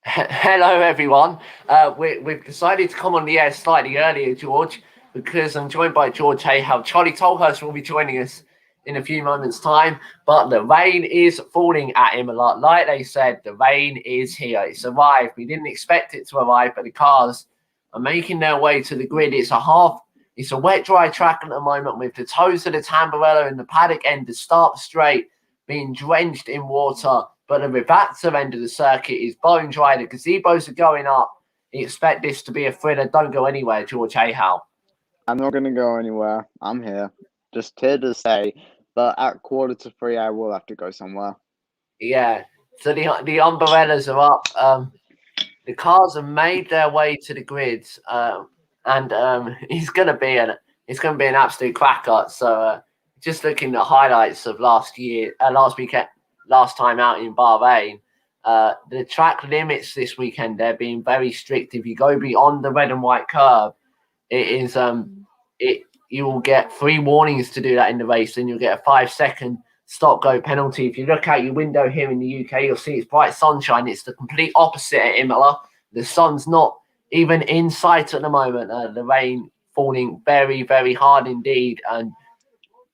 Hello, everyone. We've decided to come on the air slightly earlier, George, because I'm joined by George Hayhow. Charlie Tolhurst will be joining us in a few moments' time, but the rain is falling at Imola. Like they said, the rain is here. It's arrived. We didn't expect it to arrive, but the cars are making their way to the grid. It's a wet, dry track at the moment with the toes of the Tamburello and the paddock end, the start straight, being drenched in water. But the Rivazza end of the circuit is bone dry. The gazebos are going up. You expect this to be a thriller. Don't go anywhere, George Hayhow. I'm not going to go anywhere. I'm here. Just here to stay. But at 2:45, I will have to go somewhere. Yeah. So the umbrellas are up. The cars have made their way to the grids, and it's gonna be an absolute cracker. So just looking at highlights of last weekend, last time out in Bahrain, the track limits this weekend they're being very strict. If you go beyond the red and white curve, it is it you will get 3 warnings to do that in the race, and you'll get a 5-second stop go penalty. If you look out your window here in the UK, you'll see it's bright sunshine. It's the complete opposite at Imola. The sun's not even in sight at the moment. The rain falling very, very hard indeed, and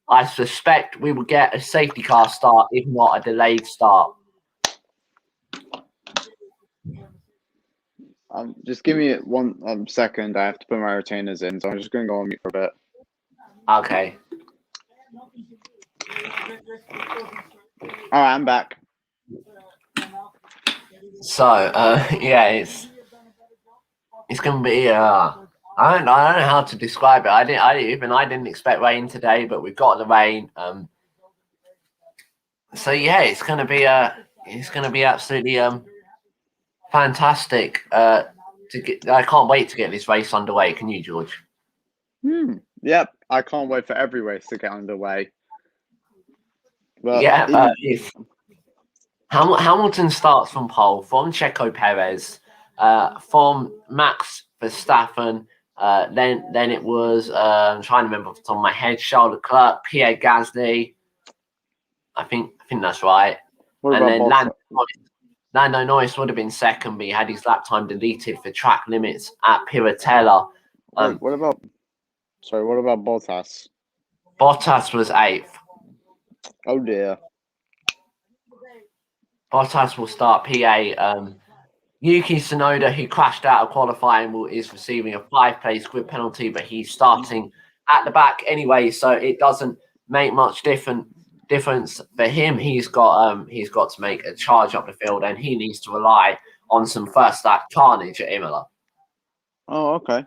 I suspect we will get a safety car start, if not a delayed start. Just give me one second. I have to put my retainers in, so I'm just going to go on mute for a bit. Okay. All right, I'm back. So, yeah, it's going to be. I don't know how to describe it. I didn't expect rain today, but we've got the rain. So yeah, it's going to be absolutely fantastic. I can't wait to get this race underway. Can you, George? Yep, I can't wait for every race to get underway. But yeah, Hamilton starts from pole, from Checo Perez, from Max Verstappen. Then it was I'm trying to remember off the top of my head, Charles Leclerc, Pierre Gasly. I think that's right. And then Lando Norris would have been second, but he had his lap time deleted for track limits at Piratella. What about Bottas? Bottas was 8th. Oh dear. Bottas will start PA. Yuki Tsunoda, who crashed out of qualifying, is receiving a 5-place grid penalty, but he's starting at the back anyway, so it doesn't make much difference for him. He's got to make a charge up the field, and he needs to rely on some first lap carnage at Imola. Oh, okay.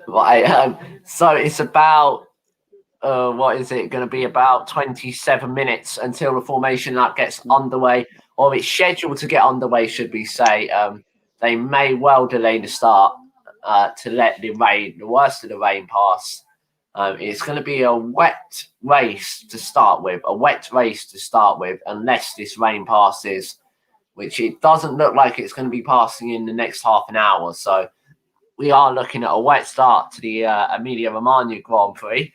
Right. So it's about what is it going to be? About 27 minutes until the formation lap gets underway, or it's scheduled to get underway, should we say? They may well delay the start to let the worst of the rain pass. It's going to be a wet race to start with, unless this rain passes, which it doesn't look like it's going to be passing in the next half an hour. So we are looking at a wet start to the Emilia-Romagna Grand Prix.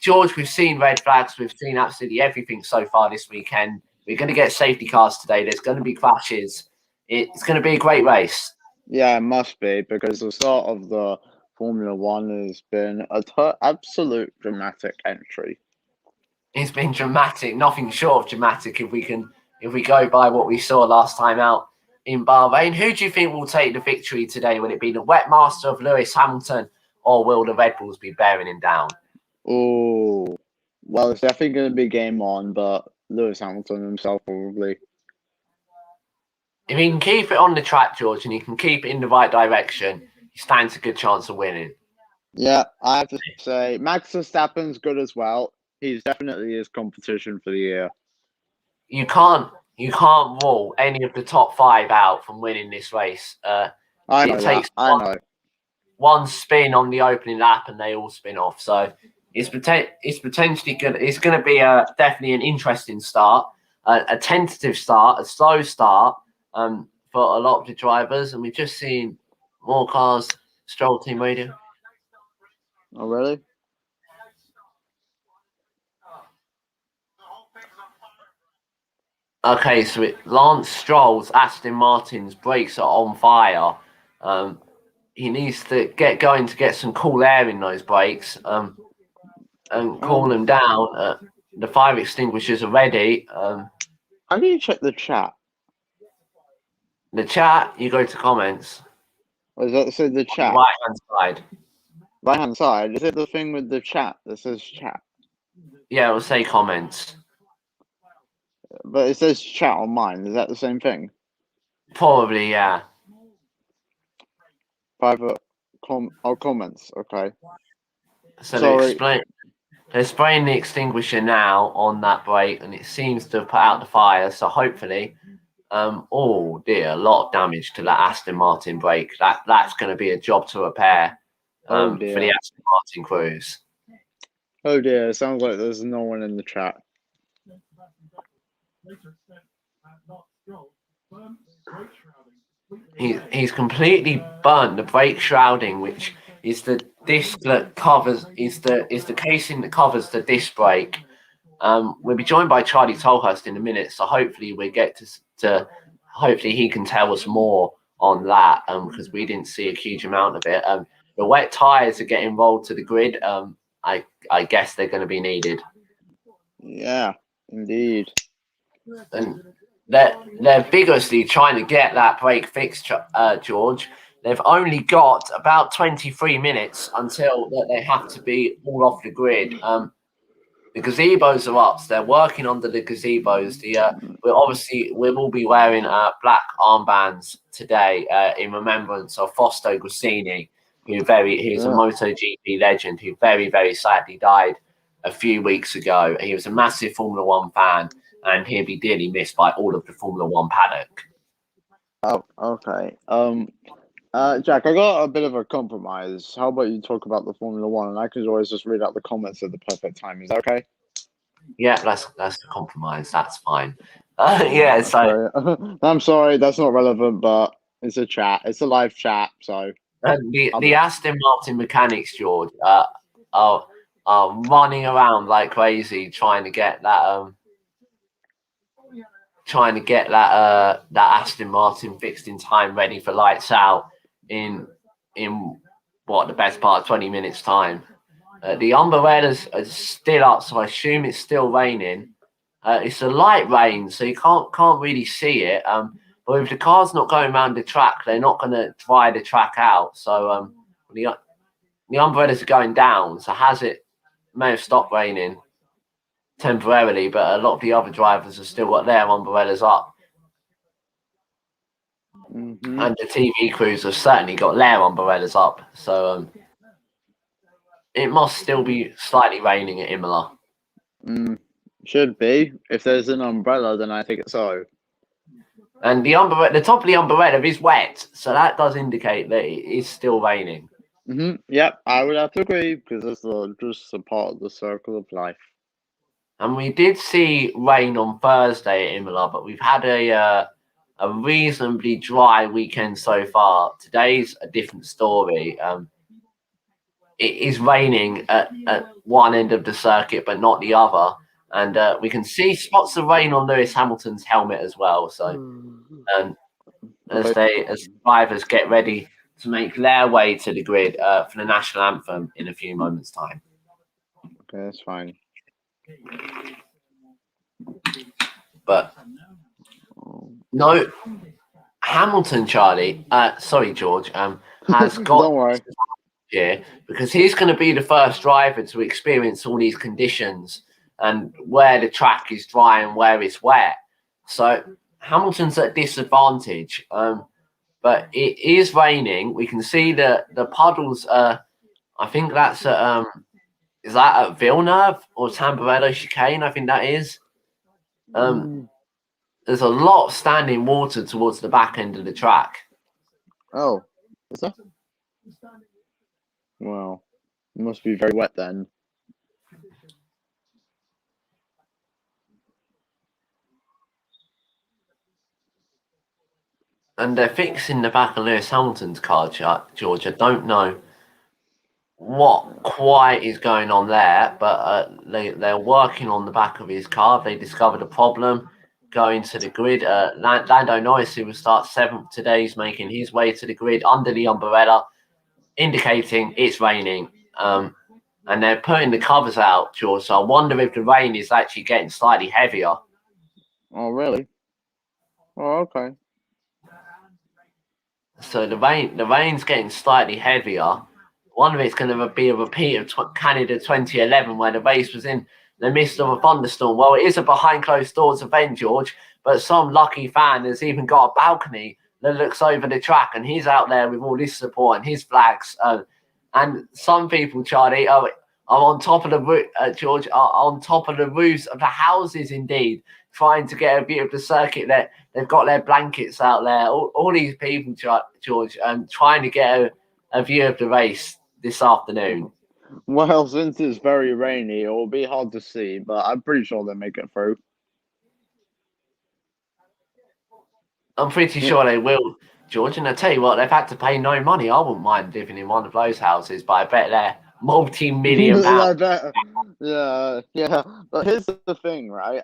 George, we've seen red flags. We've seen absolutely everything so far this weekend. We're going to get safety cars today. There's going to be crashes. It's going to be a great race. Yeah, it must be, because the start of the Formula One has been an absolute dramatic entry. It's been dramatic, nothing short of dramatic. If we go by what we saw last time out in Bahrain, who do you think will take the victory today? Will it be the wet master of Lewis Hamilton, or will the Red Bulls be bearing him down? Oh, well, it's definitely going to be game on, but Lewis Hamilton himself probably. If he can keep it on the track, George, and he can keep it in the right direction, he stands a good chance of winning. Yeah, I have to say, Max Verstappen's good as well. He's definitely his competition for the year. You can't rule any of the top 5 out from winning this race. I know. One spin on the opening lap, and they all spin off. So it's potentially good. It's going to be definitely an interesting start, a tentative start, a slow start for a lot of the drivers, and we've just seen more cars. Stroll Team Radio. Oh, really? Okay, so Lance Stroll's Aston Martin's brakes are on fire. He needs to get going to get some cool air in those brakes and cool them down. The fire extinguishers are ready. How do you check the chat? The chat, you go to comments. Or is that so the chat? Right hand side. Right hand side. Is it the thing with the chat that says chat? Yeah, it'll say comments. But it says chat on mine. Is that the same thing? Probably, yeah. Private comments. Okay. So Sorry. they're spraying the extinguisher now on that brake, and it seems to have put out the fire. So hopefully, oh dear, a lot of damage to that Aston Martin brake. That's going to be a job to repair Oh for the dear. Aston Martin crews. Oh dear. It sounds like there's no one in the chat. He's completely burnt the brake shrouding, which is the disc that covers is the casing that covers the disc brake. We'll be joined by Charlie Tolhurst in a minute, so hopefully we get to hopefully he can tell us more on that because we didn't see a huge amount of it. The wet tires are getting rolled to the grid. I guess they're going to be needed. Yeah, indeed. And they're vigorously trying to get that brake fixed, George. They've only got about 23 minutes until they have to be all off the grid. The gazebos are up, so they're working under the gazebos. We will be wearing black armbands today in remembrance of Fausto Gussini, who's a MotoGP legend who very, very sadly died a few weeks ago. He was a massive Formula One fan, and he'll be dearly missed by all of the Formula One paddock. Oh, okay. Jack, I got a bit of a compromise. How about you talk about the Formula One, and I can always just read out the comments at the perfect time. Is that okay? Yeah, that's a compromise. That's fine. Yeah, so I'm sorry, that's not relevant, but it's a chat. It's a live chat, so the Aston Martin mechanics, George, are running around like crazy trying to get that that Aston Martin fixed in time, ready for lights out in what the best part of 20 minutes time. The umbrellas are still up, so I assume it's still raining. It's a light rain, so you can't really see it. But if the car's not going around the track, they're not going to dry the track out. So the umbrellas are going down. So it may have stopped raining temporarily, but a lot of the other drivers have still got their umbrellas up. Mm-hmm. And the TV crews have certainly got their umbrellas up. So it must still be slightly raining at Imola. Should be. If there's an umbrella, then I think it's so. And the top of the umbrella is wet, so that does indicate that it is still raining. Mm-hmm. Yep, I would have to agree because it's just a part of the circle of life. And we did see rain on Thursday at Imola, but we've had a reasonably dry weekend so far. Today's a different story. It is raining at one end of the circuit, but not the other. And we can see spots of rain on Lewis Hamilton's helmet as well. So, as drivers get ready to make their way to the grid for the national anthem in a few moments' time. Okay, that's fine. But no, Hamilton, Charlie. Sorry, George. Has got. Don't worry. Here because he's going to be the first driver to experience all these conditions and where the track is dry and where it's wet. So Hamilton's at disadvantage. But it is raining. We can see the puddles. I think that's at is that at Villeneuve or Tamburello chicane? I think that is. There's a lot of standing water towards the back end of the track. Oh, is that? Well, it must be very wet then. And they're fixing the back of Lewis Hamilton's car, George. I don't know what quite is going on there, but they're working on the back of his car. They discovered a problem. going to the grid. Lando Norris, who will start 7th today, is making his way to the grid under the umbrella, indicating it's raining. And they're putting the covers out, George. So I wonder if the rain is actually getting slightly heavier. Oh, really? Oh, okay. So the rain's getting slightly heavier. One of it's going to be a repeat of Canada 2011, where the race was in the midst of a thunderstorm. Well, it is a behind closed doors event, George, but some lucky fan has even got a balcony that looks over the track, and he's out there with all his support and his flags. And some people, Charlie, are on top of the roof, George, are on top of the roofs of the houses, indeed, trying to get a view of the circuit. They've got their blankets out there. All these people, George, trying to get a view of the race this afternoon. Well, since it's very rainy, it will be hard to see, but I'm pretty sure they'll make it through. I'm pretty sure they will, George. And I tell you what, they've had to pay no money. I wouldn't mind living in one of those houses, but I bet they're multi-million pounds. Yeah. But here's the thing, right?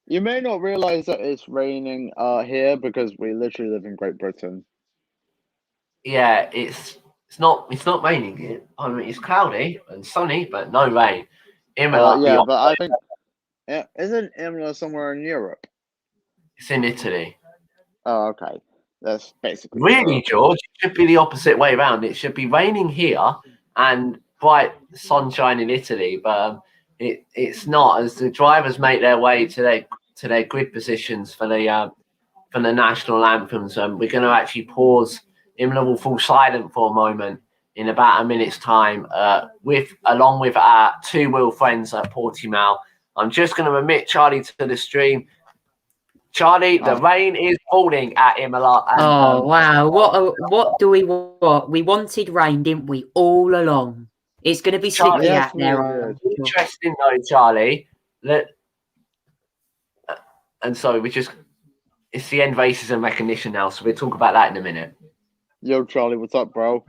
You may not realize that it's raining here because we literally live in Great Britain. Yeah, it's not raining here. I mean, it's cloudy and sunny, but no rain. Yeah, but I think isn't Imola somewhere in Europe? It's in Italy. Oh, okay. That's basically Really, Europe. George, it should be the opposite way around. It should be raining here and bright sunshine in Italy, but it's not. As the drivers make their way to their grid positions for the national anthems, we're going to actually pause. Imola will fall silent for a moment in about a minute's time, along with our two-wheel friends at Portimao. I'm just going to remit Charlie to the stream. Charlie, the rain is falling at Imola. And, wow! What do we want? We wanted rain, didn't we? All along. It's going to be slippery out there. Interesting though, Charlie. And so it's the end racism recognition now, so we'll talk about that in a minute. Yo, Charlie, what's up, bro?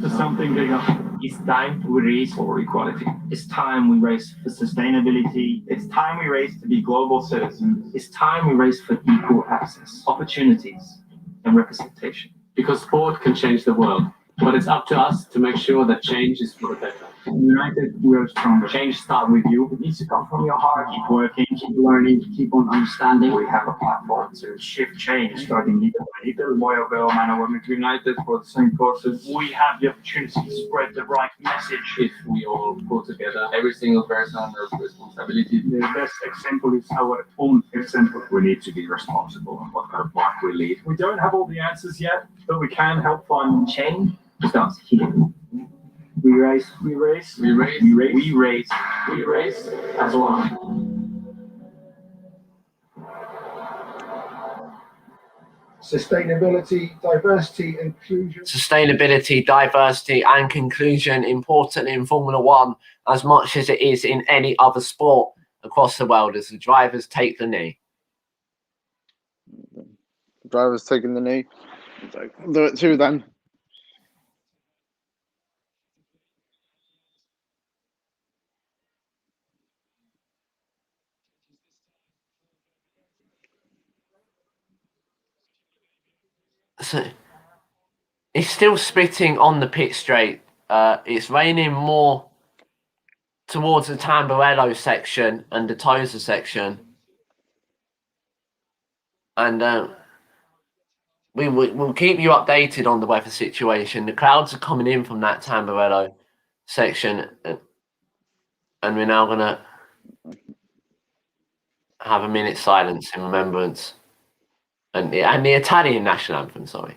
For something bigger. It's time we race for equality. It's time we race for sustainability. It's time we race to be global citizens. It's time we race for equal access, opportunities, and representation. Because sport can change the world, but it's up to us to make sure that change is for the better. United, we are stronger. Change starts with you. It needs to come from your heart. Keep working, keep learning, keep on understanding. We have a platform to shift change, starting little boy or girl, man or woman, united for the same causes. We have the opportunity to spread the right message if we all pull together. Every single person has responsibility. The best example is our own example. We need to be responsible on what kind of life we lead. We don't have all the answers yet, but we can help find change. Starts here. We race as one. Sustainability, diversity, inclusion. Sustainability, diversity, and conclusion important in Formula One as much as it is in any other sport across the world as the drivers take the knee. The drivers taking the knee. Do it too then. So it's still spitting on the pit straight. It's raining more towards the Tamburello section and the Tosa section. And we'll keep you updated on the weather situation. The clouds are coming in from that Tamburello section. And we're now going to have a minute's silence in remembrance. And the Italian national anthem, sorry.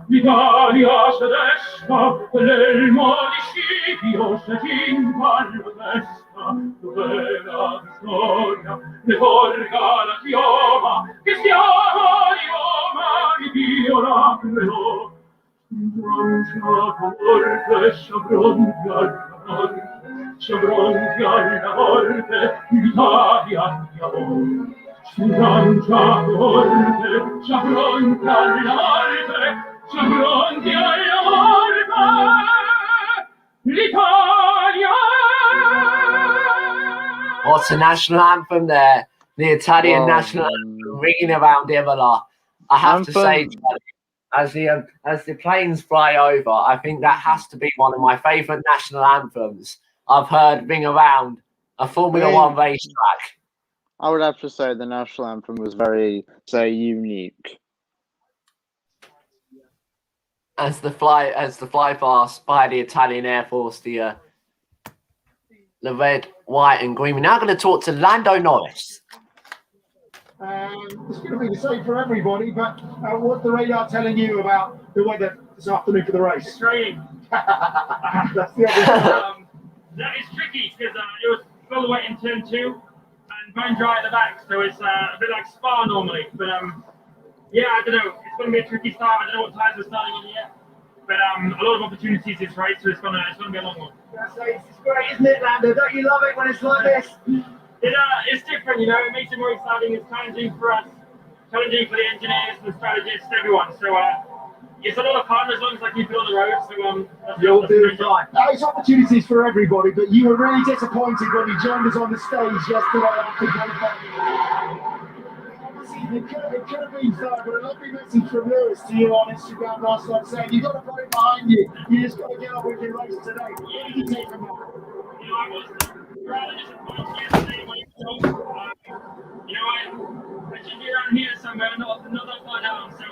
L'Italia tedesca, l'elmo di Scipio s'aginta alla testa, dove la storia ne porga la chioma, che siamo di Roma, di Dio la creò. S'abbronti alla morte, l'Italia di amor. S'abbronti alla morte, s'abbronti alla morte, s'abbronti alla morte, l'Italia. What's the national anthem there? The Italian national anthem ringing around Imola. I have to say, as the planes fly over, I think that has to be one of my favourite national anthems I've heard ring around a Formula One racetrack. I would have to say the national anthem was very, unique. As the fly past by the Italian Air Force, the red, white, and green. We're now going to talk to Lando Norris. It's going to be the same for everybody, but what's the radar telling you about the weather this afternoon for the race? It's raining. That's the other That is tricky because it was full the way in turn 2 and bone dry at the back, so it's a bit like Spa normally. But yeah, I don't know. It's going to be a tricky start. I don't know what tyres we're starting on yet, but a lot of opportunities this race, so it's going to be a long one. It's great, isn't it, Lando? Don't you love it when it's like this? It's different, you know. It makes it more exciting. It's challenging for us, challenging for the engineers, the strategists, everyone. So it's a lot of fun as long as I keep it on the road. So you'll do fine. It's opportunities for everybody, but you were really disappointed when you joined us on the stage yesterday after qualifying. It could have been third, but a lovely message from Lewis to you on Instagram last night saying you've got to put it behind you. You just got to get up with your race today. What did you take from that? You know, I was rather disappointed yesterday when you told me, I should be around here somewhere, not that far down. So,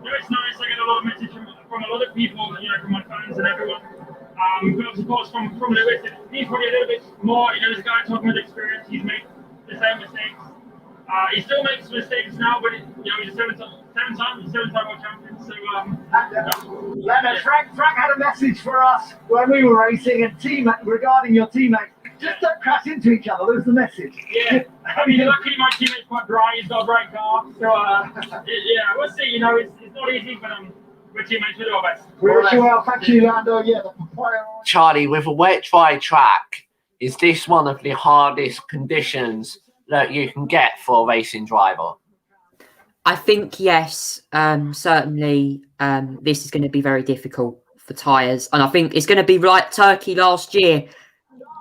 it's nice. I get a lot of message from a lot of people, from my fans and everyone. But of course, from Lewis, he's probably a little bit more, this guy talking with experience. He's made the same mistakes. He still makes mistakes now, but he's a seven-time world champion. So, Leonard, Frank had a message for us when we were racing, and regarding your teammates. Just don't crash into each other. There's the message. Yeah, I mean, luckily my teammate's quite dry. He's got a great car. So, yeah, we'll see. It's not easy, but we're teammates. We do our best. We wish you well. Thank you, Lando. Yeah, Charlie, with a wet, dry track, is this one of the hardest conditions that you can get for a racing driver? I think yes. Certainly, this is going to be very difficult for tyres, and I think it's going to be like Turkey last year.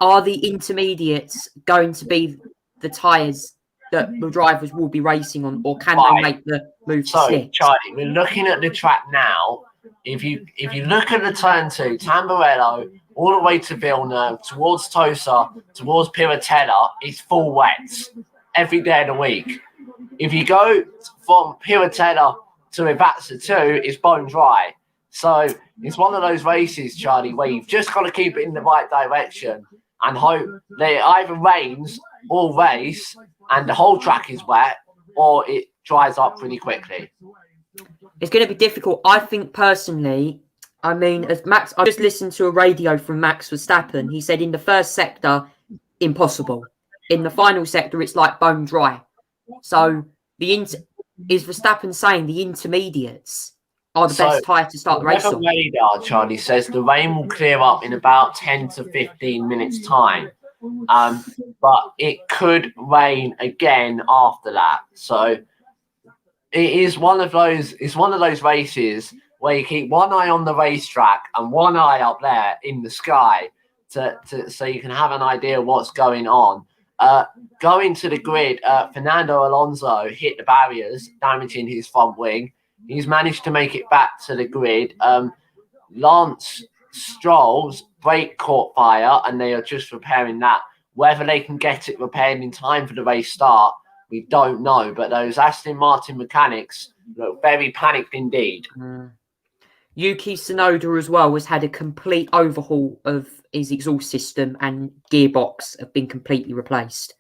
Are the intermediates going to be the tyres that the drivers will be racing on, or can they make the move to slicks? Charlie, we're looking at the track now. If you look at the turn 2, Tamburello, all the way to Villeneuve, towards Tosa, towards Piratella, it's full wets every day of the week. If you go from Piratella to Ivazza 2, it's bone dry. So it's one of those races, Charlie, where you've just got to keep it in the right direction and hope that it either rains all race and the whole track is wet, or it dries up pretty quickly. It's going to be difficult. I think personally, I just listened to a radio from Max Verstappen. He said in the first sector, impossible. In the final sector, it's like bone dry. So is Verstappen saying the intermediates are the best tyre to start the race on? The radar, Charlie, says the rain will clear up in about 10 to 15 minutes' time. But it could rain again after that. So it is one of those races where you keep one eye on the racetrack and one eye up there in the sky so you can have an idea of what's going on. Going to the grid, Fernando Alonso hit the barriers, damaging his front wing. He's managed to make it back to the grid. Lance Stroll's brake caught fire, and they are just repairing that. Whether they can get it repaired in time for the race start, we don't know. But those Aston Martin mechanics look very panicked indeed. Yuki Tsunoda as well has had a complete overhaul of his exhaust system, and gearbox have been completely replaced.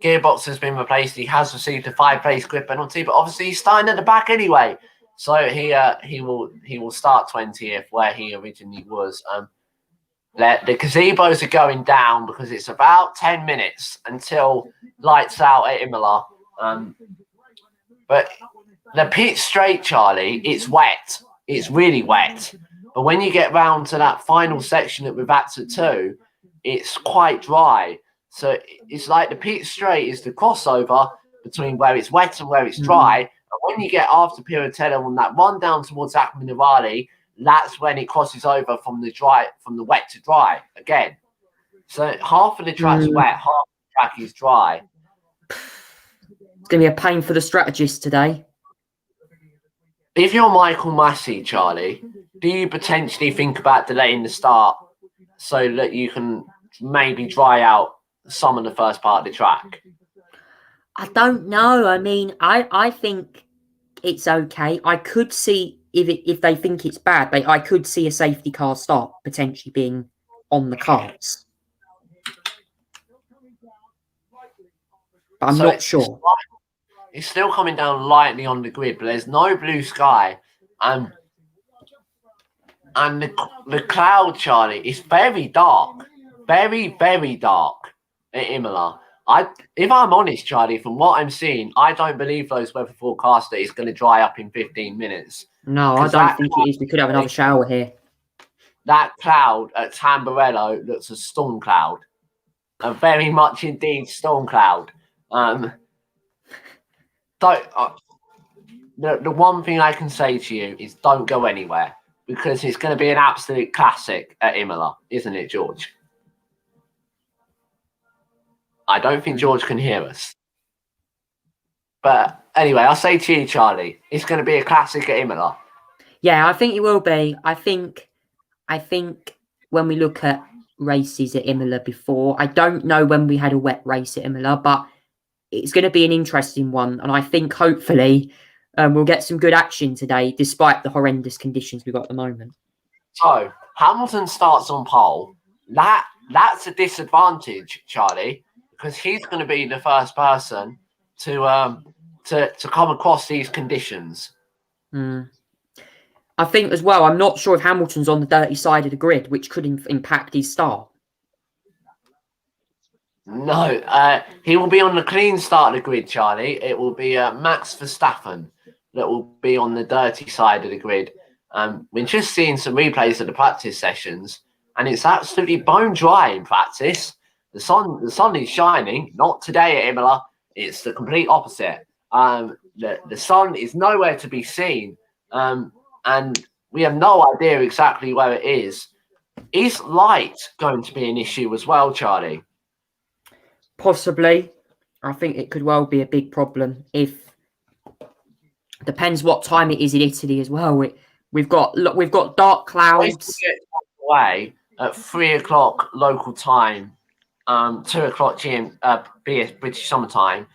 Gearbox has been replaced. He has received a 5-place grid penalty, but obviously he's starting at the back anyway. So he will start 20th where he originally was. The gazebos are going down because it's about 10 minutes until lights out at Imola. But the pit straight, Charlie, it's wet. It's really wet. But when you get round to that final section at Rivatsa 2, it's quite dry. So it's like the pit straight is the crossover between where it's wet and where it's dry. And when you get after Piratella on that run down towards Acqua Minerale, that's when it crosses over from the wet to dry again. So half of the track's wet, half of the track is dry. It's going to be a pain for the strategist today. If you're Michael Massey, Charlie, do you potentially think about delaying the start so that you can maybe dry out some of the first part of the track? I don't know. I mean, I think it's okay. I could see if they think it's bad, I could see a safety car start potentially being on the cards. But I'm not sure. It's still coming down lightly on the grid, but there's no blue sky. And the cloud, Charlie, is very dark. Very, very dark at Imola. If I'm honest, Charlie, from what I'm seeing, I don't believe those weather forecasts that it's going to dry up in 15 minutes. No, I don't think it is. We could have another shower here. That cloud at Tamburello looks a storm cloud. A very much indeed storm cloud. The one thing I can say to you is don't go anywhere, because it's going to be an absolute classic at Imola, isn't it, George? I don't think George can hear us. But anyway, I'll say to you, Charlie, it's going to be a classic at Imola. Yeah, I think it will be. I think when we look at races at Imola before, I don't know when we had a wet race at Imola, but it's going to be an interesting one. And I think hopefully we'll get some good action today, despite the horrendous conditions we've got at the moment. So Hamilton starts on pole. That's a disadvantage, Charlie, because he's going to be the first person to come across these conditions. I think as well, I'm not sure if Hamilton's on the dirty side of the grid, which could impact his start. No, he will be on the clean start of the grid, Charlie. It will be Max Verstappen that will be on the dirty side of the grid. We're just seeing some replays of the practice sessions, and it's absolutely bone dry in practice. The sun is shining, not today at Imola. It's the complete opposite. The sun is nowhere to be seen, and we have no idea exactly where it is. Is light going to be an issue as well, Charlie? Possibly. I think it could well be a big problem. Depends what time it is in Italy as well. We've got dark clouds. Away at 3 o'clock local time, 2 o'clock British summer time.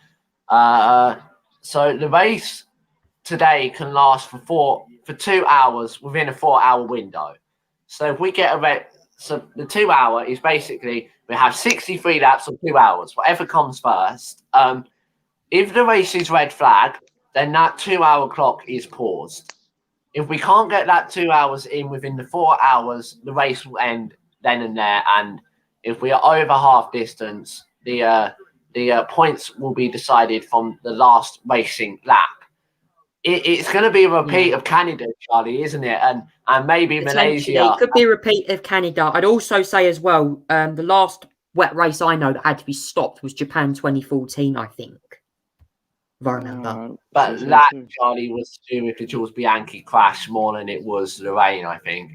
So the race today can last for 2 hours within a 4-hour window. So if we get so the 2 hour is basically we have 63 laps of 2 hours, whatever comes first. If the race is red flag, then that 2 hour clock is paused. If we can't get that 2 hours in within the 4 hours, the race will end then and there. And if we are over half distance, the points will be decided from the last racing lap. It's going to be a repeat of Canada, Charlie, isn't it? And maybe Malaysia. It could be a repeat of Canada. I'd also say as well, the last wet race I know that had to be stopped was Japan 2014, I think. If I remember. But that, Charlie, was to do with the Jules Bianchi crash more than it was the rain, I think.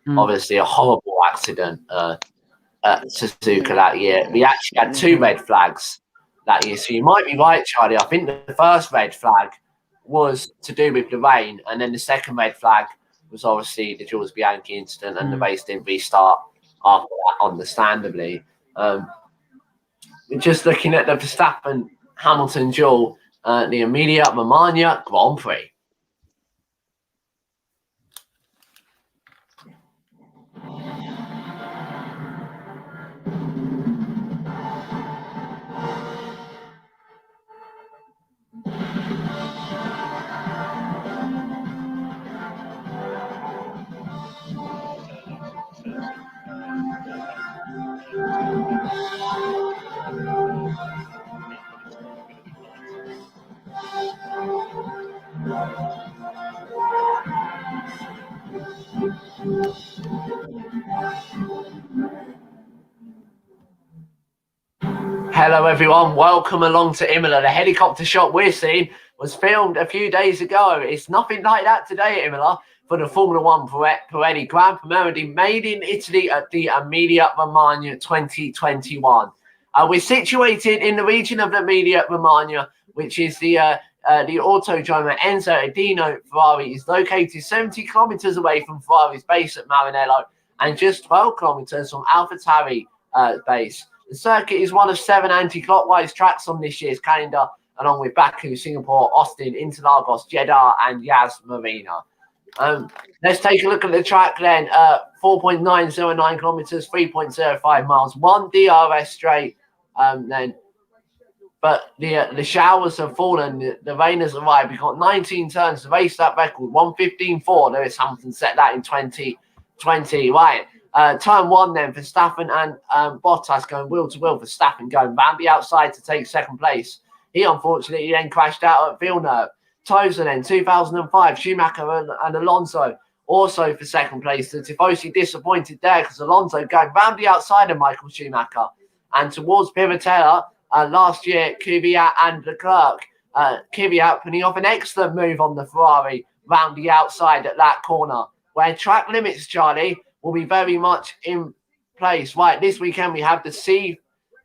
Obviously, a horrible accident at Suzuka that year. We actually had 2 red flags that year. So you might be right, Charlie. I think the first red flag was to do with the rain, and then the second red flag was obviously the Jules Bianchi incident, and the race didn't restart after that, understandably. Just looking at the Verstappen Hamilton duel, the Emilia-Romagna Grand Prix. Hello everyone, welcome along to Imola. The helicopter shot we're seeing was filmed a few days ago. It's nothing like that today at Imola for the Formula One Pirelli Grand Premiere made in Italy at the Emilia-Romagna 2021. We're situated in the region of the Emilia-Romagna, which is the Autodromo Enzo Edino Ferrari is located 70 kilometers away from Ferrari's base at Maranello and just 12 kilometers from AlphaTauri base. The circuit is one of 7 anti-clockwise tracks on this year's calendar, along with Baku, Singapore, Austin, Interlagos, Jeddah, and Yas Marina. Let's take a look at the track then. 4.909 kilometers, 3.05 miles, 1 DRS straight. But the showers have fallen. The rain has arrived. We've got 19 turns to race that record. 1:15.4. Lewis Hamilton set that in 2020. Right. Turn 1 then, Verstappen and Bottas going wheel to wheel. Verstappen going round the outside to take second place. He unfortunately then crashed out at Villeneuve. Tozer then, 2005, Schumacher and Alonso also for second place. The Tifosi disappointed there because Alonso going round the outside of Michael Schumacher. And towards Piratella, last year, Kvyat and Leclerc. Kvyat putting off an excellent move on the Ferrari round the outside at that corner, where track limits, Charlie, will be very much in place. Right, this weekend we have the C4,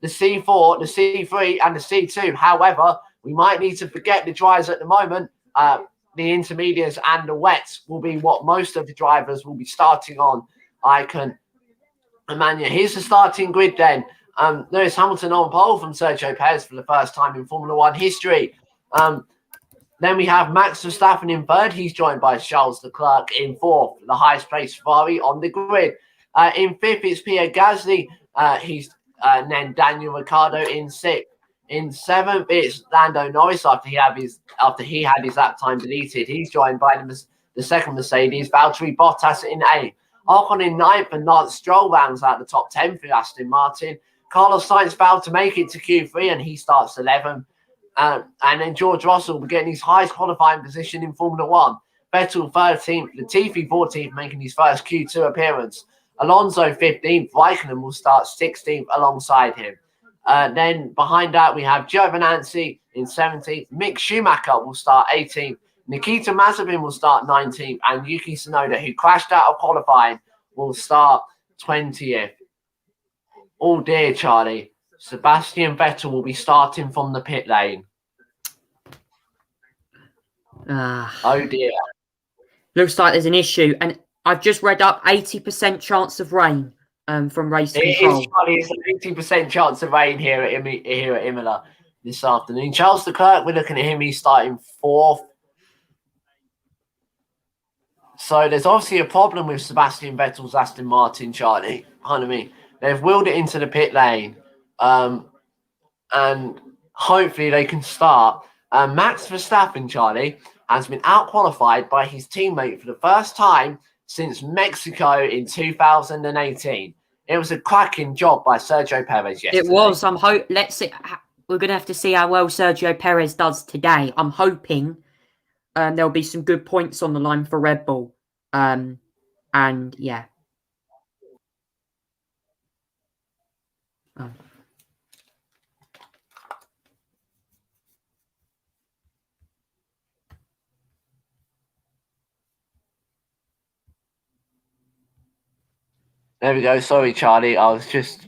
the C3, and the C2. However, we might need to forget the dries at the moment. The intermediates and the wets will be what most of the drivers will be starting on. I can imagine. Here's the starting grid then. Lewis Hamilton on pole from Sergio Perez for the first time in Formula One history. Then we have Max Verstappen in third. He's joined by Charles Leclerc in fourth, the highest placed Ferrari on the grid. In fifth, it's Pierre Gasly. And then Daniel Ricciardo in sixth. In seventh, it's Lando Norris after he had his lap time deleted. He's joined by the second Mercedes, Valtteri Bottas in eighth. Ocon in ninth, and Lance Stroll rounds out the top 10 for Aston Martin. Carlos Sainz failed to make it to Q3 and he starts 11th. And then George Russell will be getting his highest qualifying position in Formula One. Vettel 13th, Latifi 14th, making his first Q2 appearance. Alonso 15th, Raikkonen will start 16th alongside him. Then behind that we have Giovinazzi in 17th. Mick Schumacher will start 18th. Nikita Mazepin will start 19th. And Yuki Tsunoda, who crashed out of qualifying, will start 20th. Oh dear, Charlie. Sebastian Vettel will be starting from the pit lane. Oh dear. Looks like there's an issue. And I've just read up 80% chance of rain from race control. It's an 80% chance of rain here at Imola this afternoon. Charles Leclerc, we're looking at him. He's starting fourth. So there's obviously a problem with Sebastian Vettel's Aston Martin, Charlie. Pardon me. They've wheeled it into the pit lane. And hopefully they can start. Max Verstappen, Charlie, has been out-qualified by his teammate for the first time since Mexico in 2018. It was a cracking job by Sergio Perez yesterday. It was. Let's see. We're going to have to see how well Sergio Perez does today. I'm hoping there'll be some good points on the line for Red Bull. And yeah. There we go. Sorry, Charlie. I was just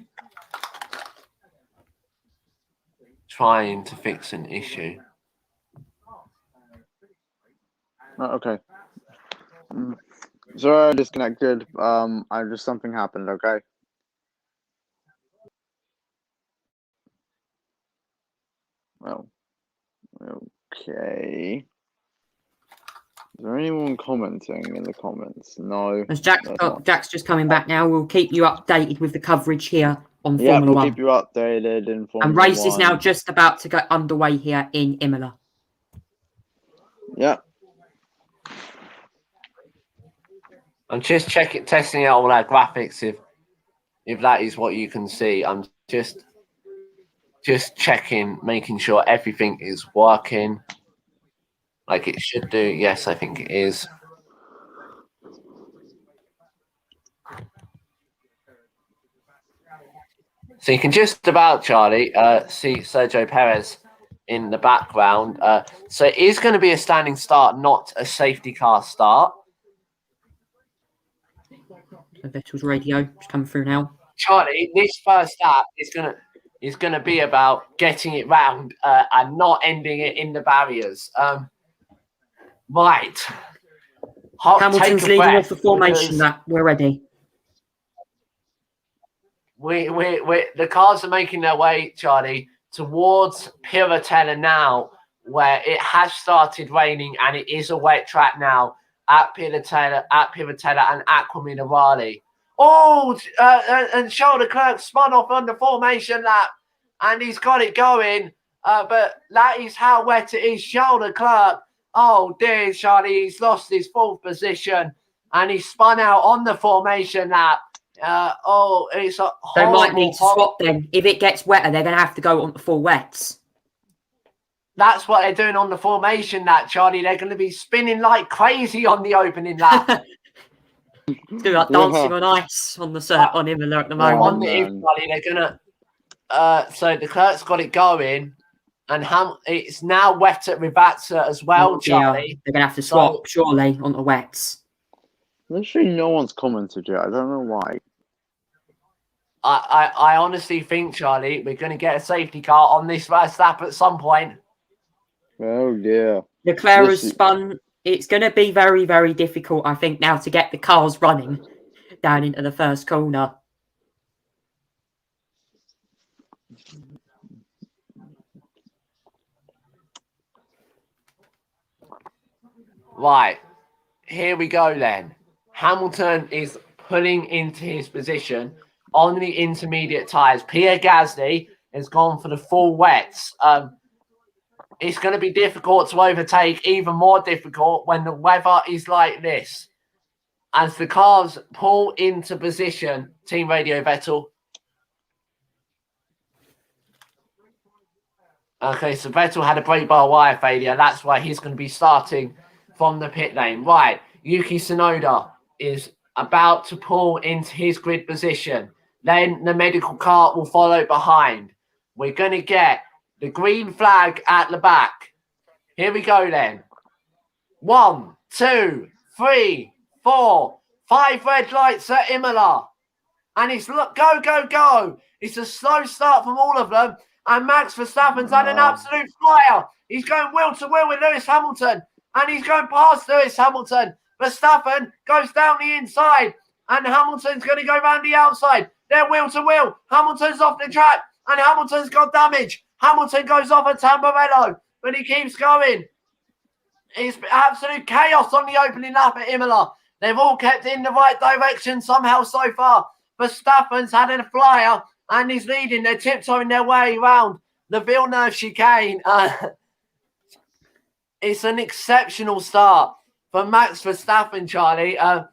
trying to fix an issue. Okay. Sorry, I disconnected. I just something happened. Okay. Well, okay. Is there anyone commenting in the comments? No. As Jack's just coming back now, we'll keep you updated with the coverage here on Yeah, Formula we'll One. keep you updated in Formula And race 1. is now just about to get underway here in Imola. Yeah. I'm just testing out all our graphics if that is what you can see. I'm just checking, making sure everything is working like it should do. Yes, I think it is. So you can just about, Charlie, see Sergio Perez in the background. So it is going to be a standing start, not a safety car start. So Vettel's radio just coming through now. Charlie, this first lap is gonna be about getting it round and not ending it in the barriers. Right. Hamilton's leading off the formation lap. We're ready. We the cars are making their way, Charlie, towards Piratella now, where it has started raining and it is a wet track now at Piratella and Acqua Minerale. Oh, and Charles Leclerc spun off on the formation lap, and he's got it going. But that is how wet it is. Charles Leclerc, oh dear, Charlie, he's lost his fourth position, and he spun out on the formation lap. It's a horrible, they might need to swap then. If it gets wetter, they're going to have to go on the full wets. That's what they're doing on the formation lap, Charlie. They're going to be spinning like crazy on the opening lap. It's doing like dancing on ice on the on Imola at the moment. On the Charlie, they're gonna. So the Leclerc's got it going, and it's now wet at Rivazza as well, Charlie. Yeah, they're gonna have to swap surely on the wets. Literally, no one's commented yet. I don't know why. I honestly think, Charlie, we're going to get a safety car on this first lap at some point. Oh dear. Leclerc has spun. It's going to be very, very difficult, I think, now to get the cars running down into the first corner. Right. Here we go then. Hamilton is pulling into his position on the intermediate tyres. Pierre Gasly has gone for the full wets. It's going to be difficult to overtake, even more difficult when the weather is like this. As the cars pull into position, Team Radio Vettel. Okay, so Vettel had a brake bar wire failure. That's why he's going to be starting from the pit lane. Right, Yuki Tsunoda is about to pull into his grid position. Then the medical car will follow behind. We're going to get the green flag at the back. Here we go then. 1, 2, 3, 4, 5 red lights at Imola. And it's go, go, go. It's a slow start from all of them. And Max Verstappen's had an absolute flyer. He's going wheel to wheel with Lewis Hamilton. And he's going past Lewis Hamilton. Verstappen goes down the inside. And Hamilton's going to go round the outside. They're wheel to wheel. Hamilton's off the track. And Hamilton's got damage. Hamilton goes off at Tamburello. But he keeps going. It's absolute chaos on the opening lap at Imola. They've all kept in the right direction somehow so far. Verstappen's had a flyer and he's leading. They're tiptoeing their way around the Villeneuve chicane. It's an exceptional start for Max Verstappen, Charlie. And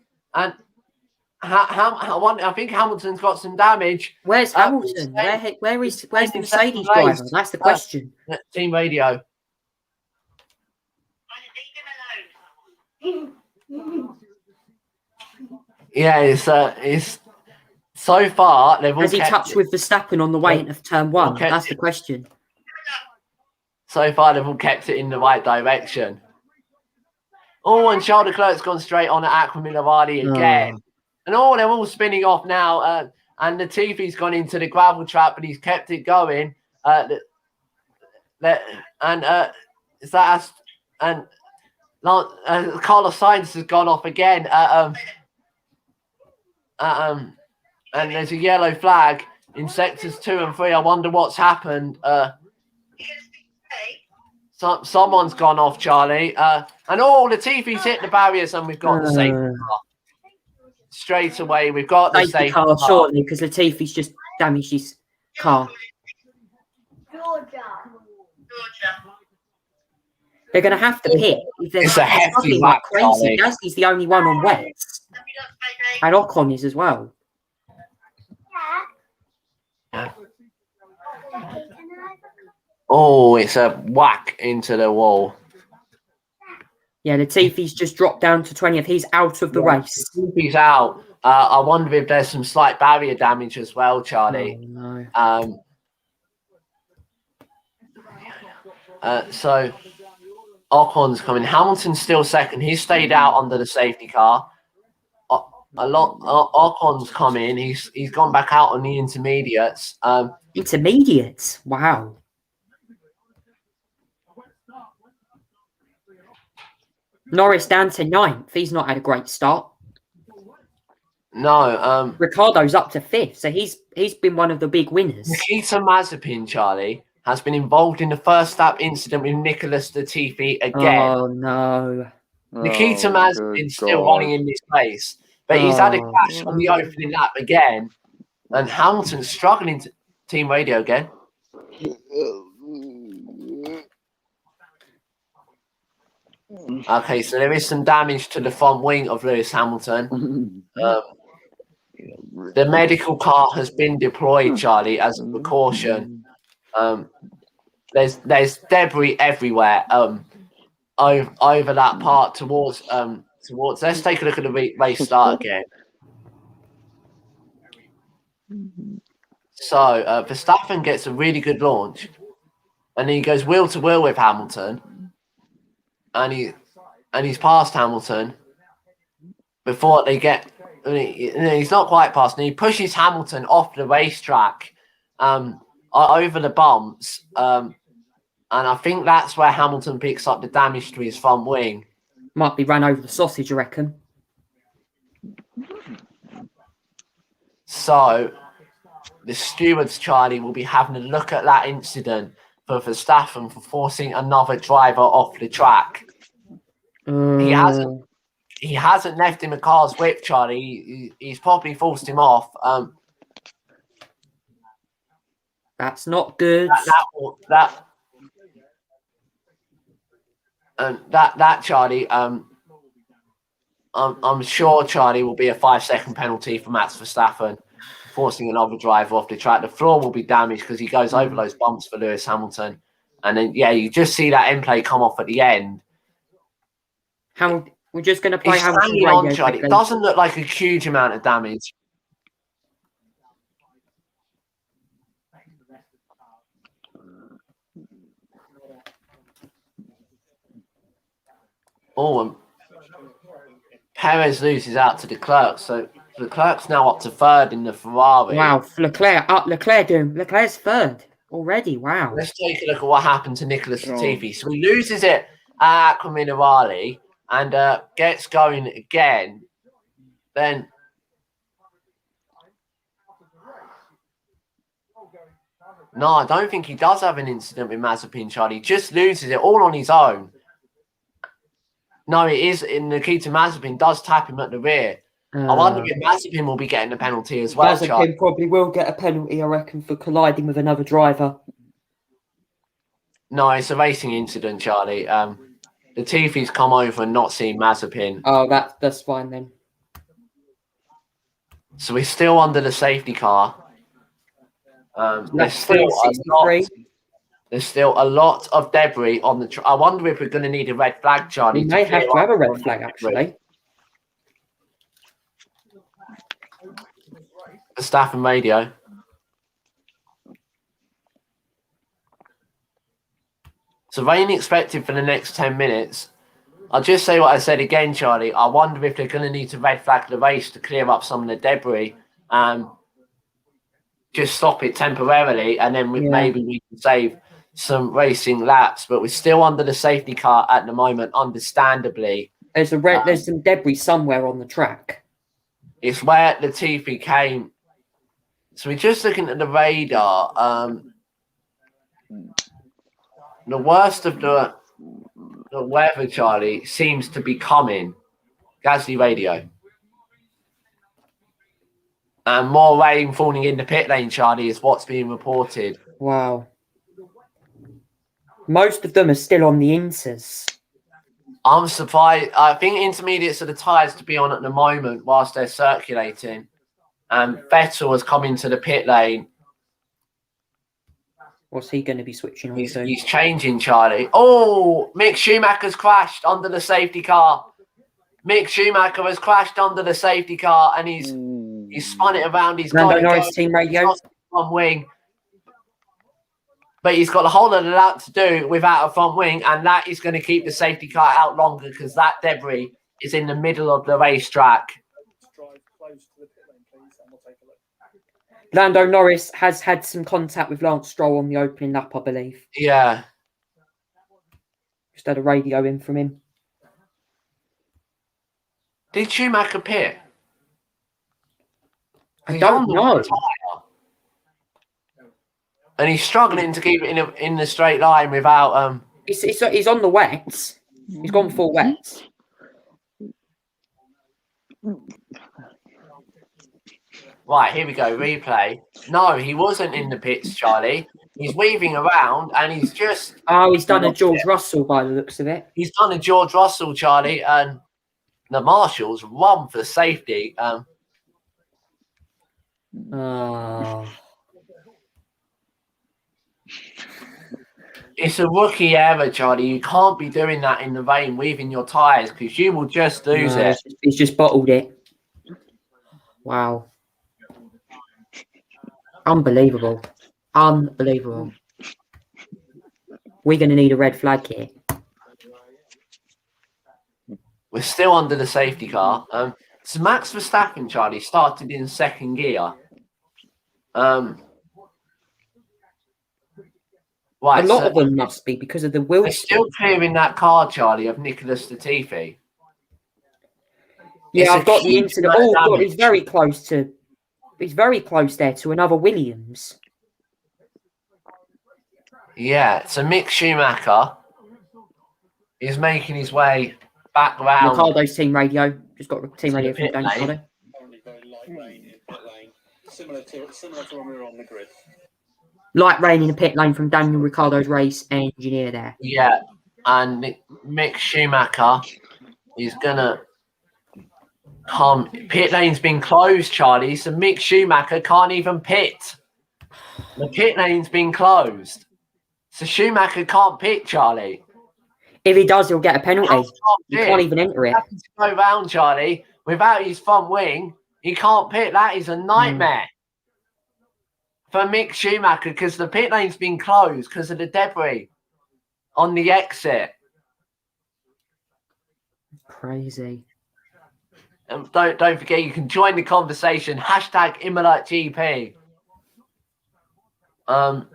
I think Hamilton's got some damage. Where's Hamilton? Where's the Mercedes driver? That's the question. Team Radio. Yeah, it's so far they've all Has he touched with Verstappen on the way into turn one? That's the question. So far they've all kept it in the right direction. Oh, and Charles Leclerc's gone straight on at Acqua Minerale again. And they're all spinning off now. And Latifi's gone into the gravel trap, but he's kept it going. Carlos Sainz has gone off again. And there's a yellow flag in sectors 2 and 3. I wonder what's happened. Someone's gone off, Charlie. And Latifi's hit the barriers, and we've got the safety car. Straight away, we've got the safety car. Shortly, because Latifi's just damaged his car. They're going to have to pit. It's a hefty whack, crazy. Gasly's the only one on wets. And Ocon is as well. Oh, it's a whack into the wall. Yeah, Latifi's just dropped down to 20th. He's out of the race. Latifi's out. I wonder if there's some slight barrier damage as well, Charlie. Oh, no. So Ocon's coming. Hamilton's still second. He's stayed out under the safety car. Ocon's come in. He's gone back out on the intermediates. Intermediates? Wow. Norris down to 9th. He's not had a great start. No. Ricciardo's up to 5th, so he's been one of the big winners. Nikita Mazepin, Charlie, has been involved in the first lap incident with Nicholas Latifi again. Oh, no. Nikita Mazepin's still running in this race, but he's had a crash on the opening lap again, and Hamilton's struggling to team radio again. Okay, so there is some damage to the front wing of Lewis Hamilton. The medical car has been deployed, Charlie, as a precaution. There's debris everywhere over that part towards. Let's take a look at the race start again. So Verstappen gets a really good launch, and he goes wheel to wheel with Hamilton. And he's past Hamilton before they get. He's not quite past, and he pushes Hamilton off the racetrack, over the bumps, and I think that's where Hamilton picks up the damage to his front wing. Might be run over the sausage, I reckon. So the stewards, Charlie, will be having a look at that incident for Verstappen for forcing another driver off the track. He hasn't left him a car's whip, Charlie. He's probably forced him off. That's not good. That Charlie. I'm sure Charlie will be a 5-second penalty for Max Verstappen forcing another driver off the track. The floor will be damaged because he goes over those bumps for Lewis Hamilton, and then you just see that end play come off at the end. We're just going to play Hamilton on, Charlie. It doesn't look like a huge amount of damage. Oh, Perez loses out to Leclerc, so Leclerc's now up to 3rd in the Ferrari. Wow, Leclerc's 3rd already. Wow. Let's take a look at what happened to Nicholas Latifi. So he loses it at Acqua Minerale and gets going again. Then no, I don't think he does have an incident with Mazepin, Charlie. He just loses it all on his own. No, it is. Nikita Mazepin does tap him at the rear. I wonder if Mazepin will be getting a penalty as well. Mazepin probably will get a penalty, I reckon, for colliding with another driver. No, it's a racing incident, Charlie. Latifi's come over and not seen Mazepin. Oh, that's fine then. So we're still under the safety car. There's still a lot of debris on the I wonder if we're going to need a red flag, Charlie. We may have to have a red flag, actually. Verstappen radio. So rain expected for the next 10 minutes. I'll just say what I said again, Charlie. I wonder if they're going to need to red flag the race to clear up some of the debris. Just stop it temporarily, and then maybe we can some racing laps, but we're still under the safety car at the moment, understandably. There's some debris somewhere on the track. It's where Latifi came. So we're just looking at the radar. The worst of the weather, Charlie, seems to be coming. Gasly radio. And more rain falling in the pit lane, Charlie, is what's being reported. Wow. Most of them are still on the inters. I'm surprised. I think intermediates are the tyres to be on at the moment whilst they're circulating. And Vettel has come into the pit lane. What's he going to be switching on to? He's changing, Charlie. Oh, Mick Schumacher's crashed under the safety car. Mick Schumacher has crashed under the safety car and he's spun it around. He's Lando got Norris team radio. Front wing. But he's got the whole of the lap to do without a front wing, and that is going to keep the safety car out longer because that debris is in the middle of the racetrack. Lando Norris has had some contact with Lance Stroll on the opening lap, I believe. Yeah. Just had a radio in from him. Did Schumacher pit? I don't know. And he's struggling to keep it in the straight line without... He's on the wets. He's gone full wets. Right, here we go. Replay. No, he wasn't in the pits, Charlie. He's weaving around and he's just... Oh, he's done a George Russell by the looks of it. He's done a George Russell, Charlie, and the marshals run for safety. It's a rookie error, Charlie. You can't be doing that in the rain, weaving your tyres, because you will just lose it. He's just bottled it. Wow. Unbelievable. Unbelievable. We're going to need a red flag here. We're still under the safety car. So Max Verstappen, Charlie, started in second gear. Right, a lot of them must be because of the wheel. They're still clearing that car, Charlie, of Nicholas Latifi. Yeah, I've got the incident. Oh God, he's very close to. He's very close there to another Williams. Yeah, so Mick Schumacher is making his way back round. Ricardo's team radio. Just got team radio from Daniel Ricardo. Similar to when we were on the grid. Light rain in the pit lane from Daniel Ricciardo's race engineer there. Yeah, and Mick Schumacher is going to come. Pit lane's been closed, Charlie, so Mick Schumacher can't even pit. The pit lane's been closed. So Schumacher can't pit, Charlie. If he does, he'll get a penalty. He can't even enter it. He has to go round, Charlie. Without his front wing, he can't pit. That is a nightmare. For Mick Schumacher, because the pit lane's been closed because of the debris on the exit. Crazy. And don't forget, you can join the conversation. Hashtag #ImolaGP. No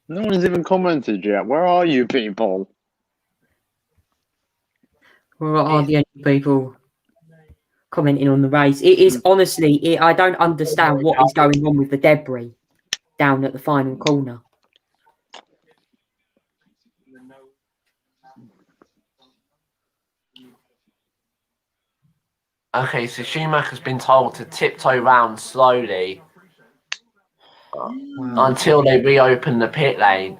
one's even commented yet. Where are you people? Where are the people commenting on the race? It is honestly, I don't understand what is going on with the debris down at the final corner. Okay, so Schumacher's been told to tiptoe round slowly until they reopen the pit lane.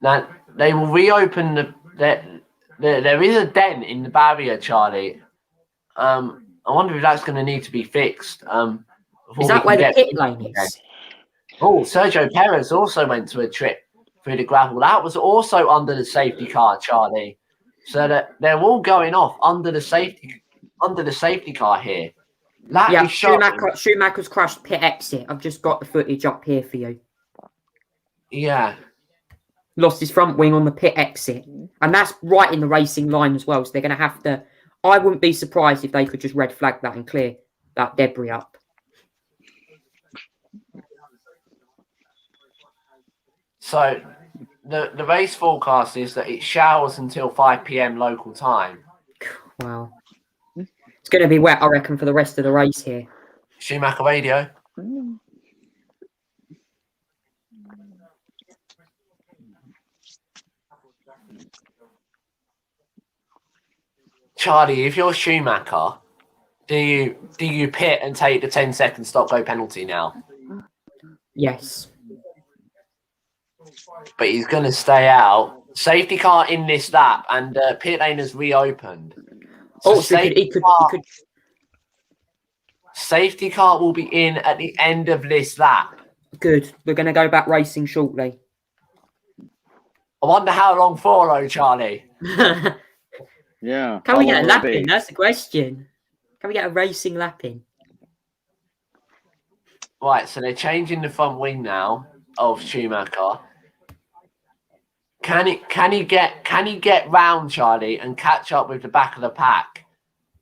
Now, they will reopen there is a dent in the barrier, Charlie. I wonder if that's going to need to be fixed. Is that where the pit lane is? Oh, Sergio Perez also went to a trip through the gravel. That was also under the safety car, Charlie. So that they're all going off under the safety car here. Yeah, Schumacher's crashed pit exit. I've just got the footage up here for you. Yeah. Lost his front wing on the pit exit. And that's right in the racing line as well. So they're going to have to... I wouldn't be surprised if they could just red flag that and clear that debris up. So the race forecast is that it showers until 5 p.m. local time. Wow. It's going to be wet, I reckon, for the rest of the race here. Schumacher radio. Charlie, if you're Schumacher, do you pit and take the 10-second stop-go penalty now? Yes. But he's going to stay out. Safety car in this lap, and pit lane has reopened. So he could. Safety car will be in at the end of this lap. Good. We're going to go back racing shortly. I wonder how long for, though, Charlie. Yeah. Can we get a lap in? That's the question. Can we get a racing lap in? Right, so they're changing the front wing now of Schumacher. Can he get round, Charlie, and catch up with the back of the pack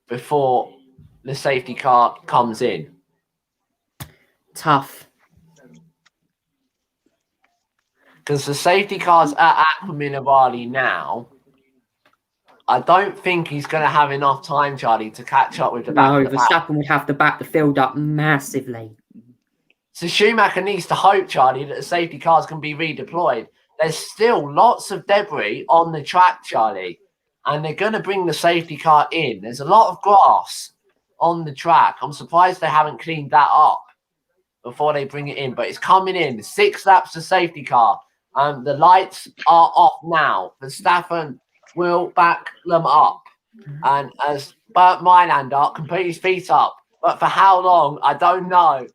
before the safety car comes in? Tough. Because the safety car's at Emilia-Romagna now. I don't think he's going to have enough time, Charlie, to catch up with the back of the pack. Verstappen would have to back the field up massively. So Schumacher needs to hope, Charlie, that the safety cars can be redeployed. There's still lots of debris on the track, Charlie, and they're going to bring the safety car in. There's a lot of grass on the track. I'm surprised they haven't cleaned that up before they bring it in, but it's coming in. 6 laps of safety car. The lights are off now. Verstappen will back them up. And as Bert Minander can put his feet up, but for how long, I don't know.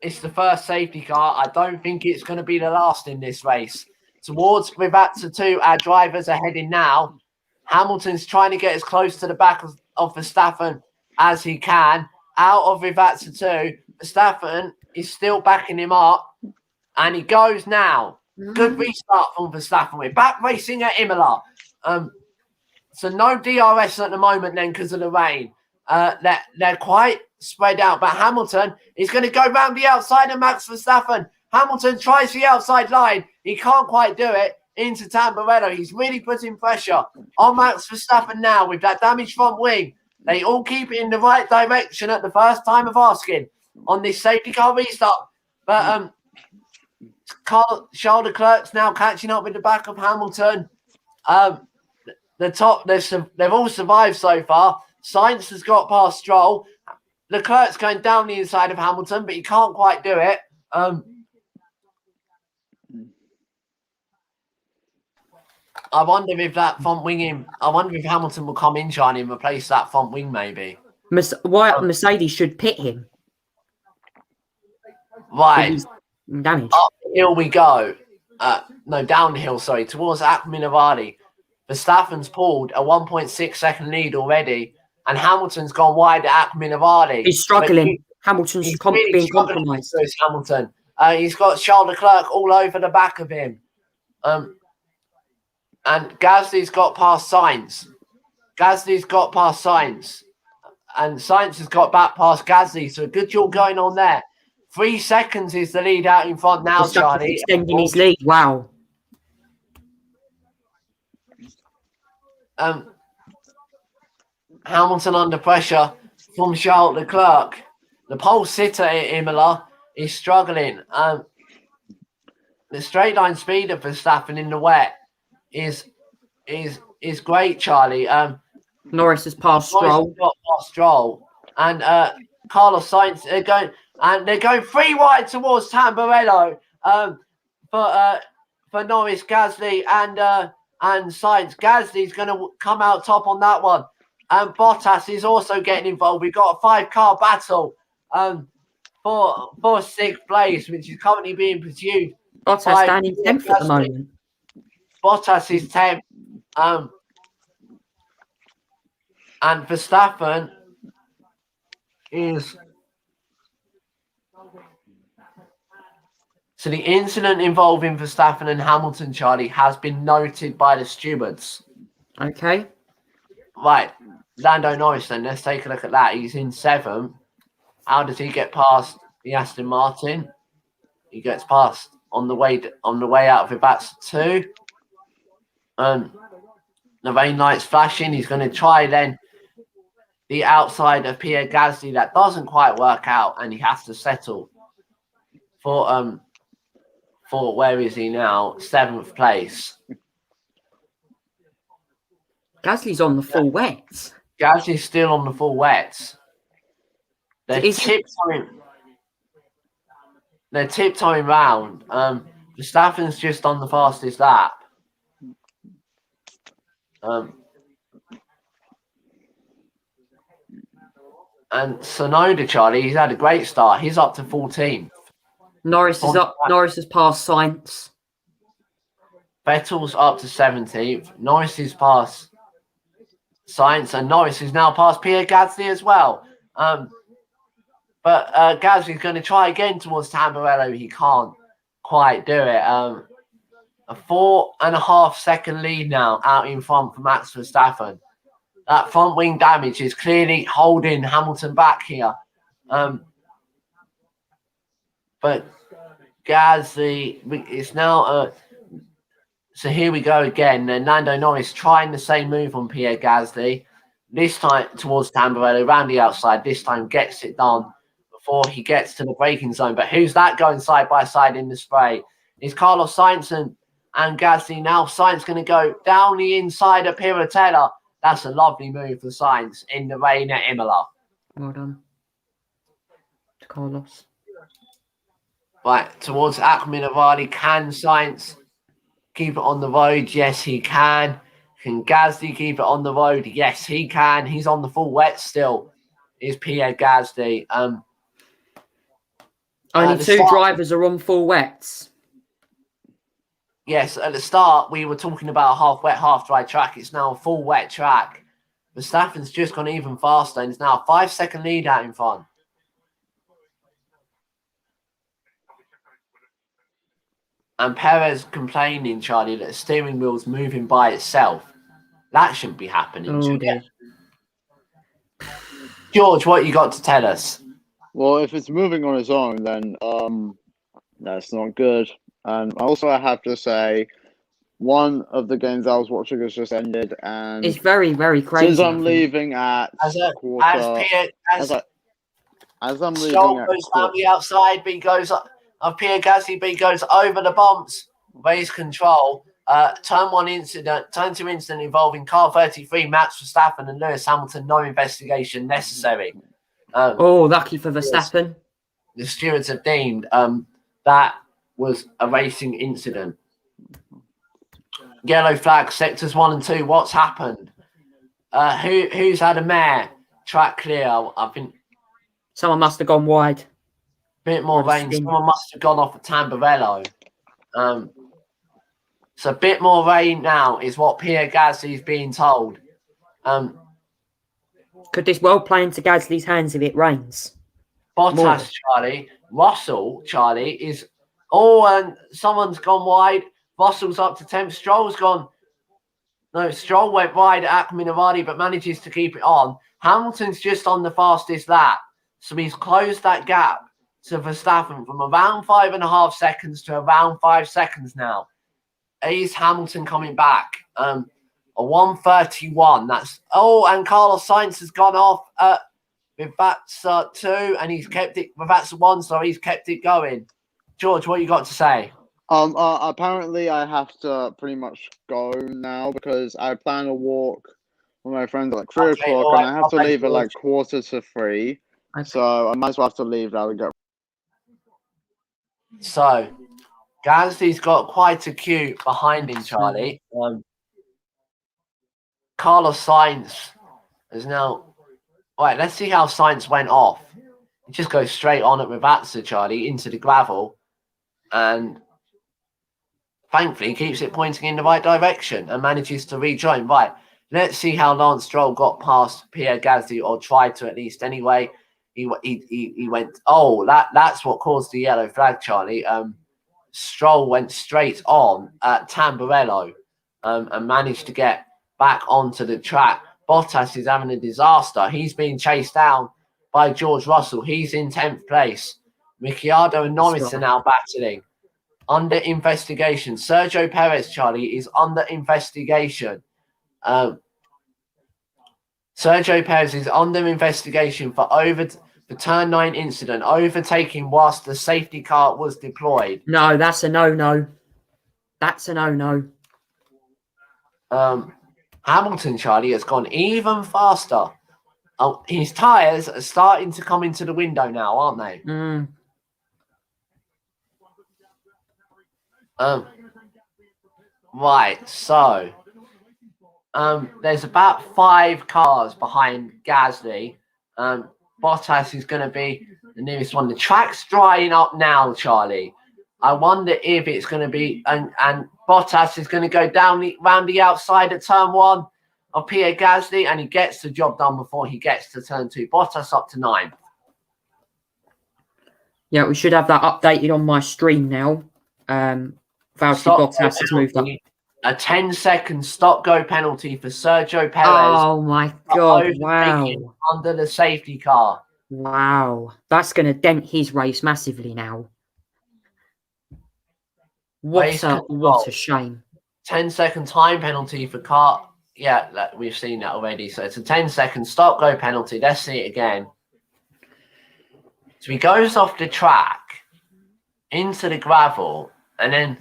It's the first safety car. I don't think it's going to be the last in this race. Towards Rivazza 2, our drivers are heading now. Hamilton's trying to get as close to the back of Verstappen as he can. Out of Rivazza 2, Verstappen is still backing him up. And he goes now. Good restart from Verstappen. We're back racing at Imola. So no DRS at the moment then because of the rain. They're quite spread out. But Hamilton is going to go round the outside of Max Verstappen. Hamilton tries the outside line. He can't quite do it into Tamburello. He's really putting pressure on Max Verstappen now with that damaged front wing. They all keep it in the right direction at the first time of asking on this safety car restart. But Charles Leclerc's now catching up with the back of Hamilton. They've all survived so far. Sainz has got past Stroll. Leclerc's going down the inside of Hamilton, but he can't quite do it. I wonder if that front wing I wonder if Hamilton will come in, Charlie, and replace that front wing, maybe. Mercedes should pit him. Right. Damage. Uphill we go. No, downhill, sorry, towards Emilia-Romagna. Verstappen's pulled a 1.6 second lead already, and Hamilton's gone wide at Emilia-Romagna. He's struggling. Hamilton's really being compromised. So is Hamilton. He's got Charles Leclerc all over the back of him. And Gasly's got past Sainz. And Sainz has got back past Gasly. So a good job going on there. 3 seconds is the lead out in front now, Charlie. Extending his lead. Wow. Hamilton under pressure from Charles Leclerc. The pole sitter at Imola is struggling. The straight line speed of Verstappen in the wet is great, Charlie. Norris has passed Stroll. And Carlos Sainz they're going 3 wide towards Tamburello for Norris, Gasly, and Sainz. Gasly's going to come out top on that one. And Bottas is also getting involved. We've got a 5-car battle for 6th place, which is currently being pursued. Bottas standing 10th at the moment. Bottas is 10th. And Verstappen is... So the incident involving Verstappen and Hamilton, Charlie, has been noted by the stewards. Okay. Right. Lando Norris then. Let's take a look at that. He's in 7th. How does he get past the Aston Martin? He gets past on the way out of Vivats 2. The rain light's flashing. He's going to try then the outside of Pierre Gasly. That doesn't quite work out, and he has to settle for where is he now? 7th place. Gasly's on the full wets. Gasly's still on the full wets. They're tiptoeing round. Verstappen's just on the fastest lap. And Tsunoda, Charlie, he's had a great start. He's up to 14th. Norris is up. Norris has passed Sainz. Vettel's up to 17th. Norris is past Sainz, and Norris is now past Pierre Gasly as well. But Gasly's going to try again towards Tamburello. He can't quite do it. A 4.5 second lead now out in front for Max Verstappen. That front wing damage is clearly holding Hamilton back here. But Gasly, it's now... so here we go again. Lando Norris trying the same move on Pierre Gasly. This time towards Tamburello, around the outside. This time gets it done before he gets to the braking zone. But who's that going side by side in the spray? It's Carlos Sainz and Gasly. Now Sainz going to go down the inside of Piratella. That's a lovely move for Sainz in the rain at Imola. Well done to Carlos. Right, towards Emilia-Romagna. Can Sainz keep it on the road? Yes, he can. Can Gasly keep it on the road? Yes, he can. He's on the full wet still. Is Pierre Gasly. Only two drivers are on full wets. Yes, at the start, we were talking about a half wet, half dry track. It's now a full wet track. Verstappen's just gone even faster, and it's now a 5 second lead out in front. And Perez complaining, Charlie, that the steering wheel's moving by itself. That shouldn't be happening. Oh, dear. George, what you got to tell us? Well, if it's moving on its own, then that's not good. And also, I have to say, one of the games I was watching has just ended, and It's very, very crazy. since I'm leaving at As quarter, as I'm leaving Stroll at goes down the outside, B goes up. Pierre Gasly, B goes over the bumps, raise control. Turn 2 incident involving car 33, Max Verstappen and Lewis Hamilton. No investigation necessary. Lucky for Verstappen. The stewards have deemed that was a racing incident. Yellow flag, sectors 1 and 2. What's happened? Who's had a mare? Track clear. I think Someone must have gone wide. bit more rain. Someone must have gone off at Tamburello. So a bit more rain now is what Pierre Gasly is being told. Could this well play into Gasly's hands if it rains? Bottas, Charlie. Russell, Charlie, is... Oh, and someone's gone wide. Russell's up to 10th. Stroll's gone... No, Stroll went wide at Emilia-Romagna, but manages to keep it on. Hamilton's just on the fastest lap. So he's closed that gap to Verstappen from around 5.5 seconds to around 5 seconds now. Is Hamilton coming back? A 1:31. That's and Carlos Sainz has gone off with that's 2, and he's kept it with that's 1, so he's kept it going. George, what you got to say? Apparently I have to pretty much go now because I plan to walk with my friends at like 3 o'clock, and I have to leave at like 2:45. Okay. So I might as well have to leave now and go. So Gasly's got quite a queue behind him, Charlie. Carlos Sainz is now... Right, let's see how Sainz went off. He just goes straight on at Ravazza, Charlie, into the gravel. And thankfully he keeps it pointing in the right direction and manages to rejoin. Right, let's see how Lance Stroll got past Pierre Gasly, or tried to at least anyway. He went... Oh, that's what caused the yellow flag, Charlie. Stroll went straight on at Tamburello and managed to get back onto the track. Bottas is having a disaster. He's being chased down by George Russell. He's in 10th place. Ricciardo and Norris are now battling. under investigation. Sergio Perez, Charlie, is under investigation. Sergio Perez is under investigation for the turn 9 incident, overtaking whilst the safety car was deployed. No, that's a no-no. That's a no-no. Hamilton, Charlie, has gone even faster. His tyres are starting to come into the window now, aren't they? Right, so there's about 5 cars behind Gasly. Bottas is going to be the nearest one. The track's drying up now, Charlie. I wonder if it's going to be, and Bottas is going to go round the outside of turn 1 of Pierre Gasly, and he gets the job done before he gets to turn 2. Bottas up to 9. Yeah, we should have that updated on my stream now. Valtteri Bottas has moved up. A 10-second stop-go penalty for Sergio Perez. Oh, my God. Wow. Under the safety car. Wow. That's going to dent his race massively now. What a shame. 10-second time penalty for car. Yeah, we've seen that already. So it's a 10-second stop-go penalty. Let's see it again. So he goes off the track into the gravel, and then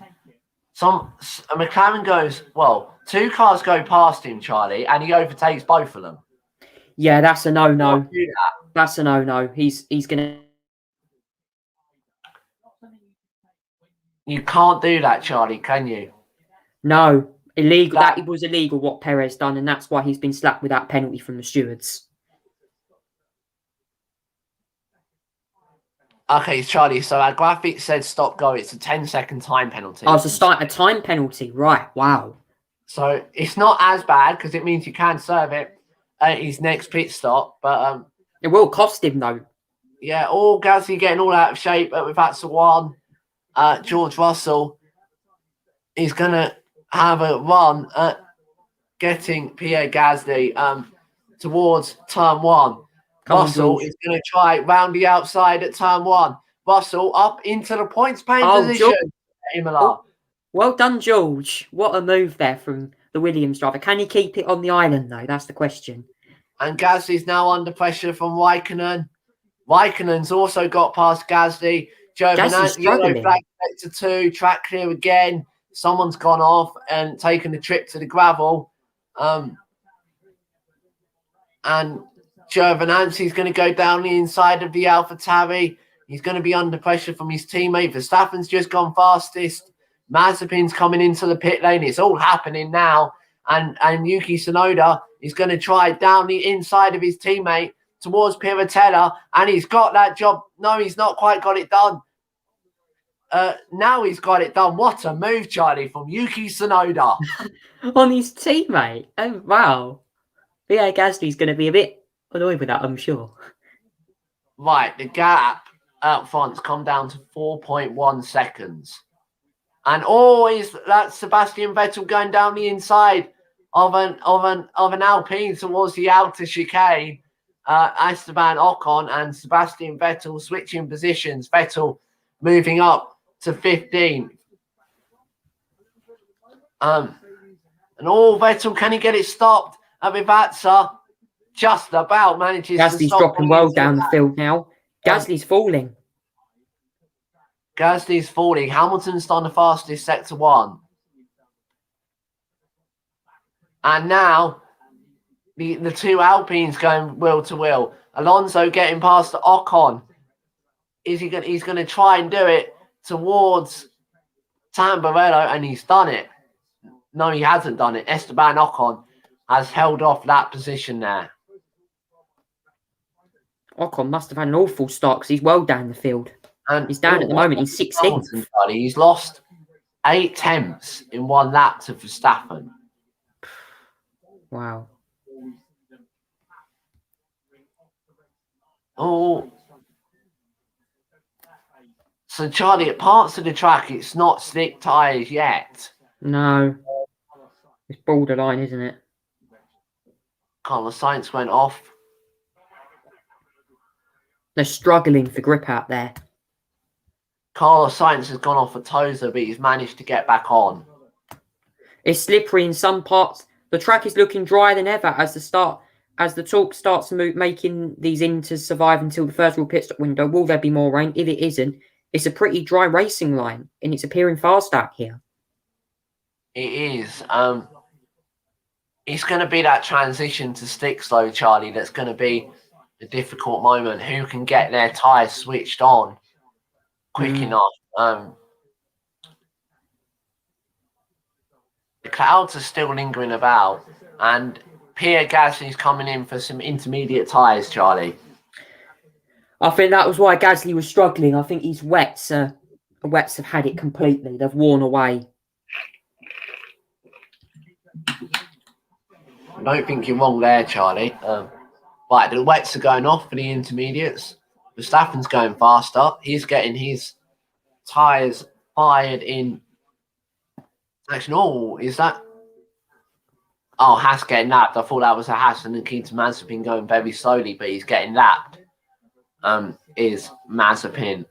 a McLaren goes, well, 2 cars go past him, Charlie, and he overtakes both of them. Yeah, that's a no-no. That's a no-no. He's going to... You can't do that, Charlie, can you? No. Illegal. That was illegal what Perez done, and that's why he's been slapped with that penalty from the stewards. Okay, Charlie, so our graphic said stop go. It's a 10-second time penalty. Oh, it's a time penalty. Right, wow. So it's not as bad because it means you can serve it at his next pit stop. But it will cost him, though. Yeah, all Gasly getting all out of shape with that's the one. George Russell is going to have a run at getting Pierre Gasly towards turn 1. Russell is going to try round the outside at turn 1. Russell up into the points paying position. Imola. Well done, George. What a move there from the Williams driver. Can he keep it on the island, though? That's the question. And Gasly's now under pressure from Raikkonen. Raikkonen's also got past Gasly. Gasly's yellow flag to 2. Track clear again. Someone's gone off and taken a trip to the gravel. And Giovinazzi's going to go down the inside of the AlphaTauri. He's going to be under pressure from his teammate. Verstappen's just gone fastest. Mazepin's coming into the pit lane. It's all happening now. And Yuki Tsunoda is going to try down the inside of his teammate towards Piratella. And he's got that job. No, he's not quite got it done. Now he's got it done. What a move, Charlie, from Yuki Tsunoda. On his teammate. Oh, wow. Pierre Gasly's going to be a bit annoyed with that, I'm sure. Right, the gap out front's come down to 4.1 seconds. And always that's Sebastian Vettel going down the inside of an Alpine towards the outer chicane. Esteban Ocon and Sebastian Vettel switching positions. Vettel moving up to 15. And Vettel, can he get it stopped? Abivatsa just about manages Gasly's to stop. dropping well down the field now. Gasly's falling. Gasly's falling. Hamilton's done the fastest sector 1. And now the 2 Alpines going wheel to wheel. Alonso getting past Ocon. He's going to try and do it towards Tamburello, and he's done it. No, he hasn't done it. Esteban Ocon has held off that position there. Ocon must have had an awful start because he's well down the field. And he's down at the moment. He's 16th. He's lost 8 tenths in 1 lap to Verstappen. Wow. Oh. So, Charlie, at parts of the track, it's not slick tyres yet. No. It's borderline, isn't it? Carlos Sainz went off. They're struggling for grip out there. Carlos Sainz has gone off a Toza, but he's managed to get back on. It's slippery in some parts. The track is looking drier than ever as the talk starts making these inters survive until the first real pit stop window. Will there be more rain? If it isn't, it's a pretty dry racing line, and it's appearing fast out here. It is. It's going to be that transition to sticks, though, Charlie. That's going to be the difficult moment. Who can get their tyres switched on quick enough? The clouds are still lingering about, and Pierre Gasly's coming in for some intermediate tyres, Charlie. I think that was why Gasly was struggling. I think his wets have had it completely. They've worn away. I don't think you're wrong there, Charlie. Right, the wets are going off for the intermediates. Verstappen's going faster. He's getting his tyres fired in. Actually, no, is that? Oh, Haas getting lapped. I thought that was a Haas, and Nikita Mazepin going very slowly, but he's getting lapped. Is Mazepin.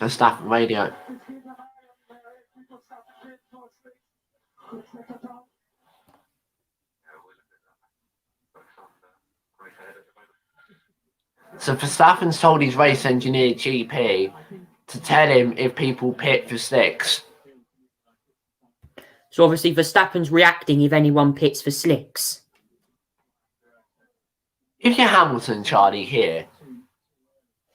Verstappen radio. So Verstappen's told his race engineer GP to tell him if people pit for slicks. So obviously Verstappen's reacting if anyone pits for slicks. If you're Hamilton, Charlie, here,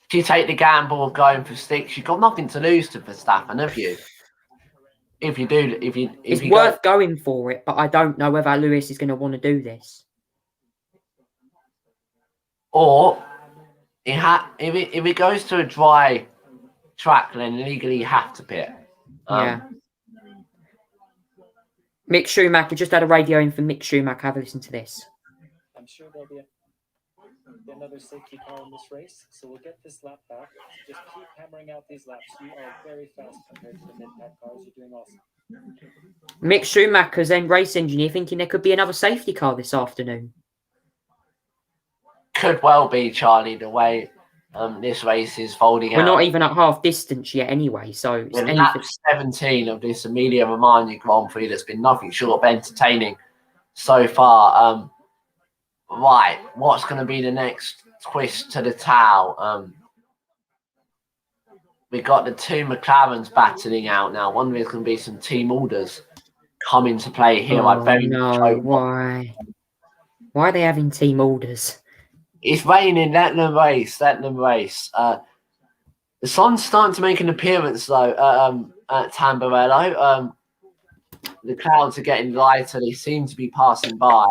if you take the gamble of going for slicks, you've got nothing to lose to Verstappen, have you? If you do, it's worth going for it, but I don't know whether Lewis is going to want to do this. Or if it goes to a dry track, then legally you have to pit. Yeah. Mick Schumacher just had a radio in for Mick Schumacher. Have a listen to this. I'm sure there'll be another safety car in this race, so we'll get this lap back. Just keep hammering out these laps. You are very fast compared to the mid-pack cars. You're doing awesome. Mick Schumacher's then race engineer thinking there could be another safety car this afternoon. Could well be, Charlie, the way this race is folding out. We're not even at half distance yet anyway, so it's lap 17 of this Emilia-Romagna Grand Prix that's been nothing short of entertaining so far. Right, what's going to be the next twist to the towel? We got the two McLarens battling out now. One of there's going to be some team orders come into play here. Oh, no, why? Why are they having team orders? It's raining. Let them race. Let them race. The sun's starting to make an appearance though at Tamburello. The clouds are getting lighter. They seem to be passing by.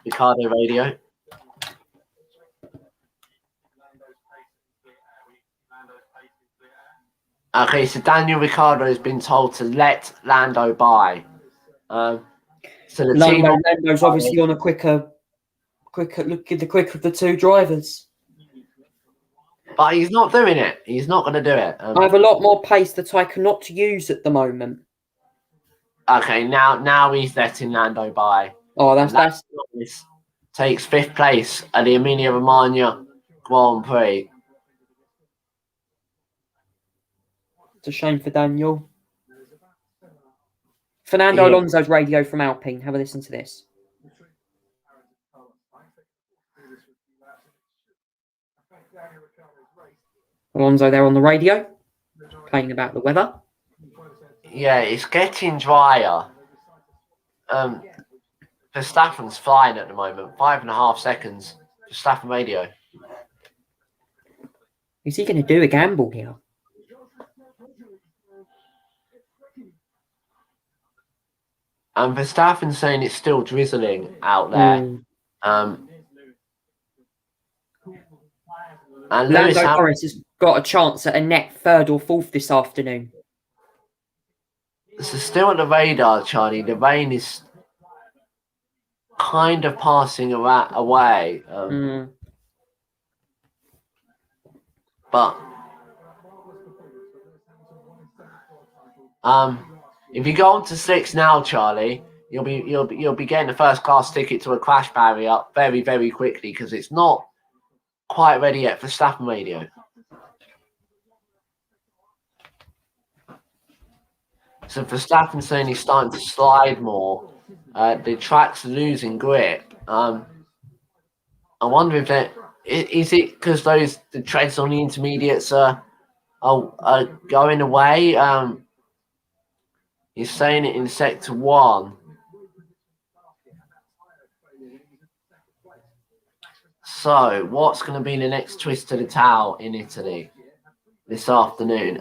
Ricardo radio. Okay, so Daniel Ricciardo has been told to let Lando by. So the Lando's obviously on a quicker look at the quicker of the two drivers. But he's not doing it. He's not going to do it. I have a lot more pace that I cannot use at the moment. Okay, now he's letting Lando by. Oh, that's takes 5th place at the Emilia-Romagna Grand Prix. It's a shame for Daniel. Fernando Alonso's radio from Alpine. Have a listen to this. Alonso there on the radio, playing about the weather. Yeah, it's getting drier. Verstappen's flying at the moment. 5.5 seconds. Verstappen radio. Is he going to do a gamble here? And Verstappen's saying it's still drizzling out there. And Lando Norris has got a chance at a net 3rd or 4th this afternoon. So still at the radar, Charlie. The rain is kind of passing away. But if you go on to 6 now, Charlie, you'll be getting a first class ticket to a crash barrier very, very quickly because it's not quite ready yet for Verstappen radio. So Verstappen's saying he's starting to slide more. The track's losing grip. I wonder if that is it because the treads on the intermediates are going away. He's saying it in sector 1. So, what's going to be the next twist to the towel in Italy this afternoon?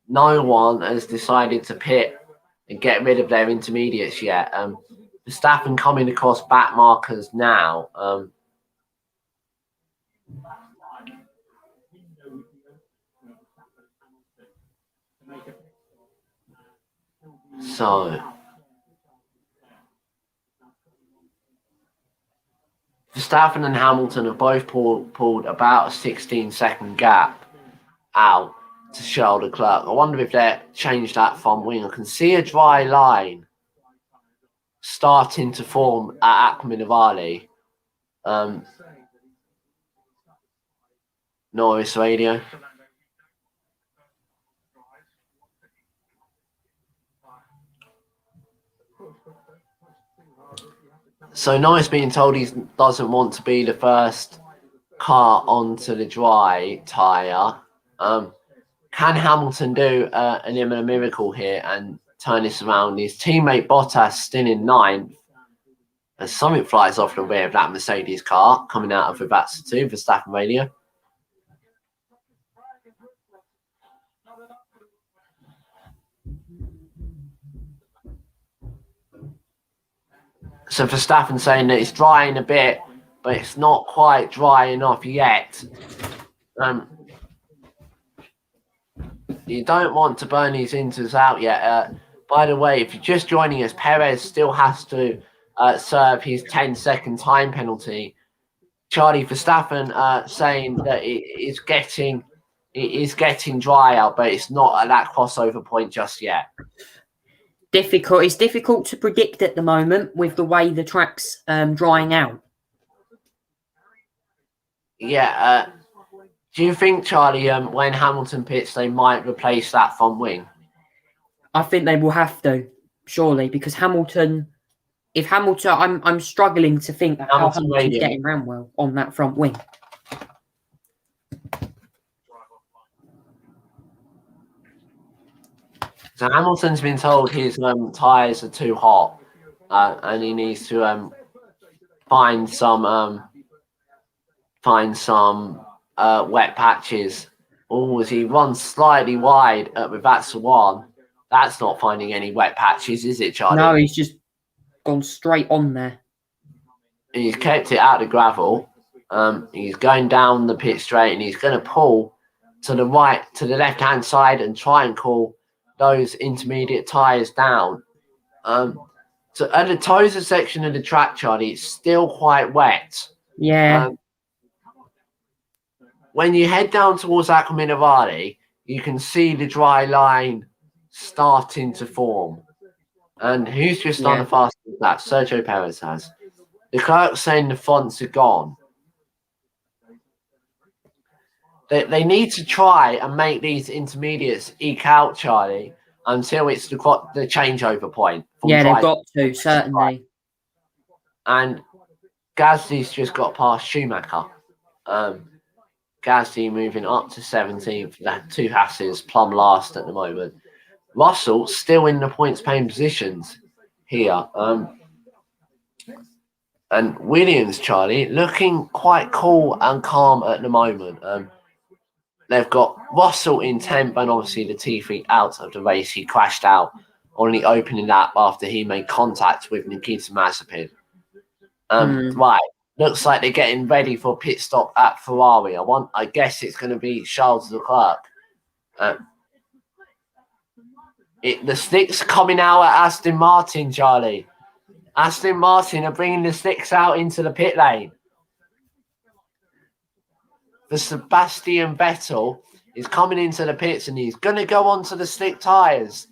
No one has decided to pit and get rid of their intermediates yet. Verstappen coming across back markers now. So, Verstappen and Hamilton have both pulled about a 16-second gap out to Charles Leclerc. I wonder if they changed that front wing. I can see a dry line starting to form at Emilia-Romagna. Norris radio. So Norris being told he doesn't want to be the first car onto the dry tyre. Can Hamilton do an Imola miracle here and turn this around? His teammate Bottas still in 9th. As something flies off the rear of that Mercedes car coming out of Rivazza 2 for Verstappen radio. So Verstappen saying that it's drying a bit, but it's not quite dry enough yet. You don't want to burn these inters out yet. By the way, if you're just joining us, Perez still has to serve his 10-second time penalty. Charlie Verstappen saying that it is getting dry out, but it's not at that crossover point just yet. It's difficult to predict at the moment with the way the track's drying out. Yeah. Do you think, Charlie, when Hamilton pits, they might replace that front wing? I think they will have to, surely, because Hamilton. If Hamilton, I'm struggling to think how Hamilton's getting around well on that front wing. So Hamilton's been told his tyres are too hot, and he needs to find some wet patches. Oh, as he runs slightly wide at Rivazza 1, that's not finding any wet patches, is it, Charlie? No, he's just gone straight on there. And he's kept it out of gravel. He's going down the pit straight, and he's going to pull to the right, to the left-hand side, and try and cool those intermediate tyres down. So at the Tosa section of the track, Charlie, it's still quite wet. Yeah. When you head down towards Emilia-Romagna, you can see the dry line starting to form. And who's just on the fastest lap? Sergio Perez has. Leclerc's saying the fonts are gone. They need to try and make these intermediates eke out, Charlie, until it's the changeover point. Yeah, they've got to, certainly. And Gasly's just got past Schumacher. Gasly moving up to 17th. That 2 Hasses plumb last at the moment. Russell still in the points-paying positions here. And Williams, Charlie, looking quite cool and calm at the moment. They've got Russell in 10th, and obviously the T3 out of the race. He crashed out on the opening lap after he made contact with Nikita Mazepin. Right, looks like they're getting ready for a pit stop at Ferrari. I guess it's going to be Charles Leclerc. The sticks coming out at Aston Martin, Charlie. Aston Martin are bringing the sticks out into the pit lane. For Sebastian Vettel is coming into the pits, and he's going to go onto the slick tyres.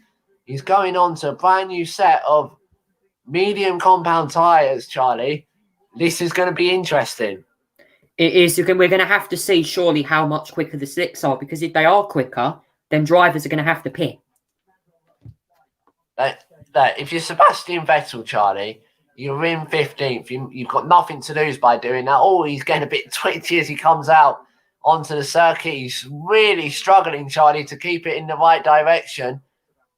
He's going on to a brand new set of medium compound tyres, Charlie. This is going to be interesting. It is. We're going to have to see, surely, how much quicker the slicks are, because if they are quicker, then drivers are going to have to pit. If you're Sebastian Vettel, Charlie, you're in 15th. You've got nothing to lose by doing that. Oh, he's getting a bit twitchy as he comes out onto the circuit. He's really struggling, Charlie, to keep it in the right direction.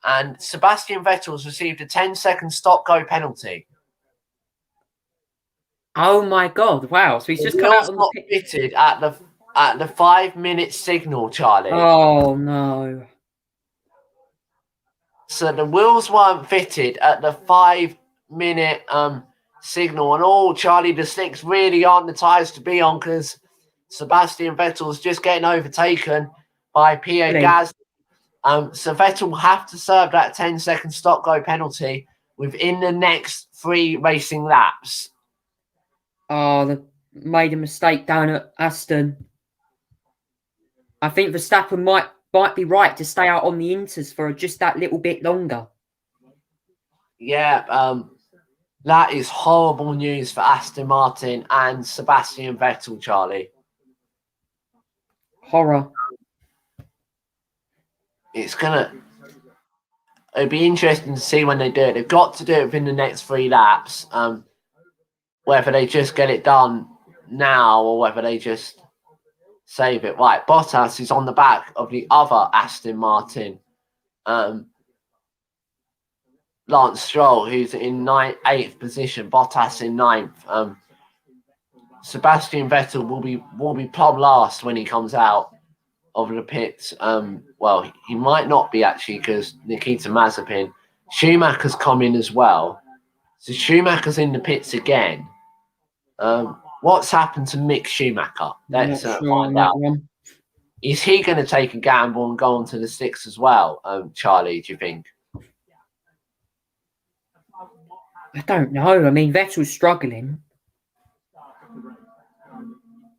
And Sebastian Vettel's received a 10-second stop-go penalty. Oh my God! Wow. So he's just come out on not the fitted at the 5-minute signal, Charlie. Oh no! So the wheels weren't fitted at the 5-minute signal, and Charlie, the slicks really aren't the tyres to be on because Sebastian Vettel's just getting overtaken by Pierre Gasly. So Vettel will have to serve that 10-second stop-go penalty within the next 3 racing laps. Oh, they made a mistake down at Aston. I think Verstappen might be right to stay out on the Inters for just that little bit longer. Yeah, that is horrible news for Aston Martin and Sebastian Vettel, Charlie. Horror. It'll be interesting to see when they do it. They've got to do it within the next 3 laps. Whether they just get it done now or whether they just save it. Right, Bottas is on the back of the other Aston Martin. Lance Stroll, who's in 8th position. Bottas in 9th. Sebastian Vettel will be plumb last when he comes out of the pits. Well, he might not be actually because Nikita Mazepin. Schumacher's come in as well. So Schumacher's in the pits again. What's happened to Mick Schumacher? Let's find out. Is he going to take a gamble and go on to the 6 as well, Charlie, do you think? I don't know. I mean, Vettel's struggling.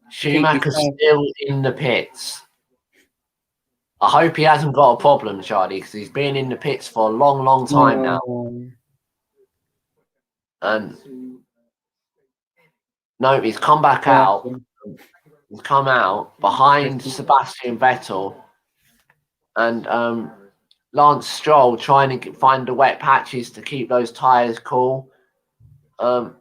Schumacher's still in the pits. I hope he hasn't got a problem, Charlie, because he's been in the pits for a long, long time now. And no, he's come back out. He's come out behind Sebastian Vettel and Lance Stroll trying to find the wet patches to keep those tyres cool. And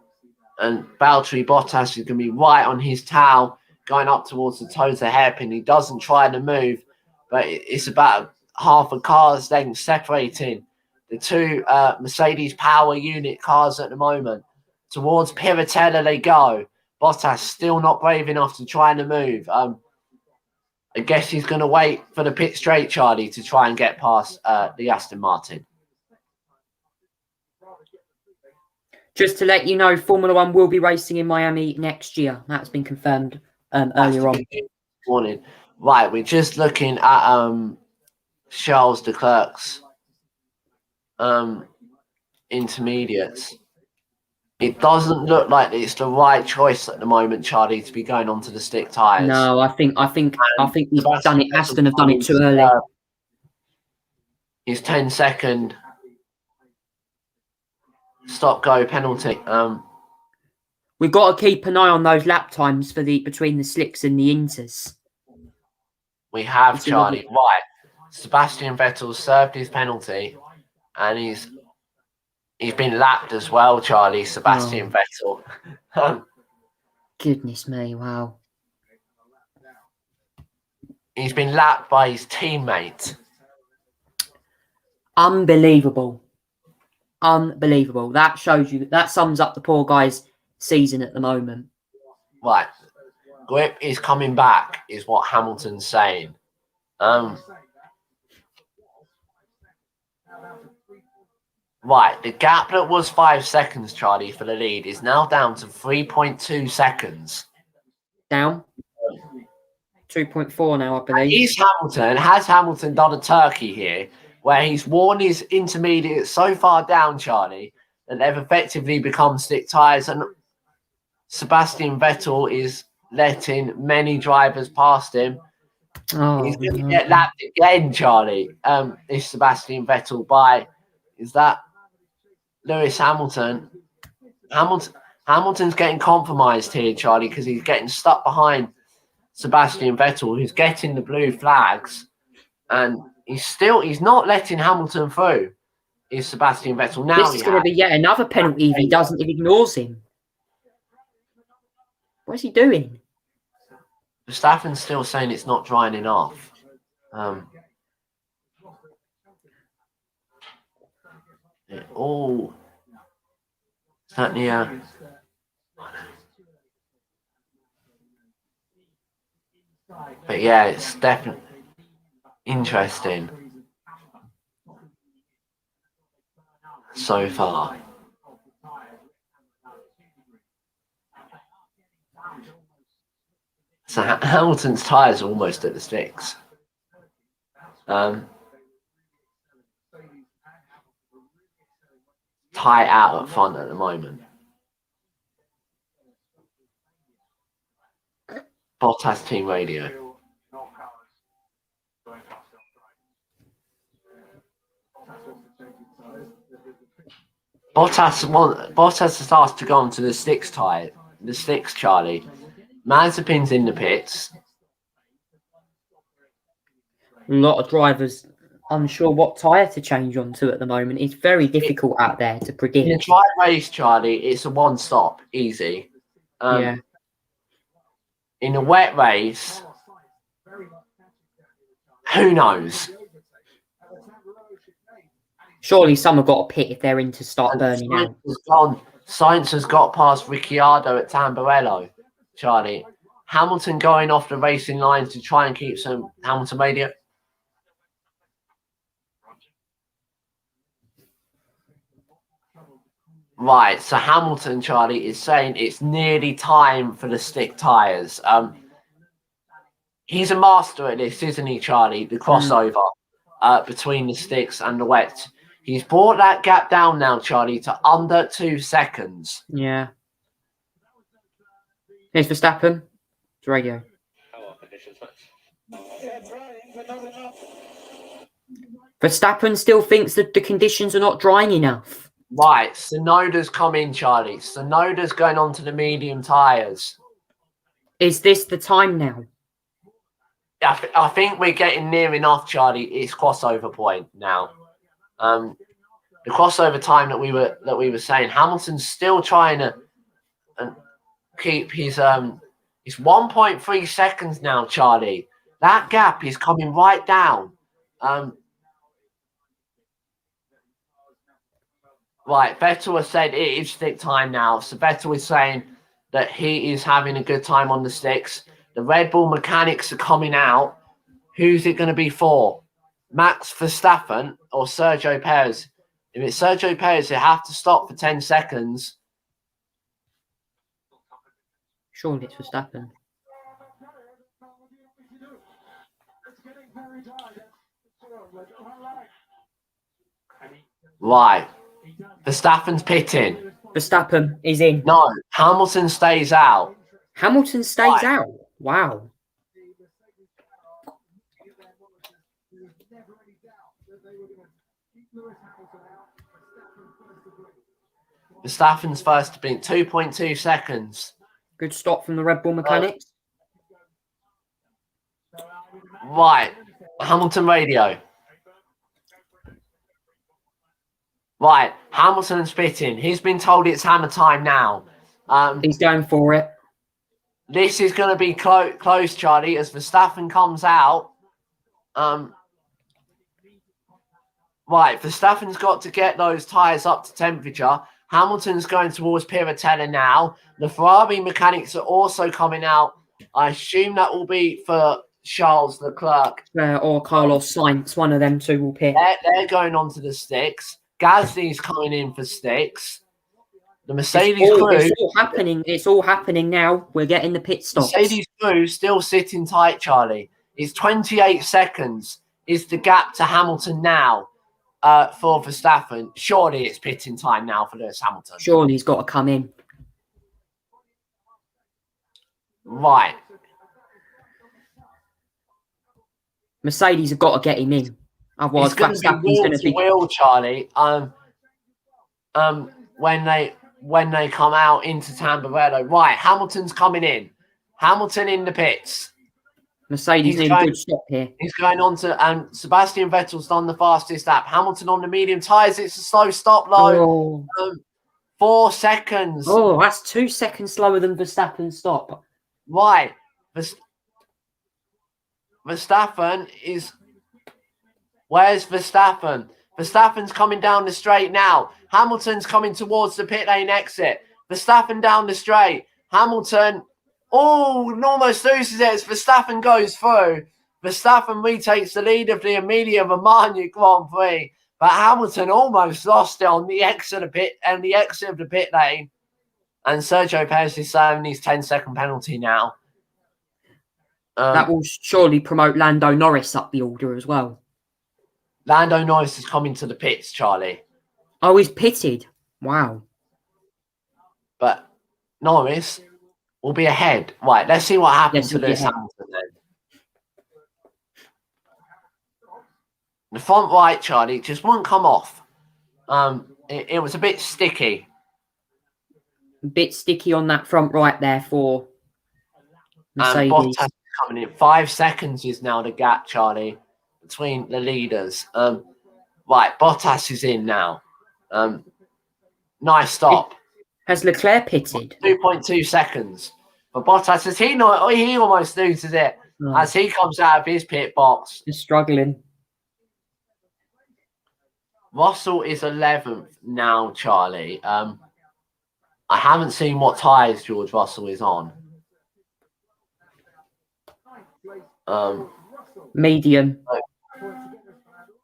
Valtteri Bottas is going to be right on his tail going up towards the toes of hairpin. He doesn't try to move, but it's about half a car's length separating the 2 Mercedes power unit cars at the moment. Towards Piratella they go. Bottas still not brave enough to try and move. I guess he's going to wait for the pit straight, Charlie, to try and get past the Aston Martin. Just to let you know, Formula One will be racing in Miami next year. That's been confirmed earlier on. Morning. Right, we're just looking at Charles Leclerc's intermediates. It doesn't look like it's the right choice at the moment, Charlie, to be going onto the stick tyres. No, I think he's done it. Aston have done it too early. His 10-second stop-go penalty. We've got to keep an eye on those lap times for between the slicks and the Inters. We have, Charlie. Right. Sebastian Vettel served his penalty, and he's been lapped as well, Charlie. Sebastian Vettel. Goodness me! Wow. He's been lapped by his teammate. Unbelievable. That shows you. That sums up the poor guy's season at the moment. Right. Grip is coming back, is what Hamilton's saying. Right, the gap that was 5 seconds, Charlie, for the lead is now down to 3.2 seconds. Down? 2.4 now, I believe. Has Hamilton done a turkey here, where he's worn his intermediate so far down, Charlie, that they've effectively become stick tyres, and Sebastian Vettel is letting many drivers past him. He's going to get lapped again, Charlie. Is Sebastian Vettel by is that Lewis Hamilton's getting compromised here, Charlie, because he's getting stuck behind Sebastian Vettel, who's getting the blue flags, and he's not letting Hamilton through. Is Sebastian Vettel now? This is going to be yet another penalty if he doesn't, if he ignores him. What is he doing? Verstappen's still saying it's not drying enough. Certainly, but yeah, it's definitely interesting so far. So Hamilton's tyres are almost at the sticks. Tight out at front at the moment. Bottas team radio. Bottas has asked to go onto the sticks, Charlie. Mazepin's in the pits. A lot of drivers unsure what tyre to change onto at the moment. It's very difficult out there to predict. In a dry race, Charlie, it's a one stop, easy. Yeah. In a wet race, who knows? Surely some have got to pit if they're in to start burning out. Sainz has got past Ricciardo at Tamburello, Charlie. Hamilton going off the racing lines to try and keep some Hamilton radio. Right, so Hamilton, Charlie, is saying it's nearly time for the stick tyres. He's a master at this, isn't he, Charlie? The crossover between the sticks and the wet. He's brought that gap down now, Charlie, to under 2 seconds. Yeah. Here's Verstappen. It's radio. Verstappen still thinks that the conditions are not drying enough. Right, Tsunoda's come in, Charlie. Tsunoda's going on to the medium tyres. Is this the time now? I think we're getting near enough, Charlie. It's crossover point now. The crossover time that we were saying, Hamilton's still trying to keep his 1.3 seconds now, Charlie. That gap is coming right down. Right, Vettel has said it is stick time now. So Vettel is saying that he is having a good time on the sticks. The Red Bull mechanics are coming out. Who's it going to be for? Max Verstappen or Sergio Perez? If it's Sergio Perez, they have to stop for 10 seconds. Surely it's Verstappen. Right. Verstappen's pitting. Verstappen is in. No, Hamilton stays out. Hamilton stays out. Wow. Verstappen's first to beat 2.2 seconds. Good stop from the Red Bull mechanics. Right. Hamilton radio. Right. Hamilton's pitting. He's been told it's hammer time now. He's going for it. This is going to be close, Charlie, as Verstappen comes out. Right, Verstappen's got to get those tyres up to temperature. Hamilton's going towards Piratella now. The Ferrari mechanics are also coming out. I assume that will be for Charles Leclerc. Or Carlos Sainz. One of them two will pit. They're going on to the sticks. Gasly's coming in for sticks. The Mercedes crew. It's all happening now. We're getting the pit stops. Mercedes crew still sitting tight, Charlie. It's 28 seconds is the gap to Hamilton now for Verstappen. Surely it's pitting time now for Lewis Hamilton. Surely he's got to come in. Right. Mercedes have got to get him in. Otherwise, It's going to be Verstappen's wheel going to to be. wheel, Charlie. When they come out into Tamburello, right? Hamilton's coming in. Hamilton in the pits. Mercedes need a good stop here. He's going on to Sebastian Vettel's done the fastest lap. Hamilton on the medium tyres. It's a slow stop low. 4 seconds. Oh, that's 2 seconds slower than Verstappen's stop. Right. Verstappen is... Where's Verstappen? Verstappen's coming down the straight now. Hamilton's coming towards the pit lane exit. Verstappen down the straight. Hamilton... Oh, almost loses it as Verstappen goes through. Verstappen retakes the lead of the Emilia-Romagna Grand Prix, but Hamilton almost lost it on the exit of the pit lane. And Sergio Perez is serving his 10-second penalty now. That will surely promote Lando Norris up the order as well. Lando Norris is coming to the pits, Charlie. Oh, he's pitted. Wow. But Norris will be ahead. Right, let's see what happens to Lewis ahead. Hamilton then. The front right, Charlie, just wouldn't come off. It was a bit sticky. A bit sticky on that front right there for Mercedes. Bottas coming in. 5 seconds is now the gap, Charlie, between the leaders. Right, Bottas is in now. Nice stop. Has Leclerc pitted? 2.2 seconds. But Bottas, he almost loses it as he comes out of his pit box. He's struggling. Russell is 11th now, Charlie. I haven't seen what tyres George Russell is on. Medium.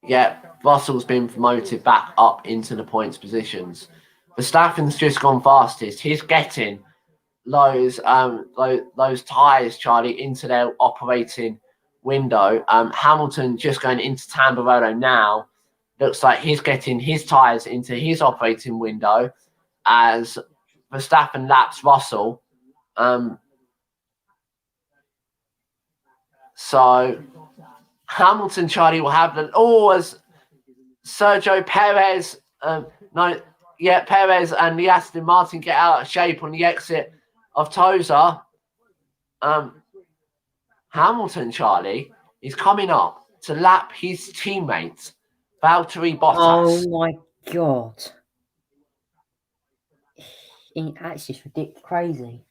Yeah, Russell's been promoted back up into the points positions. Verstappen's just gone fastest. He's getting those tyres, Charlie, into their operating window. Hamilton just going into Tamburello now. Looks like he's getting his tyres into his operating window as Verstappen laps Russell. So Hamilton, Charlie, will have as Sergio Perez, Perez and the Aston Martin get out of shape on the exit of Tosa. Hamilton, Charlie, is coming up to lap his teammate, Valtteri Bottas. Oh my God. That's just ridiculous. Crazy.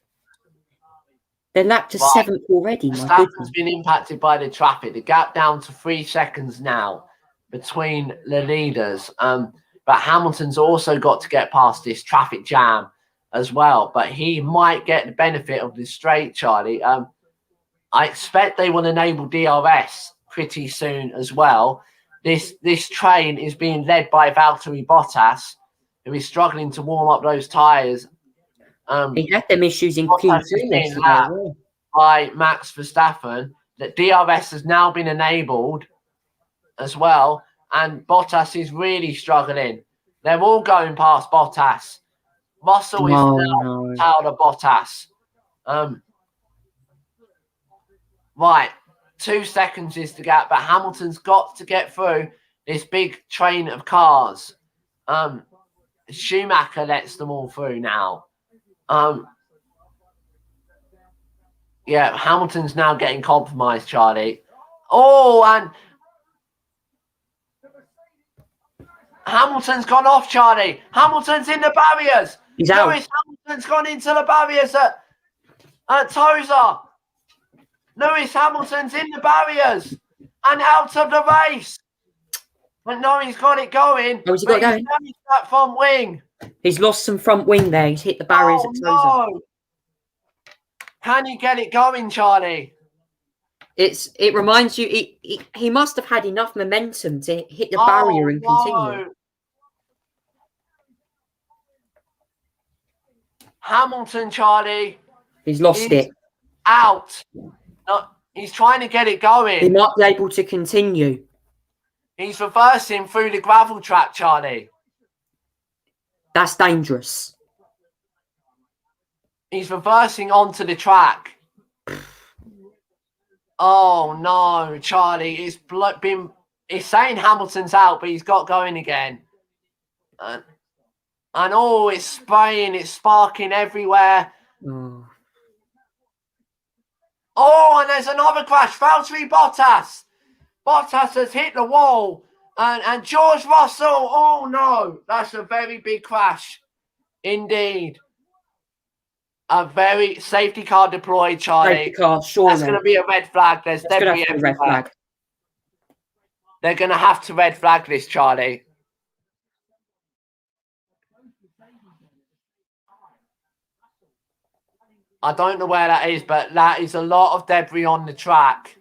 They're lapped to 7th already. Verstappen's been impacted by the traffic. The gap down to 3 seconds now between the leaders. But Hamilton's also got to get past this traffic jam as well. But he might get the benefit of this straight, Charlie. I expect they will enable DRS pretty soon as well. This train is being led by Valtteri Bottas, who is struggling to warm up those tyres. He had them issues in Q2 by Max Verstappen. That DRS has now been enabled as well, and Bottas is really struggling. They're all going past Bottas. Russell is now out of Bottas. Right, 2 seconds is the gap, but Hamilton's got to get through this big train of cars. Schumacher lets them all through now. Hamilton's now getting compromised, Charlie. Oh, and Hamilton's gone off, Charlie. Hamilton's in the barriers. He's out. Lewis Hamilton's gone into the barriers at Tosa. Lewis Hamilton's in the barriers and out of the race. But no, he's got it going. Oh, he's got it going. He's that front wing. He's lost some front wing there. He's hit the barriers at Tosa. No. Can you get it going, Charlie? It reminds you, he must have had enough momentum to hit the barrier and continue. Hamilton, Charlie. He's lost it. Out. No, he's trying to get it going. He might be able to continue. He's reversing through the gravel trap, Charlie. That's dangerous. He's reversing onto the track. Oh, no, Charlie. It's been He's saying Hamilton's out, but he's got going again. And oh, it's spraying, it's sparking everywhere. Oh. Oh, and there's another crash. Valtteri Bottas. Bottas has hit the wall. And George Russell. Oh, no. That's a very big crash. Indeed. A very safety car deployed, Charlie. Safety car, surely. That's going to be a red flag. There's debris everywhere. Red flag. They're going to have to red flag this, Charlie. I don't know where that is, but that is a lot of debris on the track.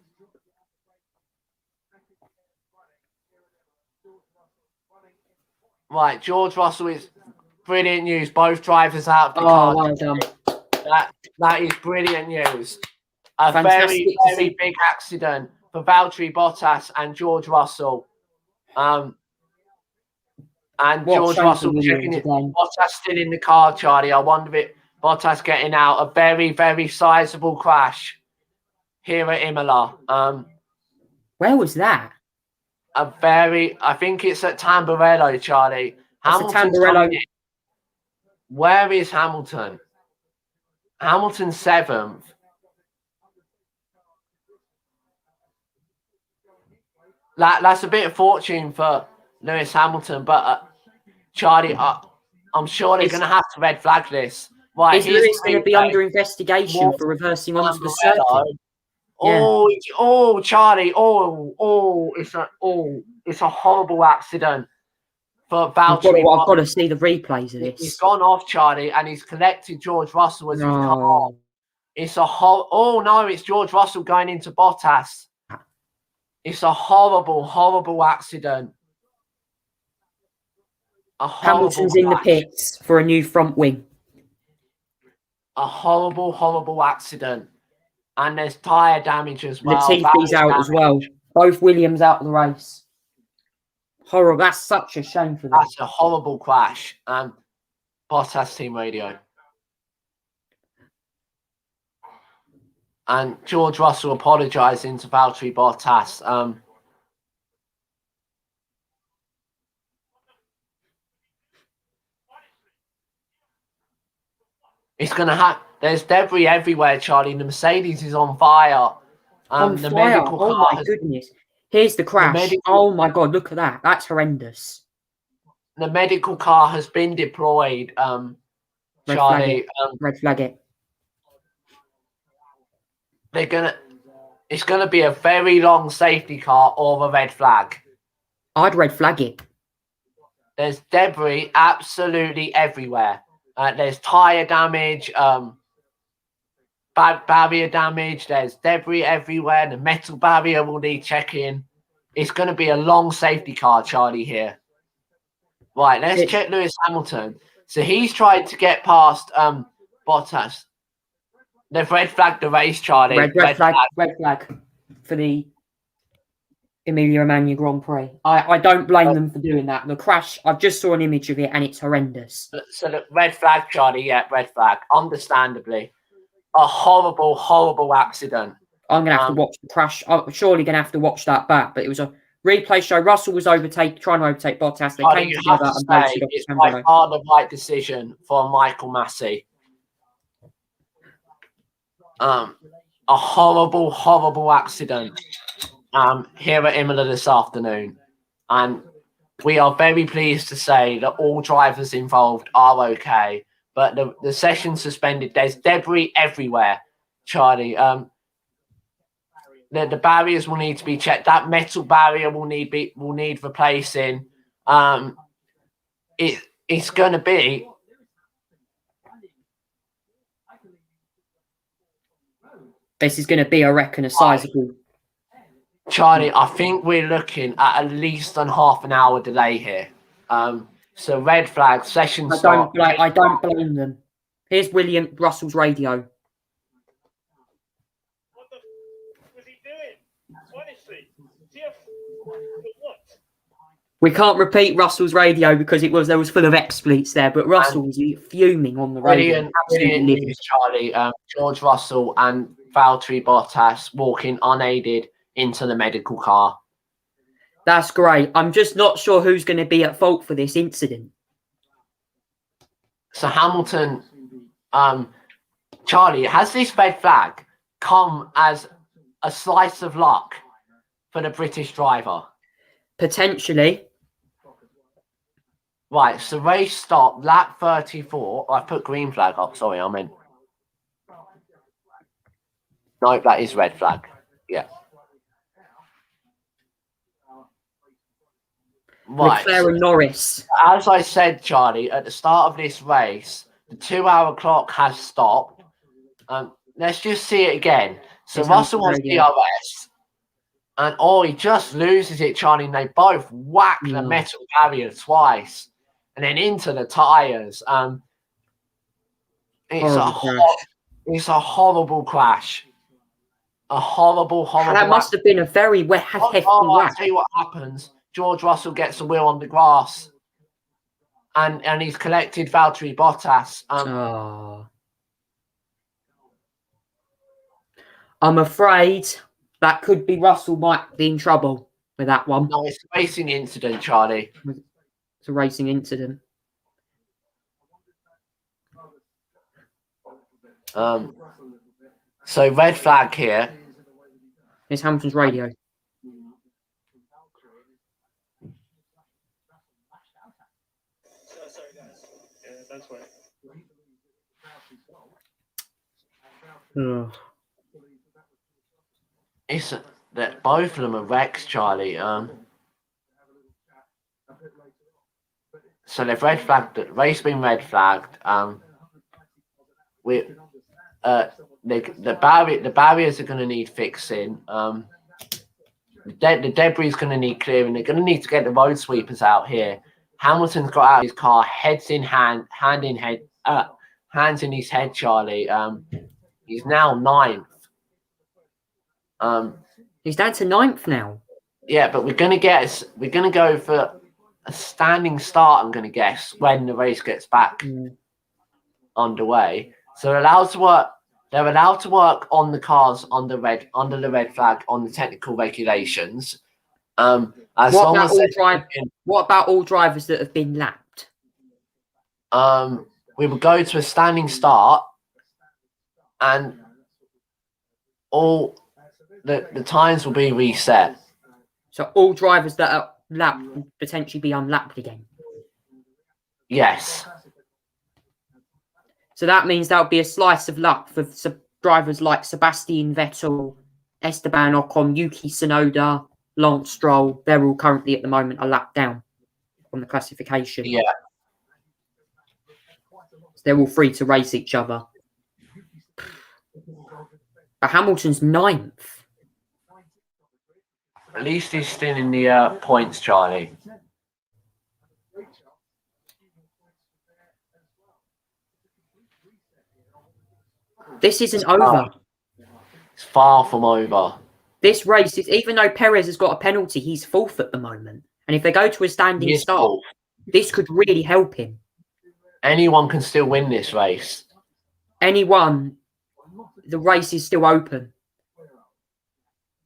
Right, George Russell is brilliant news. Both drivers out of the car. Well done. That is brilliant news. A very, very big accident for Valtteri Bottas and George Russell. And George Russell checking it. Bottas still in the car, Charlie. I wonder if Bottas getting out. A very, very sizable crash here at Imola. Where was that? I think it's at Tamburello, Charlie. Tamburello. Where is Hamilton? Hamilton's 7th. That's a bit of fortune for Lewis Hamilton, but Charlie, I'm sure they're going to have to red flag this. Right, is Lewis going to be under investigation for reversing onto the circuit? Oh, Charlie! It's a horrible accident for Valtteri. I've got to see the replays of this. He's gone off, Charlie, and he's collected George Russell as he's come off. It's it's George Russell going into Bottas. It's a horrible, horrible accident. Hamilton's in the pits for a new front wing. A horrible, horrible accident. And there's tyre damage as well. Latifi's out as well. Both Williams out of the race. Horrible. That's such a shame for them. That's a horrible crash. Bottas team radio. And George Russell apologising to Valtteri Bottas. It's going to have... There's debris everywhere, Charlie. The Mercedes is on fire. The medical car my goodness. Here's the crash. Oh, my God. Look at that. That's horrendous. The medical car has been deployed, Charlie. Red flag it. It's going to be a very long safety car or a red flag. I'd red flag it. There's debris absolutely everywhere. There's tyre damage, barrier damage. There's debris everywhere. The metal barrier will need checking. It's going to be a long safety car, Charlie, here. Right, let's check Lewis Hamilton. So he's tried to get past Bottas. They've red flagged the race, Charlie. Red flag for the Emilia-Romagna Grand Prix. I don't blame them for doing that. The crash, I've just saw an image of it and it's horrendous. So the red flag, Charlie, yeah, red flag. Understandably. A horrible, horrible accident. I'm going to have to watch the crash. I'm surely going to have to watch that back. But it was a replay show. Russell was trying to overtake Bottas. They came together and both it's by far the right decision for Michael Massey. A horrible, horrible accident here at Imola this afternoon. And we are very pleased to say that all drivers involved are okay. But the session suspended. There's debris everywhere, Charlie. The barriers will need to be checked. That metal barrier will need replacing. It's going to be... This is going to be, I reckon, a sizable... Charlie, I think we're looking at least a half an hour delay here. So red flag, session start. I don't blame them. Here's William Russell's radio. What the was he doing? Honestly, what? We can't repeat Russell's radio because there was full of expleets there, but Russell was fuming on the radio. Brilliant news, Charlie. George Russell and Valtteri Bottas walking unaided into the medical car. That's great. I'm just not sure who's going to be at fault for this incident. So Hamilton, Charlie, has this red flag come as a slice of luck for the British driver? Potentially. Right, so race stopped, lap 34. I put green flag up, sorry, I meant. No, that is red flag. Yeah. Right. Leclerc and Norris. As I said, Charlie, at the start of this race, the 2-hour clock has stopped. Let's just see it again. So It's Russell on radio. DRS, and he just loses it, Charlie, and they both whack the metal barrier twice, and then into the tyres. It's a horrible crash. A horrible. That must have been a very hefty I'll whack. tell you what happens. George Russell gets a wheel on the grass, and he's collected Valtteri Bottas. I'm afraid that could be Russell might be in trouble with that one. No, it's a racing incident, Charlie. It's a racing incident. So red flag here. It's Hamilton's radio. Sorry, guys. Yeah, that's right. It's that both of them are wrecks, Charlie. So they've red flagged. The race been red flagged. The barriers are going to need fixing. The debris is going to need clearing. They're going to need to get the road sweepers out here. Hamilton's got out of his car, hands in his head, Charlie. He's now 9th. He's down to 9th now. Yeah, but we're going to go for a standing start, I'm going to guess, when the race gets back underway. So they're allowed to work on the cars under the red flag on the technical regulations. What about all drivers that have been lapped? We will go to a standing start, and all the times will be reset. So all drivers that are lapped will potentially be unlapped again. Yes. So that means that would be a slice of luck for drivers like Sebastian Vettel, Esteban Ocon, Yuki Tsunoda, Lance Stroll. They're all currently at the moment a lap down on the classification. Yeah. So they're all free to race each other. But Hamilton's 9th. At least he's still in the points, Charlie. This isn't over. It's far from over. This race is, even though Perez has got a penalty, he's 4th at the moment. And if they go to a standing start, this could really help him. Anyone can still win this race. The race is still open.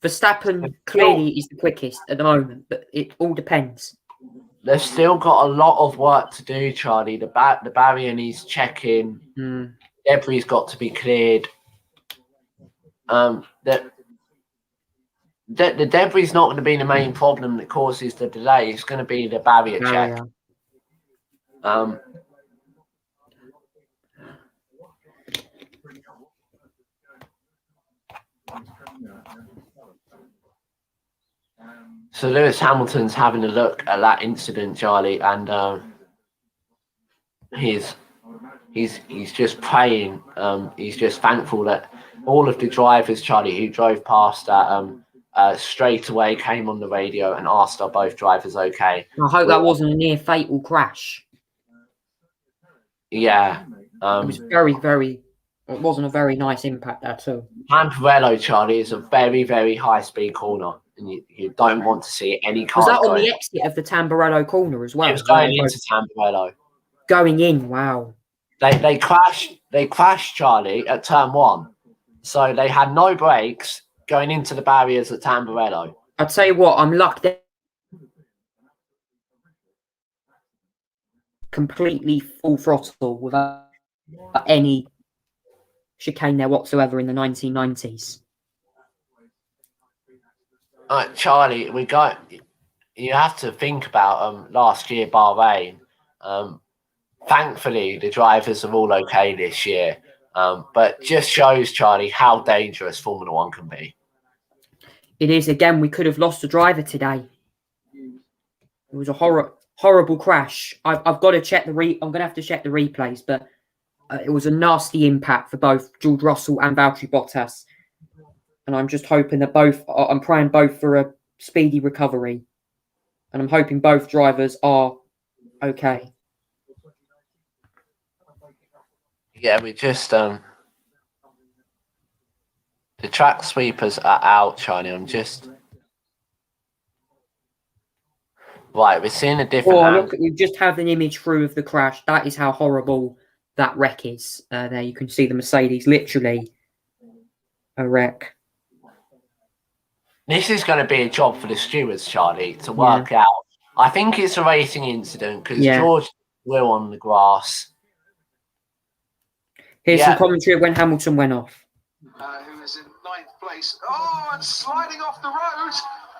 Verstappen clearly is the quickest at the moment, but it all depends. They've still got a lot of work to do, Charlie. The barrier needs checking. Debris got to be cleared. The debris is not going to be the main problem that causes the delay. It's going to be the barrier check. Yeah. So Lewis Hamilton's having a look at that incident, Charlie, and he's just praying. He's just thankful that all of the drivers, Charlie, who drove past that straight away came on the radio and asked, are both drivers okay? I hope that wasn't a near fatal crash. Yeah. It was it wasn't a very nice impact at all. Tamburello, Charlie, is a very, very high-speed corner, and you don't want to see any cars. Was that on the exit of the Tamburello corner as well? It was going into Tamburello. Going in, wow. They crashed, Charlie, at turn 1. So they had no brakes going into the barriers at Tamburello. I'll tell you what, I'm lucky completely full throttle without any chicane there whatsoever in the 1990s. Charlie, you have to think about last year Bahrain. Thankfully, the drivers are all okay this year, but just shows, Charlie, how dangerous Formula One can be. It is. Again, we could have lost a driver today. It was a horrible crash. I've got to check I'm going to have to check the replays, but it was a nasty impact for both George Russell and Valtteri Bottas. And I'm just hoping that I'm praying both for a speedy recovery. And I'm hoping both drivers are okay. Yeah, we just the track sweepers are out, Charlie. Right, we're seeing a different. We just have an image through of the crash. That is how horrible that wreck is. There you can see the Mercedes, literally a wreck. This is going to be a job for the stewards, Charlie, to work out. I think it's a racing incident because George will on the grass. Here's some commentary when Hamilton went off. Who is in 9th place. Oh, and sliding off the road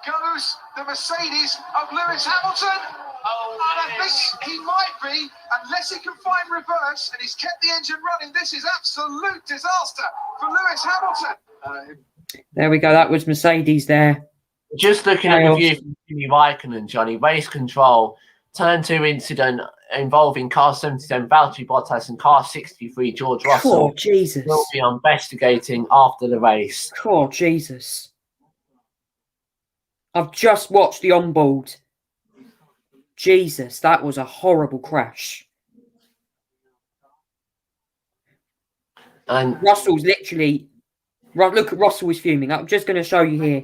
goes the Mercedes of Lewis Hamilton. Oh, and I think he might be, unless he can find reverse, and he's kept the engine running. This is absolute disaster for Lewis Hamilton. There we go. That was Mercedes there. Just looking at the view from Kimi Raikkonen, Johnny, race control, turn 2 incident involving car 77, Valtteri Bottas, and car 63, George Russell. Oh, Jesus. Will be investigating after the race. Oh, Jesus. I've just watched the onboard. Jesus, that was a horrible crash. And Russell's literally... Look, Russell is fuming. I'm just going to show you here.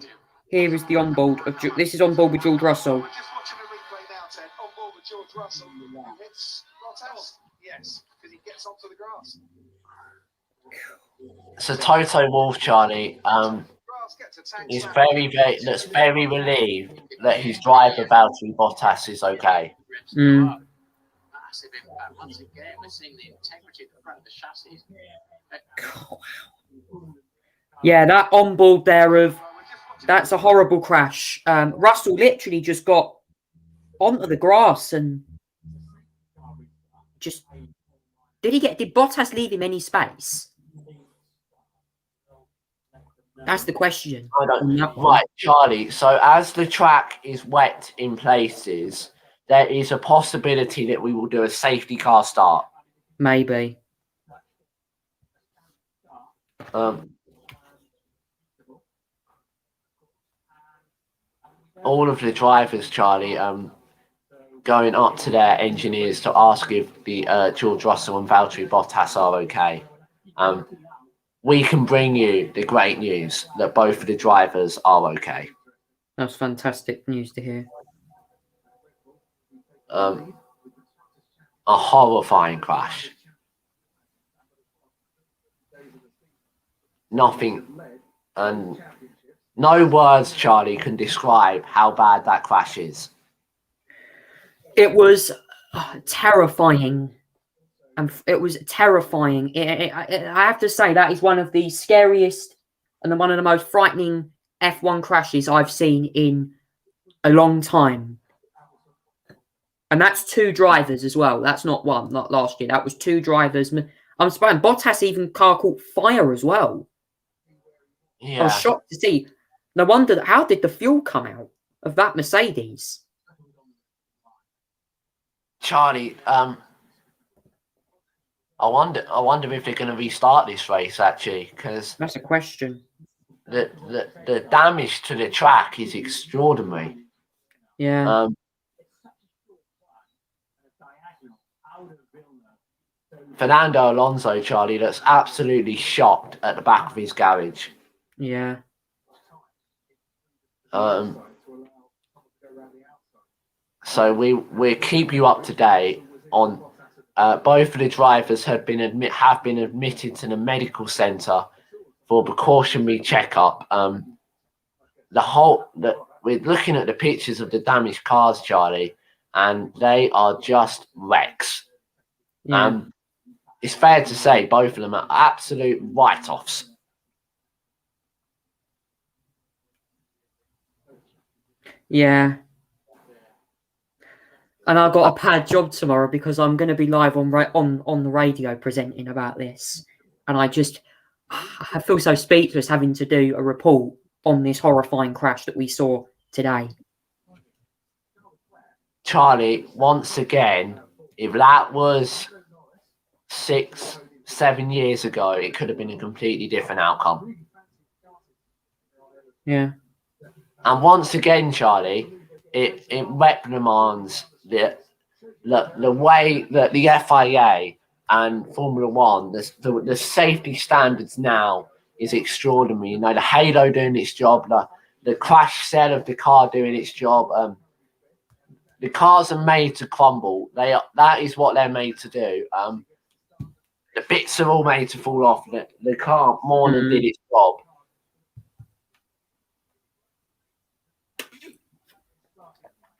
Here is the onboard of... This is onboard with George Russell. We're just watching a replay now, Ted. On board with George Russell. It's Bottas. Yes, because he gets onto the grass. so Toto Wolff, Charlie, is looks very relieved that his driver, Valtteri Bottas, is okay. Mm. Massive impact. Once again, we're seeing the integrity of the front of the chassis. Yeah, that onboard there that's a horrible crash. Russell literally just got onto the grass and just did Bottas leave him any space? That's the question. I don't know. Right, Charlie. So as the track is wet in places, there is a possibility that we will do a safety car start. Maybe. All of the drivers, Charlie, going up to their engineers to ask if the George Russell and Valtteri Bottas are okay. We can bring you the great news that both of the drivers are okay. That's fantastic news to hear. A horrifying crash. Nothing, and no words, Charlie, can describe how bad that crash is. It was terrifying. And it was terrifying. I have to say that is one of the scariest and one of the most frightening F1 crashes I've seen in a long time. And that's 2 drivers as well. That's not one, not last year. That was 2 drivers. I'm surprised. Bottas even car caught fire as well. Yeah. I was shocked to see. No wonder. How did the fuel come out of that Mercedes? Charlie, I wonder if they're going to restart this race actually, because that's a question. The damage to the track is extraordinary. Yeah. Fernando Alonso, Charlie, looks absolutely shocked at the back of his garage. Yeah. So we'll keep you up to date on both of the drivers have been admitted to the medical centre for precautionary checkup. We're looking at the pictures of the damaged cars, Charlie, and they are just wrecks. Yeah. It's fair to say both of them are absolute write-offs. Yeah. And I've got a bad job tomorrow because I'm going to be live on the radio presenting about this. And I feel so speechless having to do a report on this horrifying crash that we saw today. Charlie, once again, if that was 6-7 years ago, it could have been a completely different outcome. Yeah. And once again, Charlie, it reprimands the way that the FIA and Formula One, the safety standards now is extraordinary. You know, the halo doing its job, the crash cell of the car doing its job. The cars are made to crumble. That is what they're made to do. The bits are all made to fall off. The car more than did its job.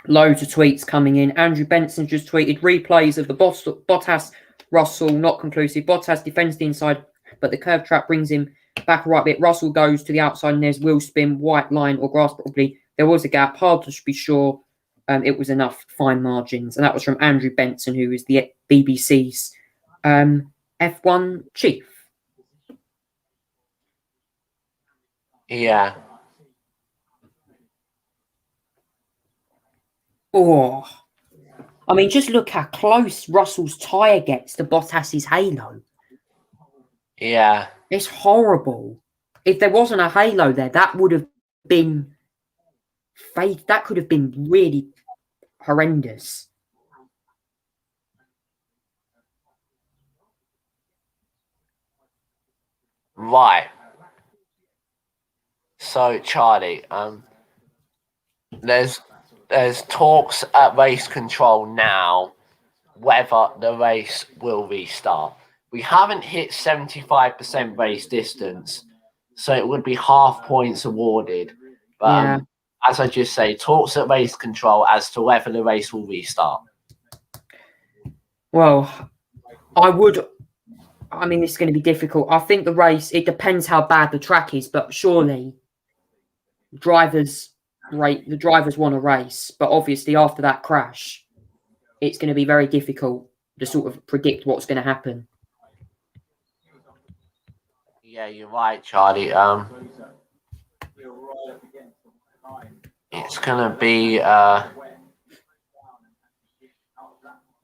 Loads of tweets coming in. Andrew Benson just tweeted replays of the Bottas Russell not conclusive. Bottas defends the inside, but the curved track brings him back a right bit. Russell goes to the outside and there's wheel spin, white line or grass probably. There was a gap. Hard to be sure it was enough fine margins. And that was from Andrew Benson, who is the BBC's F1 chief. Yeah. Oh, I mean, just look how close Russell's tyre gets to Bottas's halo. Yeah. It's horrible. If there wasn't a halo there, that would have been fake. That could have been really horrendous. Right. So, Charlie, there's talks at race control now whether the race will restart. We haven't hit 75% race distance, so it would be half points awarded. But as I just say, talks at race control as to whether the race will restart. Well, I mean, it's going to be difficult. I think the race, it depends how bad the track is, but surely the drivers want to race. But obviously after that crash, it's going to be very difficult to sort of predict what's going to happen. Yeah, you're right, Charlie. It's going to be... I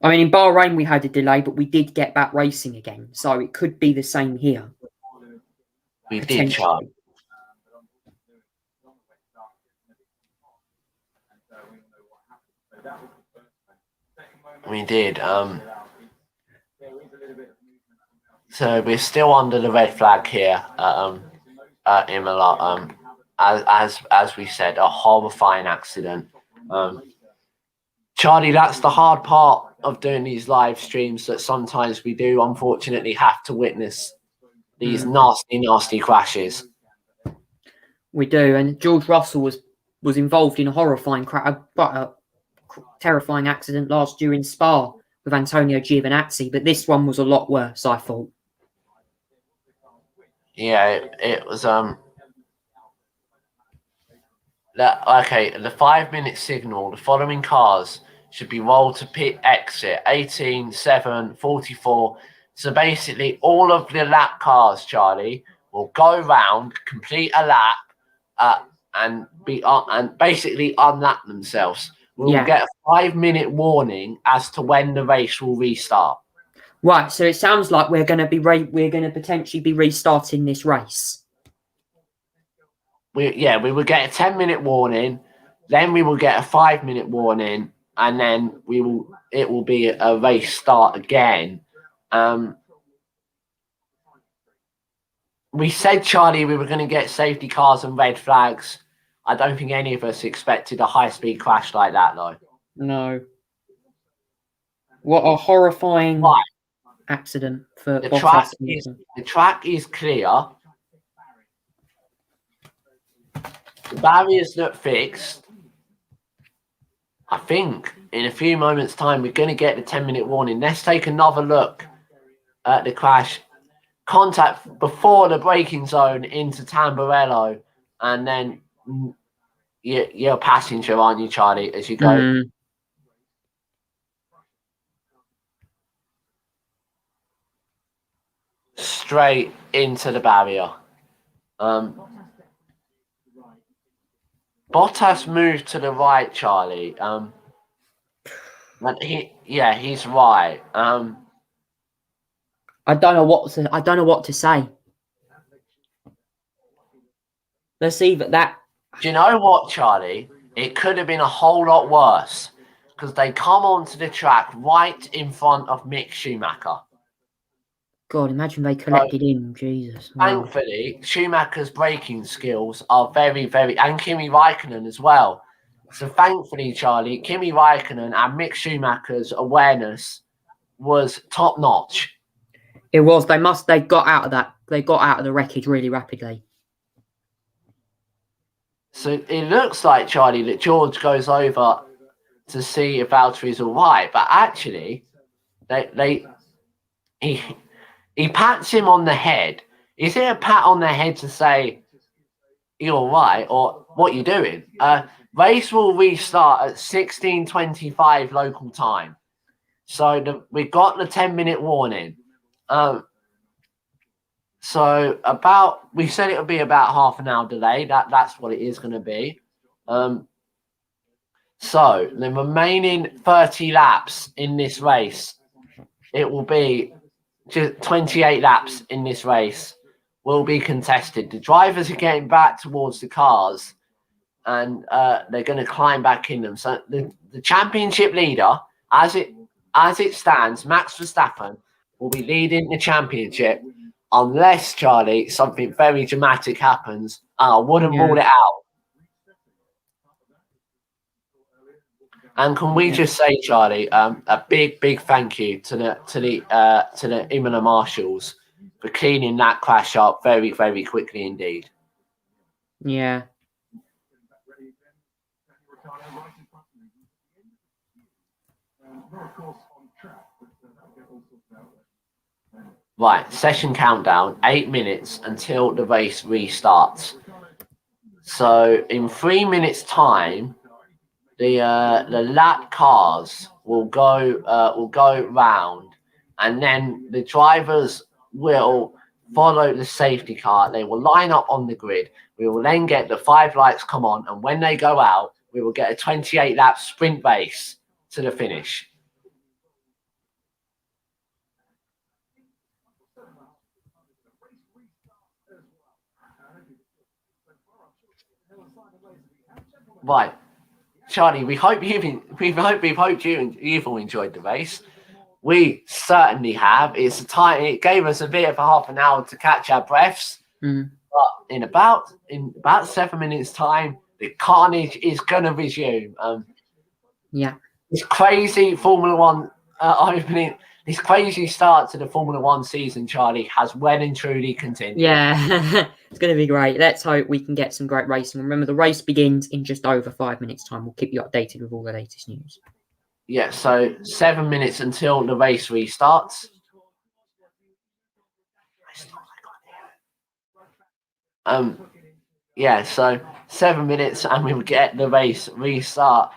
mean, in Bahrain, we had a delay, but we did get back racing again. So it could be the same here. We did, Charlie. We did. So we're still under the red flag here at Imola. As we said, a horrifying accident. Charlie, that's the hard part of doing these live streams, that sometimes we do unfortunately have to witness these nasty crashes. We do, and George Russell was involved in a horrifying terrifying accident last year in Spa with Antonio Giovinazzi, but this one was a lot worse, I thought. Yeah, it was the 5-minute signal. The following cars should be rolled to pit exit 18, 7, 44. So basically, all of the lap cars, Charlie, will go round, complete a lap, and basically unlap themselves. We'll get a 5-minute warning as to when the race will restart. Right. So it sounds like we're going to potentially be restarting this race. We will get a 10-minute warning, then we will get a 5-minute warning, and then it will be a race start again. We said, Charlie, we were going to get safety cars and red flags. I don't think any of us expected a high-speed crash like that, though. No. What a horrifying accident for the Bottas. The track is clear. The barriers look fixed. I think in a few moments' time, we're going to get the 10-minute warning. Let's take another look at the crash. Contact before the braking zone into Tamburello, and then you're a passenger, aren't you, Charlie, as you go? Straight into the barrier. Bottas moved to the right, Charlie. He's right. I don't know what to say. Let's see that. Do you know what, Charlie? It could have been a whole lot worse because they come onto the track right in front of Mick Schumacher. God, imagine they collected him. Jesus. Wow. Thankfully, Schumacher's braking skills are very, very, and Kimi Raikkonen as well. So thankfully, Charlie, Kimi Raikkonen and Mick Schumacher's awareness was top notch. It was. They got out of that. They got out of the wreckage really rapidly. So it looks like, Charlie, that George goes over to see if Valtteri's all right, but actually, he pats him on the head. Is it a pat on the head to say you're all right, or what you doing? Race will restart at 16:25 local time. So we got the 10-minute warning. So we said it would be about half an hour delay. That's what it is going to be. So the remaining 30 laps in this race, it will be just 28 laps in this race will be contested. The drivers are getting back towards the cars, and they're going to climb back in them. So the championship leader, as it stands, Max Verstappen, will be leading the championship unless, Charlie, something very dramatic happens. I wouldn't rule it out. And can we just say, Charlie, a big thank you to the Imola Marshals for cleaning that crash up very, very quickly indeed. Yeah. Right, session countdown, 8 minutes until the race restarts. So in 3 minutes' time, the lap cars will go round, and then the drivers will follow the safety car. They will line up on the grid. We will then get the 5 lights come on, and when they go out, we will get a 28 lap sprint race to the finish. Right, Charlie, we hope you've all enjoyed the race. We certainly have. It gave us a bit of a half an hour to catch our breaths. But in about 7 minutes' time, the carnage is gonna resume. This crazy Formula One opening, this crazy start to the Formula One season, Charlie, has well and truly continued. Yeah, it's going to be great. Let's hope we can get some great racing. Remember, the race begins in just over 5 minutes' time. We'll keep you updated with all the latest news. Yeah, so 7 minutes until the race restarts. Yeah, so 7 minutes and we will get the race restart.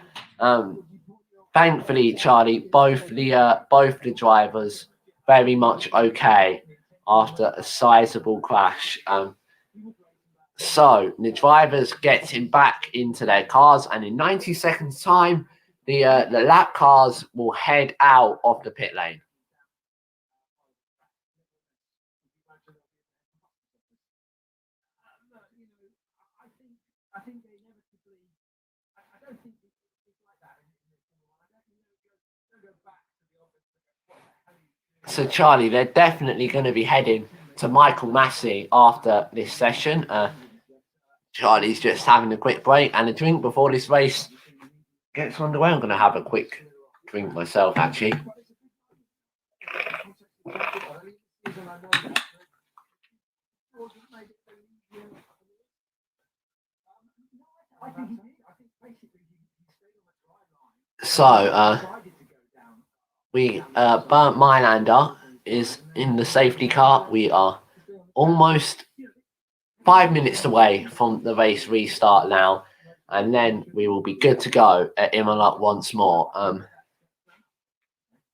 Thankfully, Charlie, both the drivers very much okay after a sizable crash. So the drivers getting back into their cars, and in 90 seconds' time, the lap cars will head out of the pit lane. So, Charlie, they're definitely going to be heading to Michael Massey after this session. Charlie's just having a quick break and a drink before this race gets underway. I'm going to have a quick drink myself, actually. So, we Bernd Mailander is in the safety car. We are almost 5 minutes away from the race restart now, and then we will be good to go at Imola once more.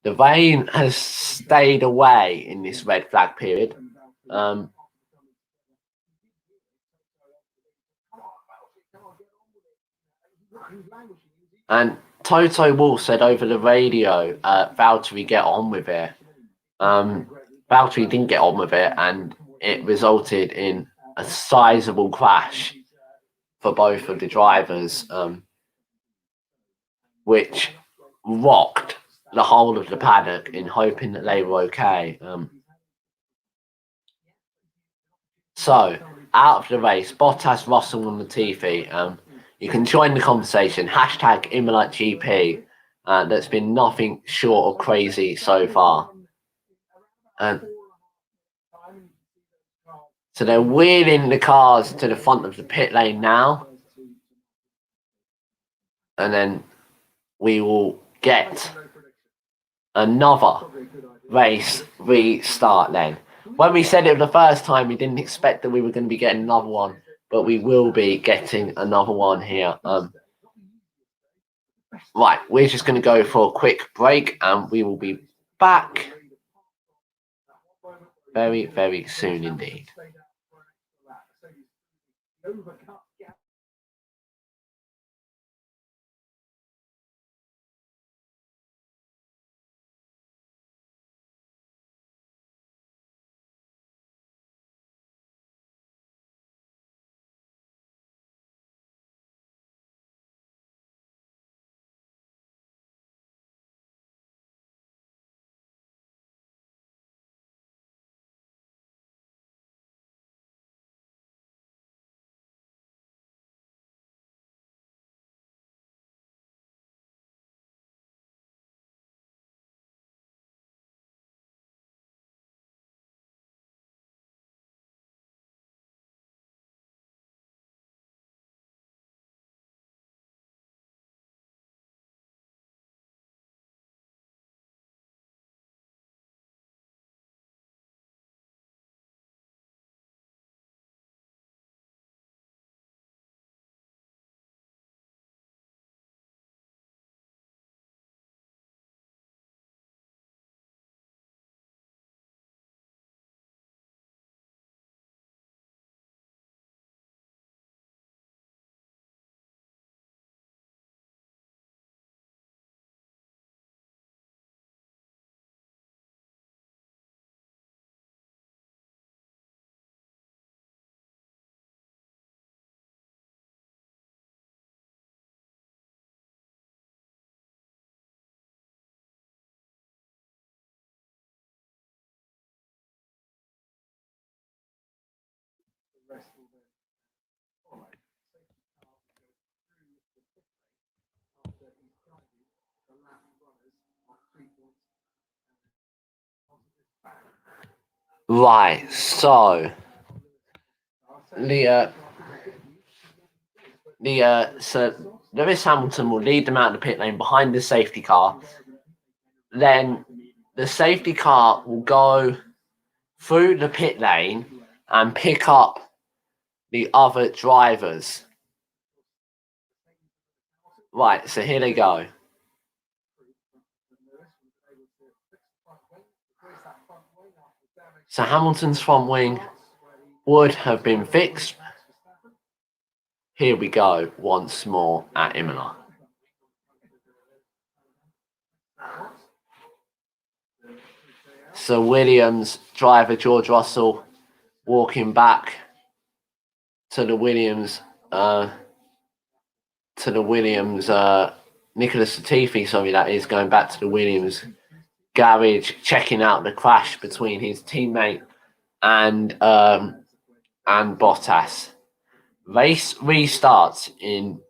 The rain has stayed away in this red flag period. And Toto Wolff said over the radio, Valtteri, get on with it. Valtteri didn't get on with it, and it resulted in a sizable crash for both of the drivers, which rocked the whole of the paddock in hoping that they were okay. So, out of the race, Bottas, Russell and Latifi. You can join the conversation. Hashtag ImolaGP. That's been nothing short of crazy so far. So they're wheeling the cars to the front of the pit lane now. And then we will get another race restart then. When we said it the first time, we didn't expect that we were going to be getting another one, but we will be getting another one here. Right, we're just going to go for a quick break, and we will be back very, very soon indeed. Right, so so Lewis Hamilton will lead them out of the pit lane behind the safety car. Then the safety car will go through the pit lane and pick up the other drivers. Right, so here they go. So Hamilton's front wing would have been fixed. Here we go once more at Imola. So Williams driver George Russell walking back to the Williams Nicholas Latifi, sorry, that is, going back to the Williams garage, checking out the crash between his teammate and Bottas. Race restarts in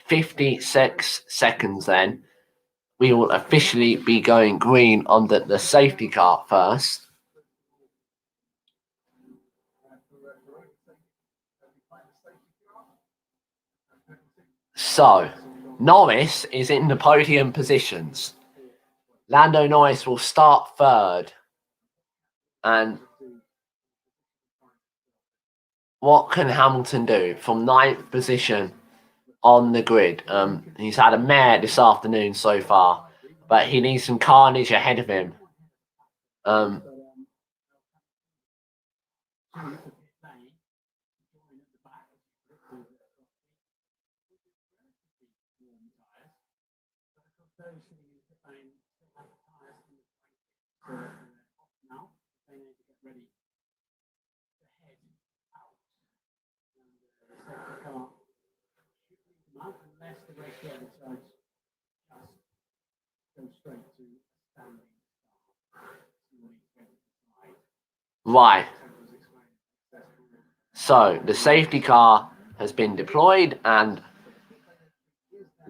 56 seconds then. We will officially be going green under the safety car first. So, Norris is in the podium positions. Lando Norris will start third. And what can Hamilton do from 9th position on the grid? He's had a mare this afternoon so far, but he needs some carnage ahead of him. Right. So the safety car has been deployed and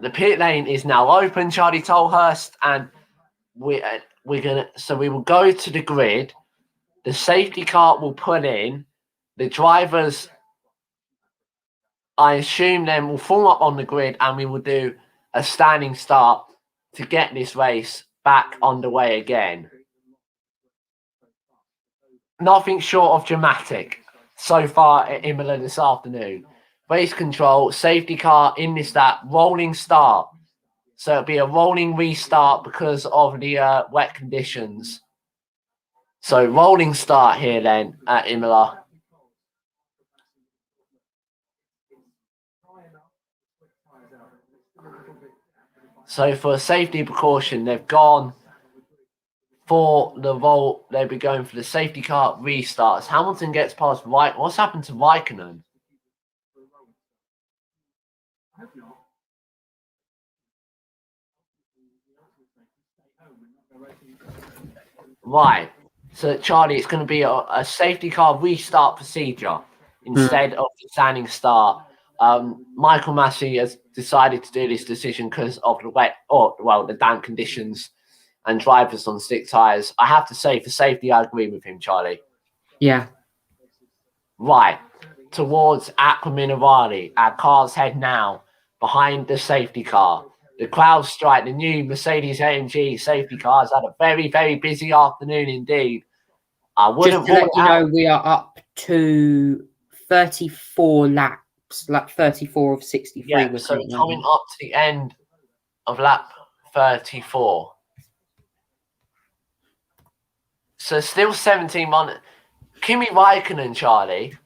the pit lane is now open, Charlie Tolhurst, and we will go to the grid. The safety car will pull in. The drivers, I assume, then will form up on the grid, and we will do a standing start to get this race back underway again. Nothing short of dramatic so far at Imola this afternoon. Race control, safety car in this rolling start. So it'll be a rolling restart because of the wet conditions. So rolling start here then at Imola. So for a safety precaution, they've gone for the roll. They'll be going for the safety car restarts. Hamilton gets past Raikkonen. What's happened to Raikkonen? Right. So, Charlie, it's going to be a safety car restart procedure instead of the standing start. Michael Massey has decided to do this decision because of the damp conditions and drivers on slick tyres. I have to say, for safety, I agree with him, Charlie. Yeah. Right. Towards Aqua Minerale. Our cars head now behind the safety car. The crowd strike. The new Mercedes-AMG safety cars had a very, very busy afternoon indeed. I wouldn't just to let you know, we are up to 34 laps, lap 34 of 63. Yeah, so coming up to the end of lap 34. So still 17 minutes. Kimi Raikkonen, Charlie,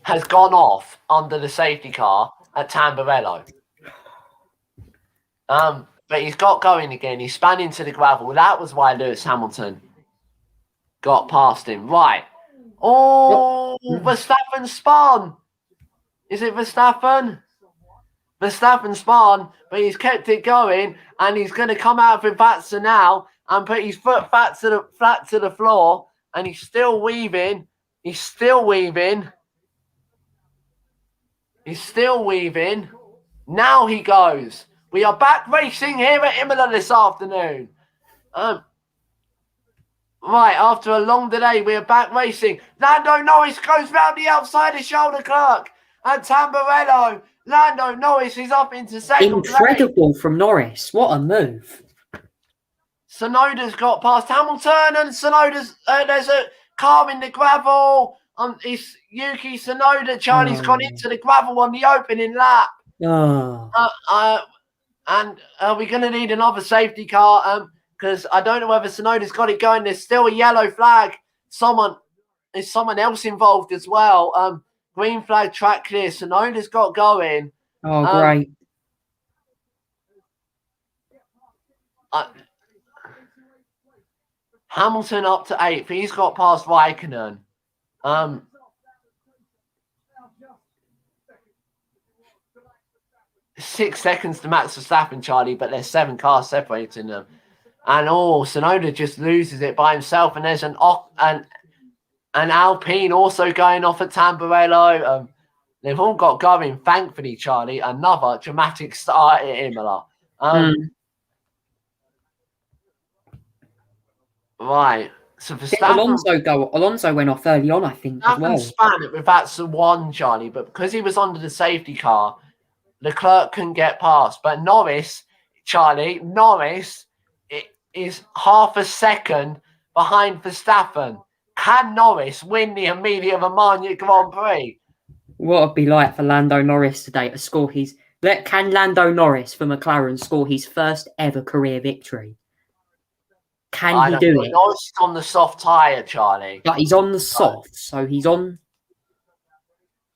has gone off under the safety car at Tamburello. But he's got going again. He span into the gravel. That was why Lewis Hamilton got past him. Right. Oh, Verstappen spun. Is it Verstappen? Verstappen spun, but he's kept it going, and he's going to come out of Vatsa now and put his foot flat to the floor, and he's still weaving. He's still weaving. He's still weaving. Now he goes. We are back racing here at Imola this afternoon. Right, after a long delay, we are back racing. Lando Norris goes round the outside of shoulder clerk. And Tamburello. Lando Norris is up into second place. Incredible from Norris. What a move. Sonoda's got past Hamilton, and Sonoda's there's a car in the gravel. It's Yuki Tsunoda. Charlie's gone into the gravel on the opening lap. And are we going to need another safety car? Because I don't know whether Tsunoda's got it going. There's still a yellow flag. There's someone else involved as well. Green flag, track clear. Tsunoda's got going. Oh, great. Hamilton up to 8th. He's got past Raikkonen. 6 seconds to Max Verstappen, Charlie, but there's 7 cars separating them. And Tsunoda just loses it by himself. And there's an Alpine also going off at Tamburello. They've all got going, thankfully, Charlie. Another dramatic start at Imola. Right. So Verstappen, Alonso went off early on, I think, as well. Span it with that's the one, Charlie, but because he was under the safety car, Leclerc can get past. But Norris is half a second behind Verstappen. Can Norris win the Emilia-Romagna Grand Prix? What would it be like for Lando Norris today to score his... Can Lando Norris for McLaren score his first ever career victory? Can he do it? Norris is on the soft tyre, Charlie. But he's on the soft, so he's on...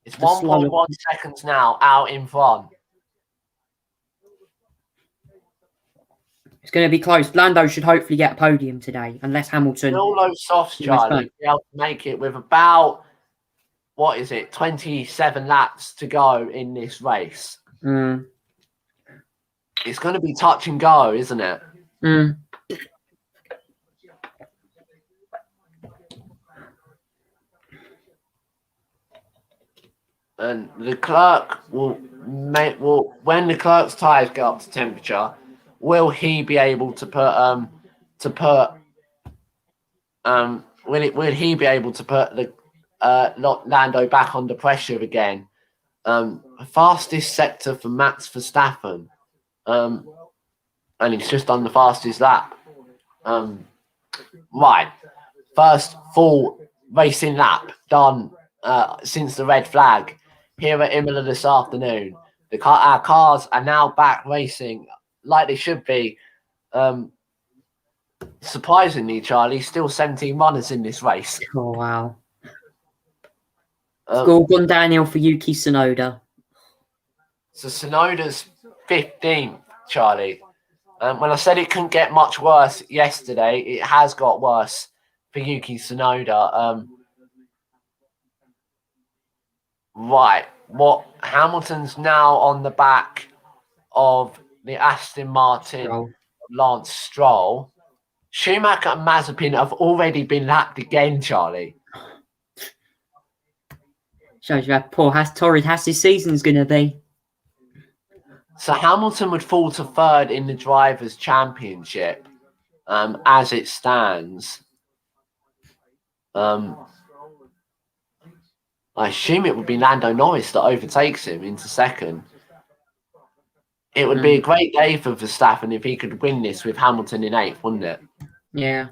It's 1.1 seconds now out in front. It's going to be close. Lando should hopefully get a podium today, unless Hamilton... All those softs, Charlie, be able to make it with about, 27 laps to go in this race. Mm. It's going to be touch and go, isn't it? Mm. And Leclerc when Leclerc's tyres get up to temperature, will he be able to will he be able to put the Lando back under pressure again? Fastest sector for Max Verstappen, and he's just done the fastest lap. Right, first full racing lap done since the red flag here at Imola this afternoon. Our cars are now back racing like they should be. Surprisingly, Charlie, still 17 runners in this race. Oh, wow. It's all gone downhill for Yuki Tsunoda. So Tsunoda's 15th, Charlie. When I said it couldn't get much worse yesterday, it has got worse for Yuki Tsunoda. Right. Hamilton's now on the back of the Aston Martin Lance Stroll. Schumacher and Mazepin have already been lapped again, Charlie. Shows you how poor Torres Hass's season's going to be. So Hamilton would fall to third in the Drivers' Championship as it stands. I assume it would be Lando Norris that overtakes him into second. It would be a great day for Verstappen if he could win this with Hamilton in 8th, wouldn't it? Yeah.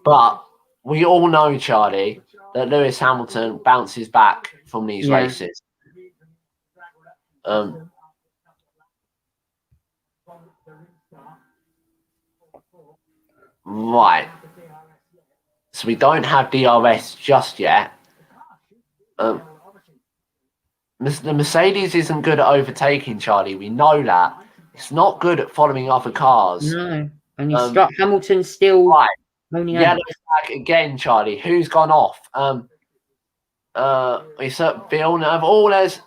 But we all know, Charlie, that Lewis Hamilton bounces back from these races. Right. So we don't have DRS just yet. The Mercedes isn't good at overtaking, Charlie. We know that. It's not good at following other cars. No. And he struck Hamilton still. Right. Only Yellow flag again, Charlie. Who's gone off? It's Villeneuve.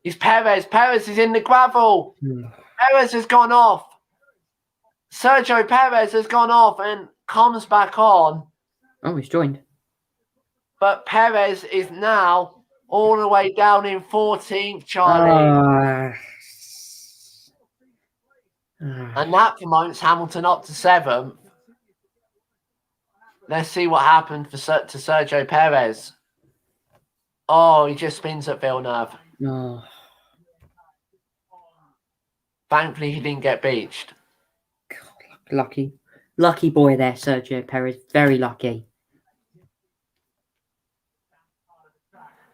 It's Perez. Perez is in the gravel. Perez has gone off. Sergio Perez has gone off and comes back on. Oh, he's joined. But Perez is now all the way down in 14th, Charlie. And that promotes Hamilton up to 7th. Let's see what happened to Sergio Perez. Oh, he just spins at Villeneuve. Oh. Thankfully, he didn't get beached. Lucky. Lucky boy there, Sergio Perez. Very lucky.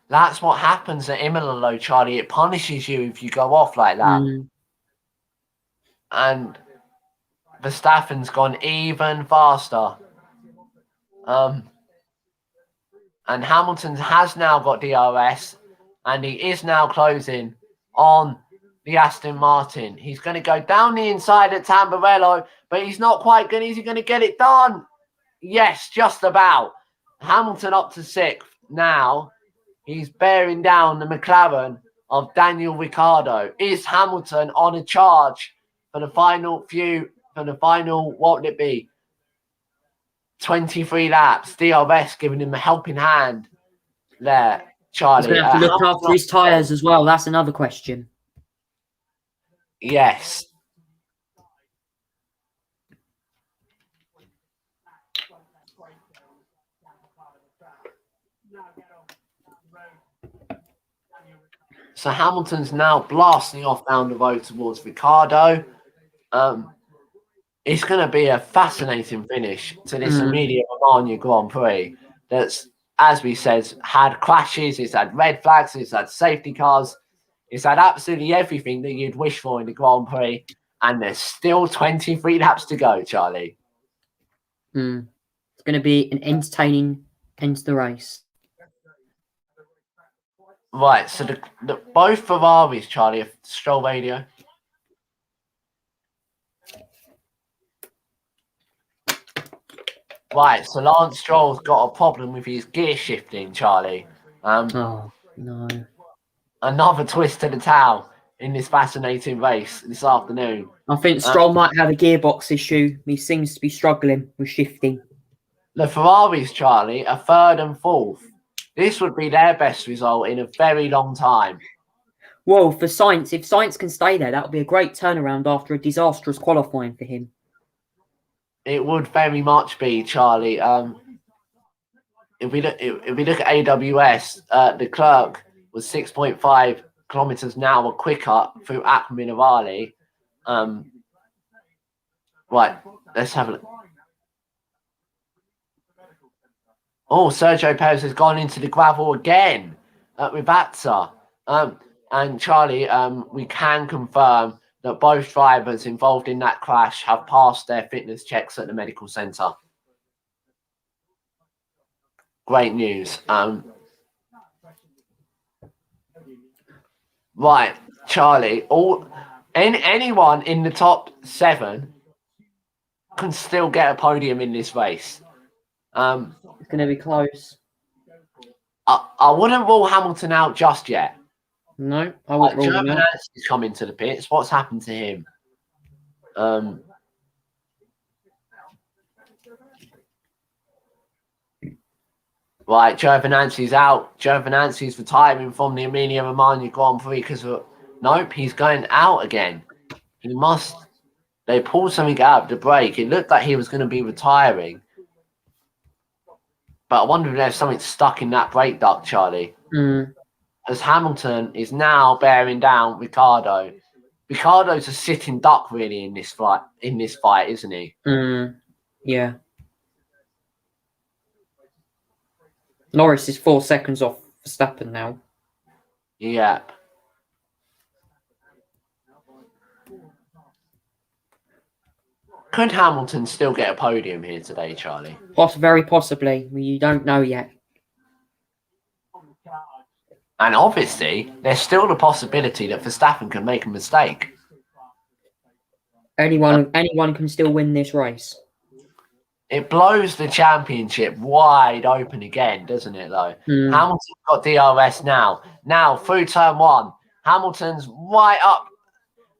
That's what happens at Imola, though, Charlie. It punishes you if you go off like that. And Verstappen's gone even faster. And Hamilton has now got DRS, and he is now closing on the Aston Martin. He's going to go down the inside at Tamburello, but he's not quite good. Is he going to get it done? Yes, just about. Hamilton up to 6th now. He's bearing down the McLaren of Daniel Ricciardo. Is Hamilton on a charge for the final what would it be? 23 laps. DRS giving him a helping hand there, Charlie. He's going to have to look after his tyres as well. That's another question. Yes. So Hamilton's now blasting off down the road towards Ricciardo. It's going to be a fascinating finish to this Emilia-Romagna Grand Prix that's, as we said, had crashes, it's had red flags, it's had safety cars, it's had absolutely everything that you'd wish for in the Grand Prix, and there's still 23 laps to go, Charlie. It's going to be an entertaining end to the race. Right, so the both Ferraris, Charlie, have Stroll radio. Right, so Lance Stroll's got a problem with his gear shifting, Charlie. Oh, no. Another twist to the tail in this fascinating race this afternoon. I think Stroll might have a gearbox issue. He seems to be struggling with shifting. The Ferraris, Charlie, are 3rd and 4th. This would be their best result in a very long time. Well, for Sainz, if Sainz can stay there, that would be a great turnaround after a disastrous qualifying for him. It would very much be, Charlie. If we look at AWS, the clerk was 6.5 kilometers an hour quicker through Acqua Minerale. Right, let's have a look. Oh, Sergio Perez has gone into the gravel again with Atsa. And Charlie, we can confirm that both drivers involved in that crash have passed their fitness checks at the medical centre. Great news. Right, Charlie. Anyone in the top 7 can still get a podium in this race. It's going to be close. I wouldn't rule Hamilton out just yet. No, I wouldn't rule him out. He's come into the pits. What's happened to him? Right, Giovinazzi's out. Giovinazzi's retiring from the Emilia-Romagna Grand Prix because nope, he's going out again. He must. They pulled something out of the brake. It looked like he was going to be retiring. But I wonder if there's something stuck in that brake duct, Charlie. As Hamilton is now bearing down Ricciardo. Ricciardo's a sitting duck, really, in this fight, isn't he? Yeah. Norris is 4 seconds off Verstappen now. Yep. Could Hamilton still get a podium here today, Charlie? Very possibly. You don't know yet. And obviously, there's still the possibility that Verstappen can make a mistake. Anyone can still win this race. It blows the championship wide open again, doesn't it, though? Hamilton's got DRS now. Now, through turn 1, Hamilton's right up,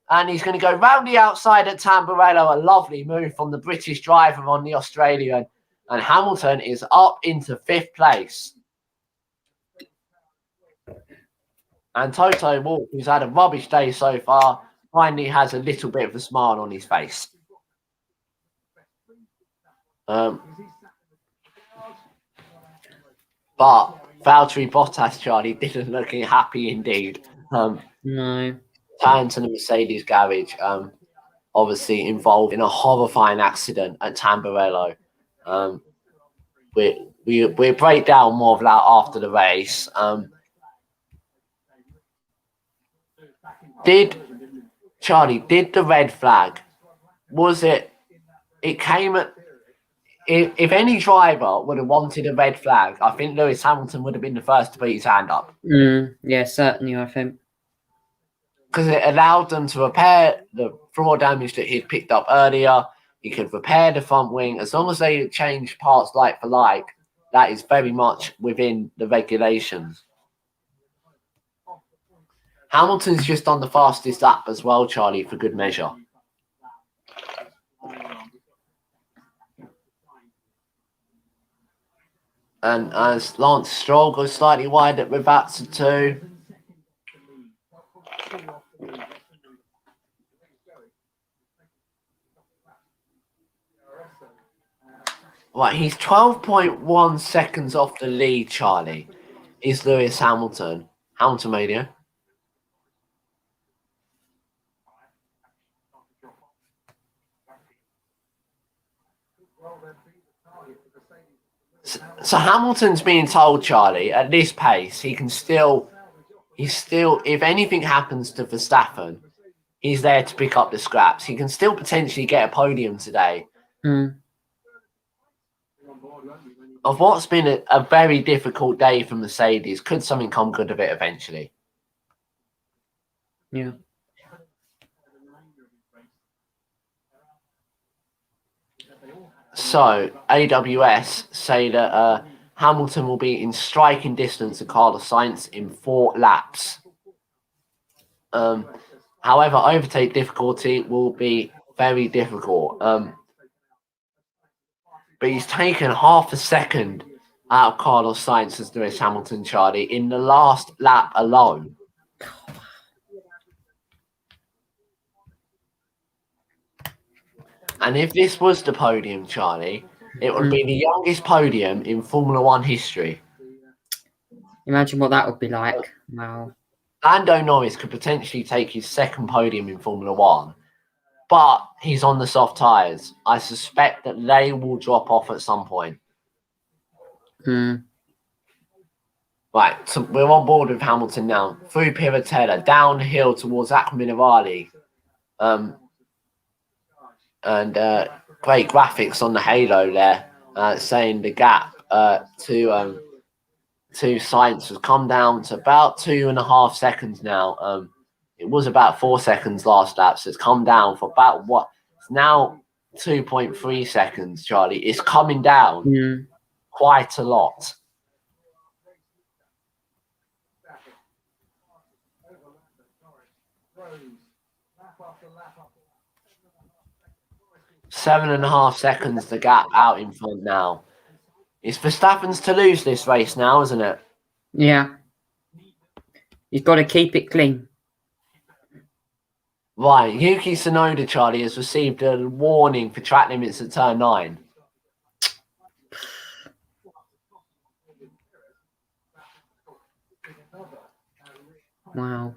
and he's going to go round the outside at Tamburello. A lovely move from the British driver on the Australian. And Hamilton is up into 5th place. And Toto Wolff, who's had a rubbish day so far, finally has a little bit of a smile on his face. But Valtteri Bottas, Charlie, didn't look happy indeed. No. Turned to the Mercedes garage, obviously involved in a horrifying accident at Tamburello. We'll break down more of that after the race. Did the red flag, was it came at, if any driver would have wanted a red flag, I think Lewis Hamilton would have been the first to put his hand up. Yeah, certainly, I think. Because it allowed them to repair the floor damage that he'd picked up earlier. He could repair the front wing. As long as they change parts like for like, that is very much within the regulations. Hamilton's just on the fastest lap as well, Charlie, for good measure. And as Lance Stroll goes slightly wide at Ravazza too. Right, he's 12.1 seconds off the lead, Charlie, is Lewis Hamilton. Hamilton Radio. So Hamilton's being told, Charlie, at this pace, he's still, if anything happens to Verstappen, he's there to pick up the scraps. He can still potentially get a podium today. Of what's been a very difficult day for Mercedes, could something come good of it eventually? Yeah. So AWS say that Hamilton will be in striking distance of Carlos Sainz in 4 laps. However, overtake difficulty will be very difficult. But he's taken half a second out of Carlos Sainz as Lewis Hamilton, Charlie, in the last lap alone. And if this was the podium, Charlie, it would be the youngest podium in Formula One history. Imagine what that would be like. Wow. Lando Norris could potentially take his second podium in Formula One, but he's on the soft tyres. I suspect that they will drop off at some point. Right, so we're on board with Hamilton now. Through Piratella, downhill towards Emilia-Romagna. And great graphics on the halo there, saying the gap to Sainz has come down to about 2.5 seconds now. It was about 4 seconds last lap, so it's come down for about it's now 2.3 seconds, Charlie. It's coming down quite a lot. Seven and a half seconds the gap out in front now. It's Verstappen's to lose this race now, isn't it? Yeah. You've got to keep it clean. Right, Yuki Tsunoda, Charlie, has received a warning for track limits at turn 9. Wow.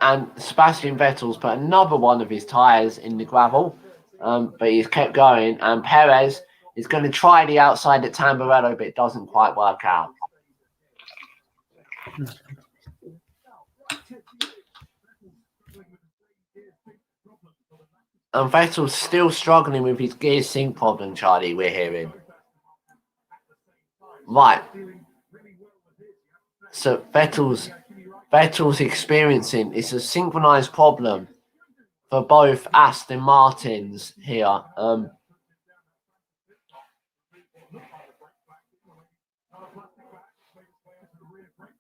And Sebastian Vettel's put another one of his tyres in the gravel, but he's kept going. And Perez is going to try the outside at Tamburello, but it doesn't quite work out. And Vettel's still struggling with his gear sync problem, Charlie, we're hearing. Right. So Vettel's experiencing, it's a synchronized problem for both Aston Martins here.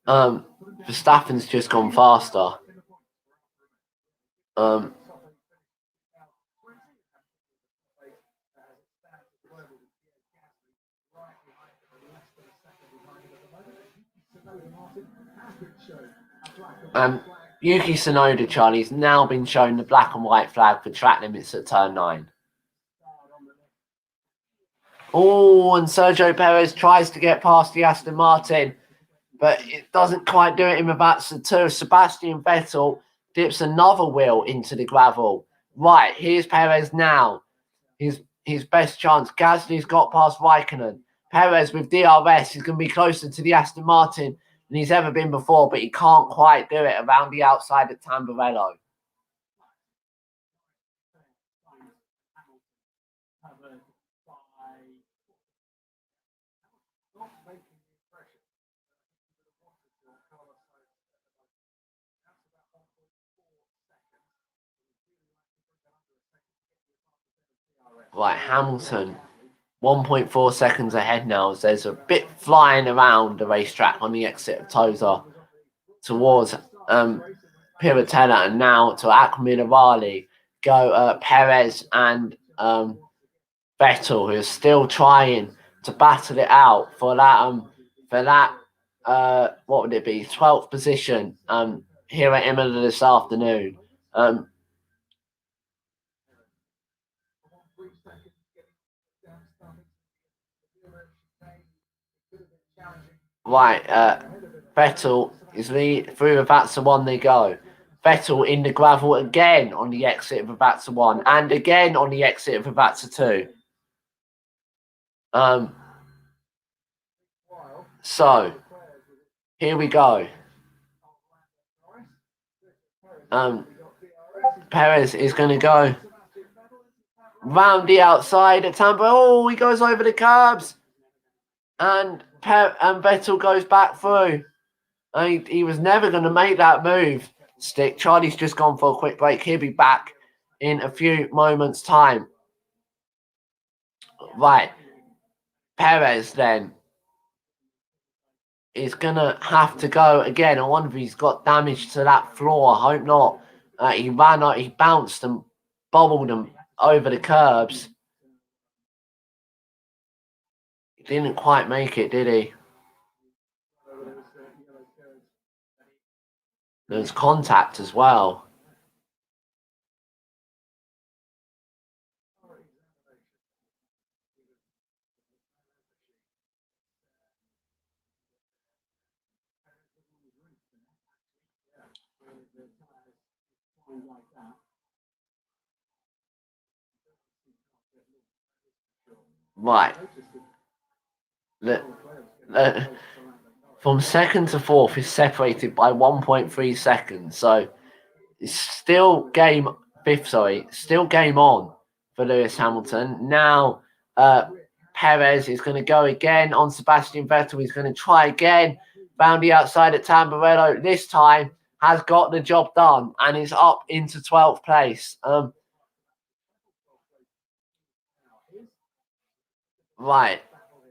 Verstappen's just gone faster. Yuki Tsunoda, Charlie's now been shown the black and white flag for track limits at turn 9. Oh, and Sergio Perez tries to get past the Aston Martin, but it doesn't quite do it in Mavazza 2. Sebastian Vettel dips another wheel into the gravel. Right, here's Perez now. His best chance. Gasly's got past Raikkonen. Perez with DRS is going to be closer to the Aston Martin than he's ever been before, but he can't quite do it around the outside of Tamburello. Right, Hamilton, 1.4 seconds ahead now. As there's a bit flying around the racetrack on the exit of Tosa towards Piratella, and now to Emilia-Romagna go Perez and Vettel, who are still trying to battle it out for that what would it be, 12th position here at Imola this afternoon. Right, Vettel is through Mavazza 1 they go. Vettel in the gravel again on the exit of Mavazza 1 and again on the exit of Mavazza 2. So here we go. Perez is going to go round the outside at Tampa. Oh, he goes over the curbs, and Vettel goes back through. He was never going to make that move. Stick. Charlie's just gone for a quick break. He'll be back in a few moments' time. Right. Perez then is going to have to go again. I wonder if he's got damage to that floor. I hope not. He ran out, he bounced and bobbled him over the curbs. He didn't quite make it, did he? There's contact as well. Right. From second to fourth is separated by 1.3 seconds. So it's still game on for Lewis Hamilton. Now Perez is going to go again on Sebastian Vettel. He's going to try again. Round the outside at Tamburello. This time has got the job done and is up into 12th place. Right.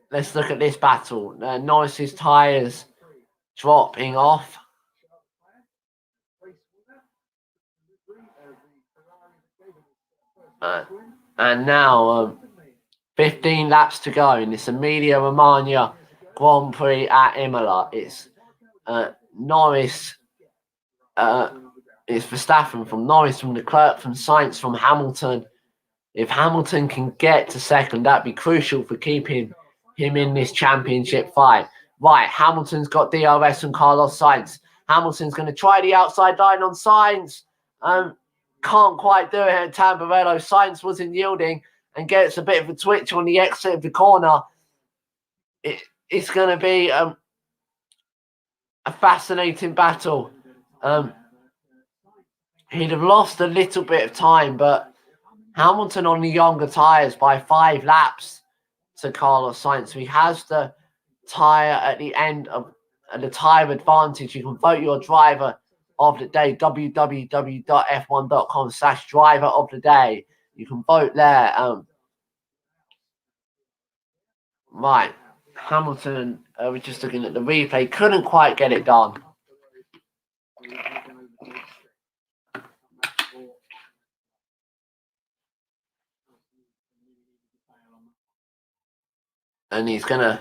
Let's look at this battle. Norris's tyres dropping off. And now 15 laps to go in this Emilia-Romagna Grand Prix at Imola. It's Norris, it's Verstappen from Norris, from Leclerc, from Sainz, from Hamilton. If Hamilton can get to second, that'd be crucial for keeping him in this championship fight. Right, Hamilton's got DRS from Carlos Sainz. Hamilton's going to try the outside line on Sainz. Can't quite do it at Tamburello. Sainz wasn't yielding and gets a bit of a twitch on the exit of the corner. It's going to be a fascinating battle. He'd have lost a little bit of time, but Hamilton on the younger tyres by 5 laps to Carlos Sainz. So he has the tyre at the end of the tyre advantage. You can vote your driver of the day, www.f1.com/driver of the day. You can vote there. Right, Hamilton, we're just looking at the replay, couldn't quite get it done. And he's going to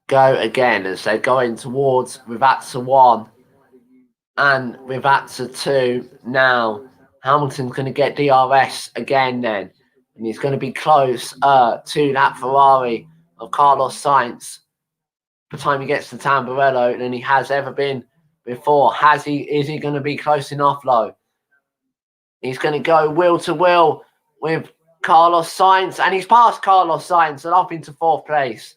go again as they're going towards Rivazza 1 and Rivazza 2 now. Hamilton's going to get DRS again then. And he's going to be close to that Ferrari of Carlos Sainz by the time he gets to Tamburello than he has ever been before. Is he going to be close enough though? He's going to go wheel to wheel with Carlos Sainz, and he's passed Carlos Sainz and up into 4th place.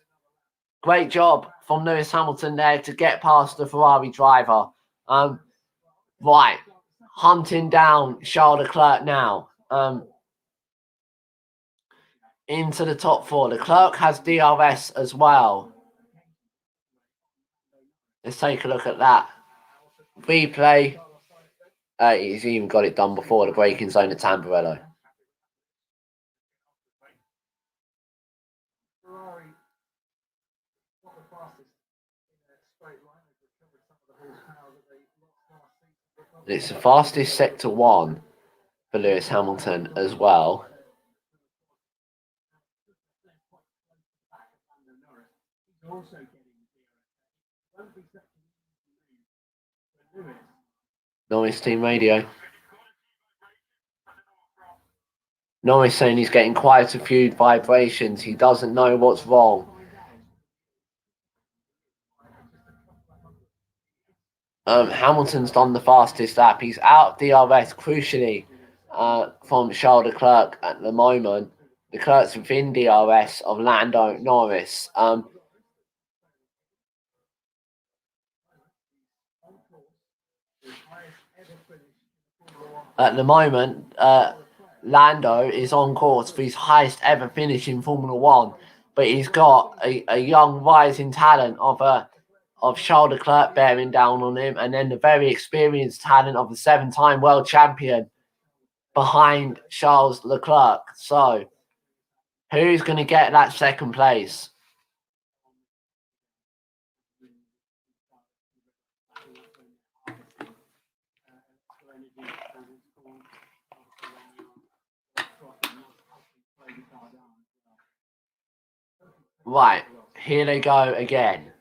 Great job from Lewis Hamilton there to get past the Ferrari driver. Right, hunting down Charles Leclerc now. Into the top 4. Leclerc has DRS as well. Let's take a look at that. Replay. He's even got it done before the braking zone at Tamburello. It's the fastest sector 1 for Lewis Hamilton as well. Norris team radio. Norris saying he's getting quite a few vibrations. He doesn't know what's wrong. Hamilton's done the fastest lap. He's out of DRS, crucially, from Charles Leclerc at the moment. Leclerc's within DRS of Lando Norris. At the moment, Lando is on course for his highest ever finish in Formula One, but he's got a young rising talent of Charles Leclerc bearing down on him, and then the very experienced talent of the 7-time world champion behind Charles Leclerc. So, who's going to get that second place? Right, here they go again.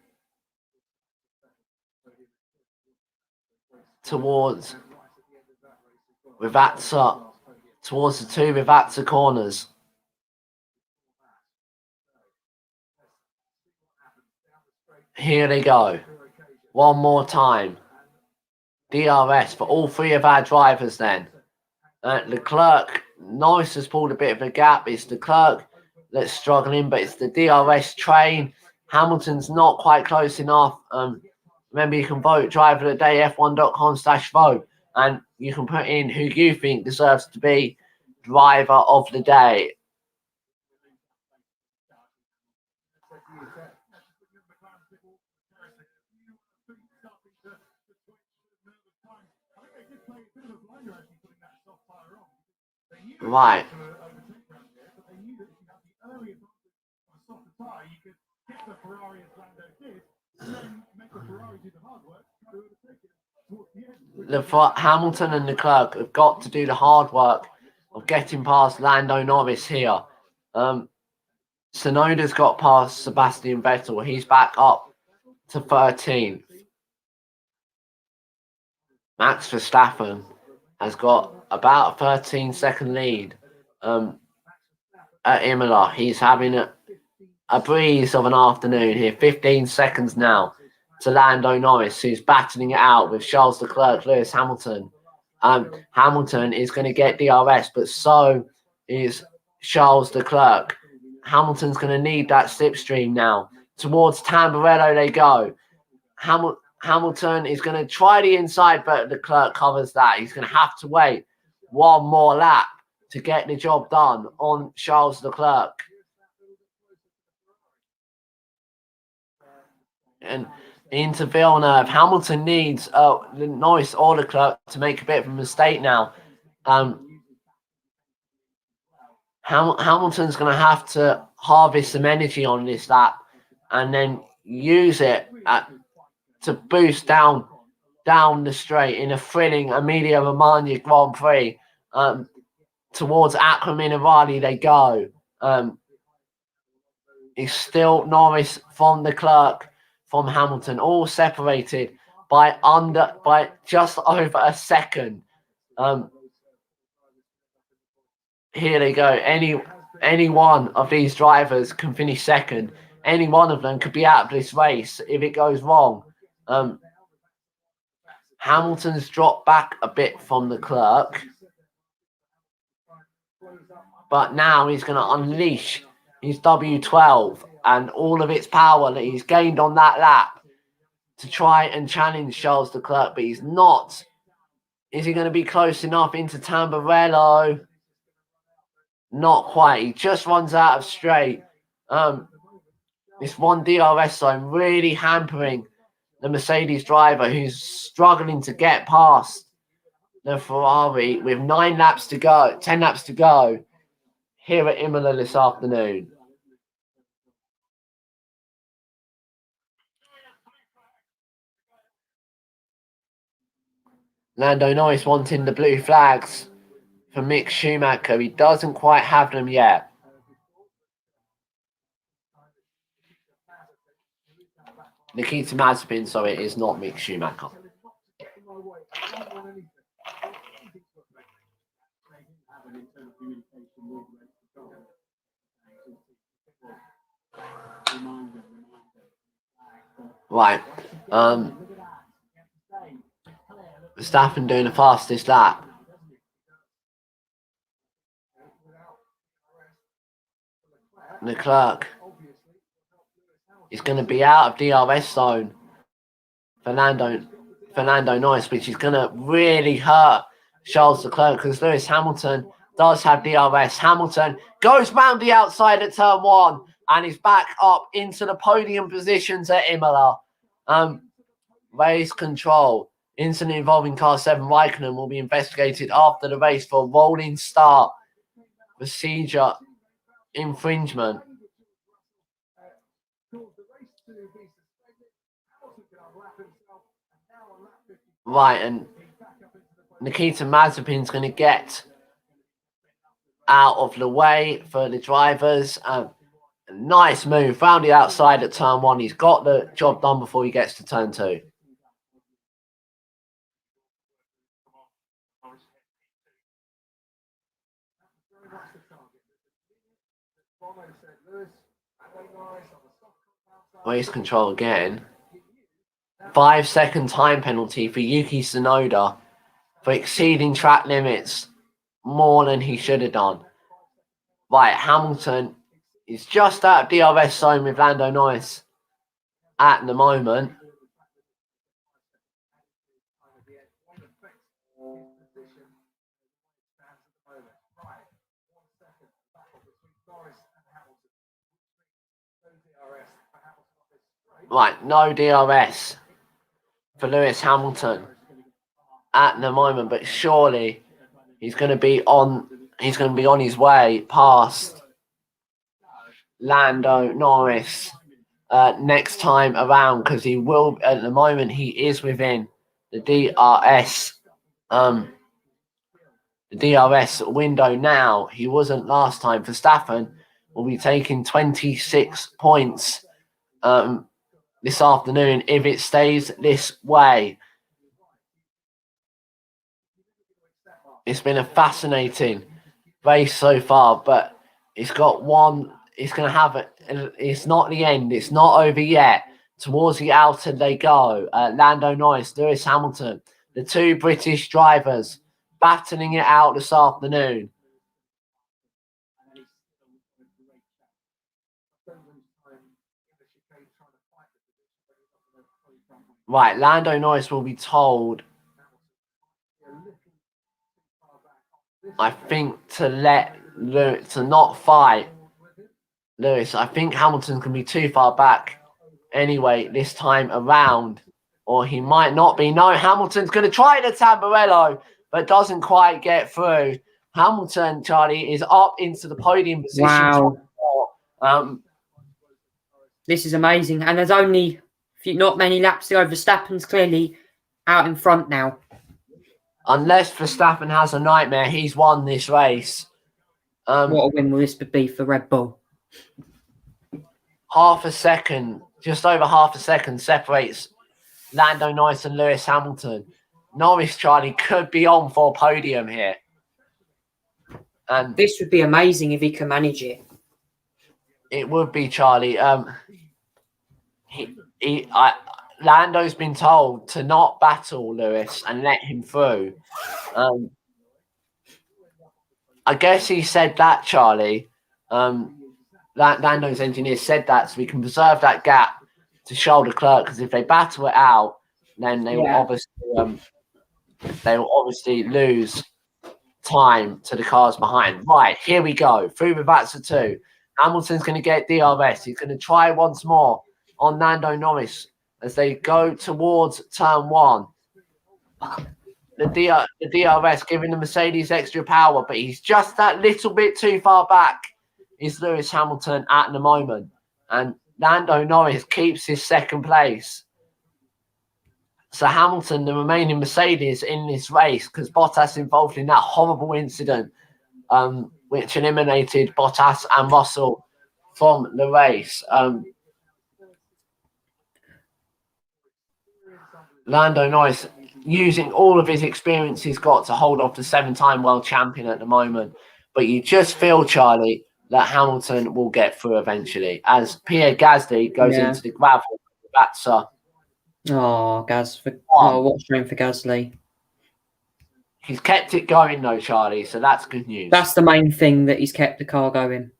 Towards towards the two Rivazza corners. Here they go. One more time. DRS for all three of our drivers then. Leclerc, Norris has pulled a bit of a gap. It's Leclerc that's struggling, but it's the DRS train. Hamilton's not quite close enough. Remember, you can vote driver of the day, f1.com/vote, and you can put in who you think deserves to be driver of the day. Right. Hamilton and Leclerc have got to do the hard work of getting past Lando Norris here. Tsunoda's got past Sebastian Vettel. He's back up to 13th. Max Verstappen has got about a 13-second lead at Imola. He's having a breeze of an afternoon here. 15 seconds now to Lando Norris, who's battling it out with Charles Leclerc, Lewis Hamilton. Hamilton is going to get DRS, but so is Charles Leclerc. Hamilton's going to need that slipstream now. Towards Tamburello they go. Hamilton is going to try the inside, but Leclerc covers that. He's going to have to wait one more lap to get the job done on Charles Leclerc. And into Villeneuve, Hamilton needs Norris or Leclerc to make a bit of a mistake now. Hamilton's going to have to harvest some energy on this lap and then use it to boost down the straight in a thrilling Emilia-Romagna Grand Prix. Towards Acqua Minerali they go. It's still Norris from Leclerc, from Hamilton, all separated by just over a second. Here they go. Any one of these drivers can finish second. Any one of them could be out of this race if it goes wrong. Hamilton's dropped back a bit from Leclerc, but now he's going to unleash his W12 and all of its power that he's gained on that lap to try and challenge Charles Leclerc, but he's not. Is he going to be close enough into Tamburello? Not quite. He just runs out of straight. This one DRS zone really hampering the Mercedes driver, who's struggling to get past the Ferrari with 10 laps to go here at Imola this afternoon. Lando Norris wanting the blue flags for Mick Schumacher. He doesn't quite have them yet. Nikita Mazepin, sorry, it is not Mick Schumacher. Right. Verstappen doing the fastest lap. Leclerc is going to be out of DRS zone. Fernando Norris, which is going to really hurt Charles Leclerc because Lewis Hamilton does have DRS. Hamilton goes round the outside at turn 1 and is back up into the podium positions at Imola. Race control. Incident involving car 7 Raikkonen will be investigated after the race for rolling start procedure infringement. Right, and Nikita Mazepin's going to get out of the way for the drivers. Nice move round the outside at turn 1. He's got the job done before he gets to turn 2. Race control again. 5-second time penalty for Yuki Tsunoda for exceeding track limits more than he should have done. Right, Hamilton is just out of DRS zone with Lando Norris at the moment. Right, no DRS for Lewis Hamilton at the moment, but surely he's going to be on his way past Lando Norris next time around, because he will, at the moment he is within the DRS window now. He wasn't last time. Verstappen will be taking 26 points this afternoon if it stays this way. It's been a fascinating race so far, but it's got one. It's going to have it. It's not the end. It's not over yet. Towards the outer they go. Lando Norris, Lewis Hamilton, the two British drivers battling it out this afternoon. Right, Lando Norris will be told, I think, to not fight Lewis. I think Hamilton can be too far back anyway this time around, or he might not be. No, Hamilton's going to try the Tamburello, but doesn't quite get through. Hamilton, Charlie, is up into the podium position. Wow. This is amazing, and there's only not many laps to go. Verstappen's clearly out in front now. Unless Verstappen has a nightmare, he's won this race. What a win will this be for Red Bull? Half a second, just over half a second separates Lando Norris and Lewis Hamilton. Norris, Charlie, could be on for a podium here. And this would be amazing if he can manage it. It would be, Charlie. Lando's been told to not battle Lewis and let him through. I guess he said that, Charlie. Lando's engineer said that so we can preserve that gap to Charles Leclerc, because if they battle it out, then they will obviously lose time to the cars behind. Right, here we go. Through the Vatsa 2. Hamilton's going to get DRS. He's going to try once more on Lando Norris as they go towards turn 1. The DRS giving the Mercedes extra power, but he's just that little bit too far back, is Lewis Hamilton at the moment. And Lando Norris keeps his second place. So Hamilton, the remaining Mercedes in this race, because Bottas involved in that horrible incident, which eliminated Bottas and Russell from the race. Lando Norris using all of his experience he's got to hold off the 7-time world champion at the moment. But you just feel, Charlie, that Hamilton will get through eventually as Pierre Gasly goes into the gravel. That's what a shame for Gasly. He's kept it going though, Charlie, so that's good news. That's the main thing, that he's kept the car going.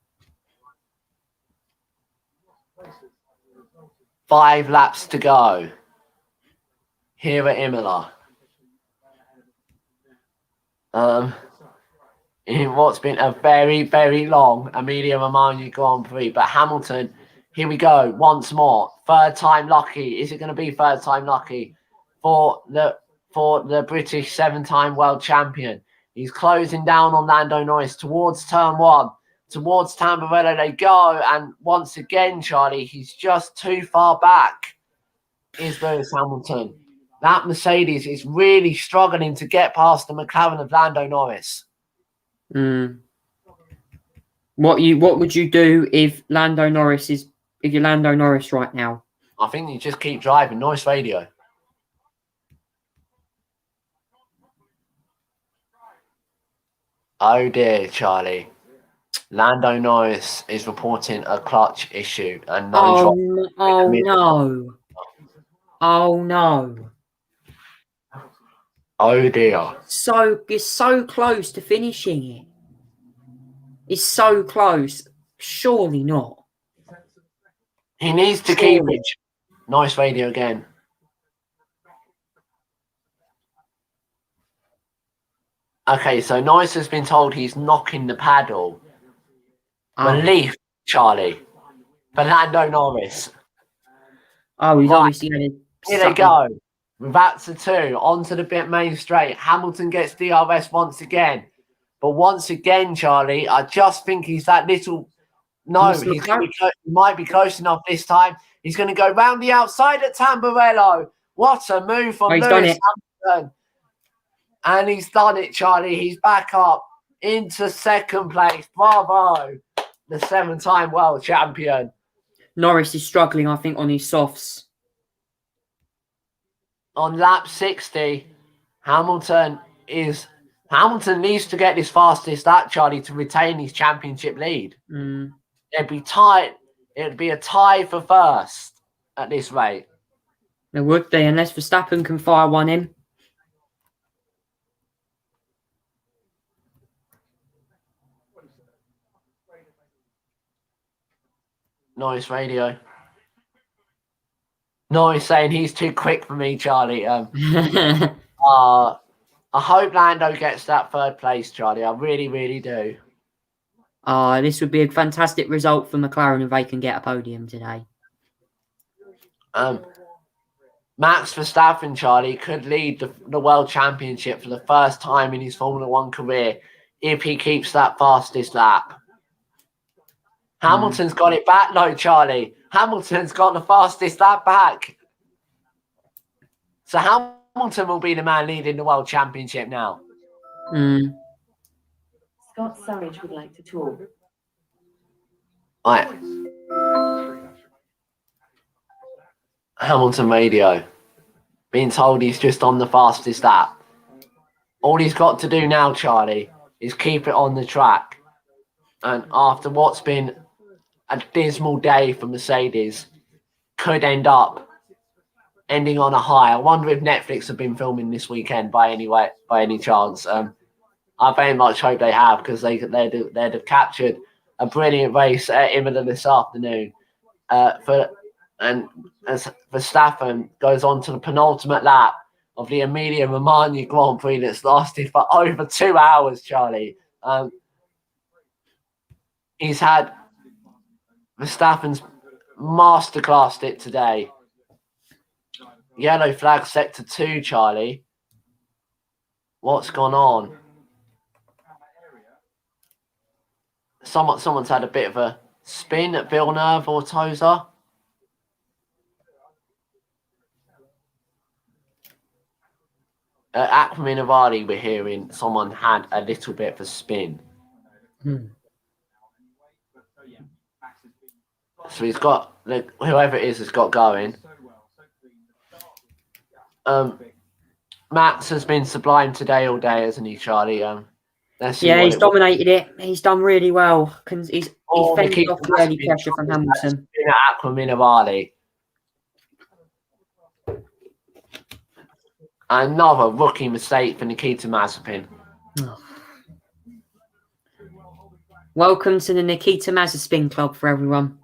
5 laps to go here at Imola. In what's been a very, very long Emilia-Romagna Grand Prix. But Hamilton, here we go, once more. Third time lucky. Is it going to be third time lucky for the British 7-time world champion? He's closing down on Lando Norris towards turn 1. Towards Tamburello they go. And once again, Charlie, he's just too far back, is Lewis Hamilton. That Mercedes is really struggling to get past the McLaren of Lando Norris. What would you do if you're Lando Norris right now? I think you just keep driving. Noise radio. Oh dear, Charlie. Lando Norris is reporting a clutch issue and no. No! Oh no! Oh dear. It's so close to finishing it. It's so close. Surely not. He needs to keep it. Nice radio again. Okay, so Nice has been told he's knocking the paddle. Relief, Charlie. For Lando Norris. Oh, he's obviously going to... Here they go. That's the 2. Onto the main straight. Hamilton gets DRS once again. But once again, Charlie, I just think he's that little... No, he might be close enough this time. He's going to go round the outside at Tamburello. What a move from Lewis Hamilton. And he's done it, Charlie. He's back up into second place. Bravo. The 7-time world champion. Norris is struggling, I think, on his softs. On lap 60, Hamilton needs to get his fastest lap, Charlie, to retain his championship lead. It'd be tight. It'd be a tie for first at this rate. It would be, unless Verstappen can fire one in. Nice radio. Nice saying he's too quick for me, Charlie. I hope Lando gets that 3rd place, Charlie. I really, really do. This would be a fantastic result for McLaren if they can get a podium today. Max Verstappen, Charlie, could lead the World Championship for the first time in his Formula 1 career if he keeps that fastest lap. Hamilton's got it back, though, Charlie. Hamilton's got the fastest lap back. So Hamilton will be the man leading the World Championship now. Scott Surridge would like to talk. Right. Hamilton radio. Being told he's just on the fastest lap. All he's got to do now, Charlie, is keep it on the track. And after what's been a dismal day for Mercedes, could end up ending on a high. I wonder if Netflix have been filming this weekend by any chance. I very much hope they have, because they'd have captured a brilliant race at Imola this afternoon. And as Verstappen goes on to the penultimate lap of the Emilia-Romagna Grand Prix that's lasted for over 2 hours, Charlie. He's had Verstappen's masterclassed it today. Yellow flag sector 2, Charlie. What's gone on? Someone's had a bit of a spin at Villeneuve or Toza. At Aquaminavali, we're hearing someone had a little bit of a spin. So he's got, whoever it is has got going. Max has been sublime today all day, hasn't he, Charlie? He's dominated it. He's done really well. He's fended off the early pressure from Hamilton. At Aquaminavali. Another rookie mistake for Nikita Mazepin. Welcome to the Nikita Mazepin Club for everyone.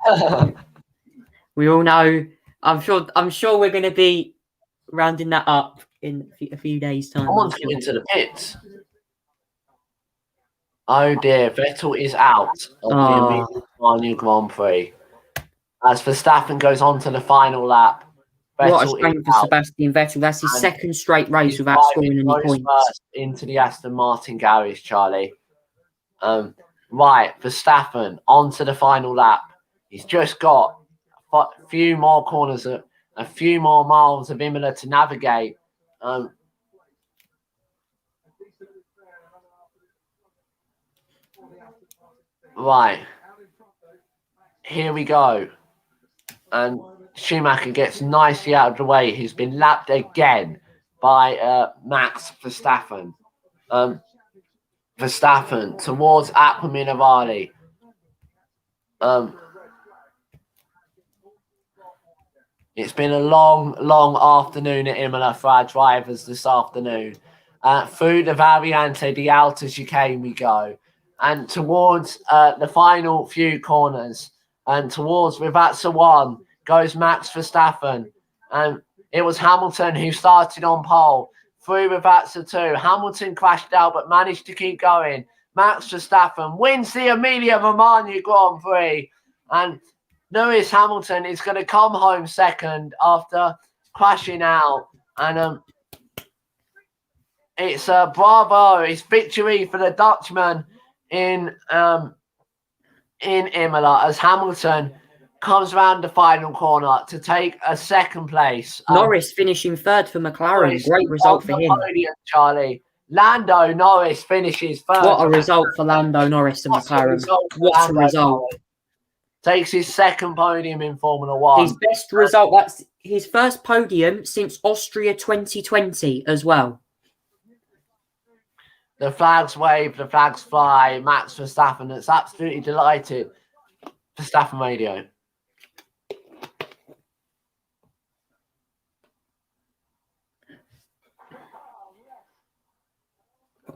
We all know I'm sure we're going to be rounding that up in a few days' time. Someone's getting to the pits. Oh dear, Vettel is out of the Emilia-Romagna Grand Prix. As Verstappen goes on to the final lap, What a Vettel shame is for out. Sebastian Vettel. That's his And second straight race He's without scoring any goes points. first into the Aston Martin garage, Charlie. Right, Verstappen onto the final lap. He's just got a few more corners, a few more miles of Imola to navigate. Right, here we go. And Schumacher gets nicely out of the way. He's been lapped again by Max Verstappen. Verstappen towards Aqua Minerale. It's been a long, long afternoon at Imola for our drivers this afternoon. Through the Variante di Alta chicane we go. And towards the final few corners. And towards Rivazza 1 goes Max Verstappen. And it was Hamilton who started on pole. Through Rivazza 2. Hamilton crashed out but managed to keep going. Max Verstappen wins the Emilia-Romagna Grand Prix. And Lewis Hamilton is going to come home second after crashing out. And it's bravo. It's victory for the Dutchman in Imola as Hamilton comes around the final corner to take a second place. Norris finishing third for McLaren. Great result for him. Podium, Charlie. Lando Norris finishes third. What a result for Lando Norris and McLaren. What a result. Takes his second podium in Formula 1. His best result. That's his first podium since Austria 2020 as well. The flags wave, the flags fly. Max Verstappen that's absolutely delighted. Verstappen radio.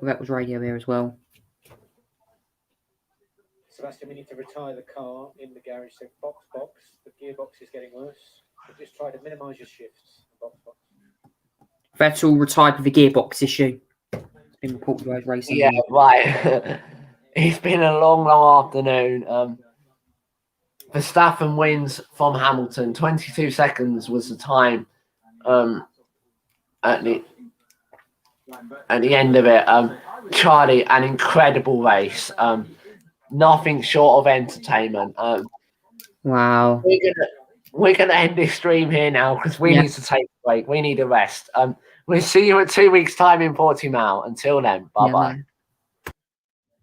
That was radio here as well. Sebastian, we need to retire the car in the garage. So box. The gearbox is getting worse. So just try to minimise your shifts. Box. Vettel retired with a gearbox issue. It's been reported by his racing. Yeah, right. It's been a long, long afternoon. Verstappen wins from Hamilton. 22 seconds was the time at the end of it. Charlie, an incredible race. Nothing short of entertainment. Wow. We're gonna end this stream here now because we need to take a break. We need a rest. We'll see you at 2 weeks' time in Portimao. Until then, bye-bye.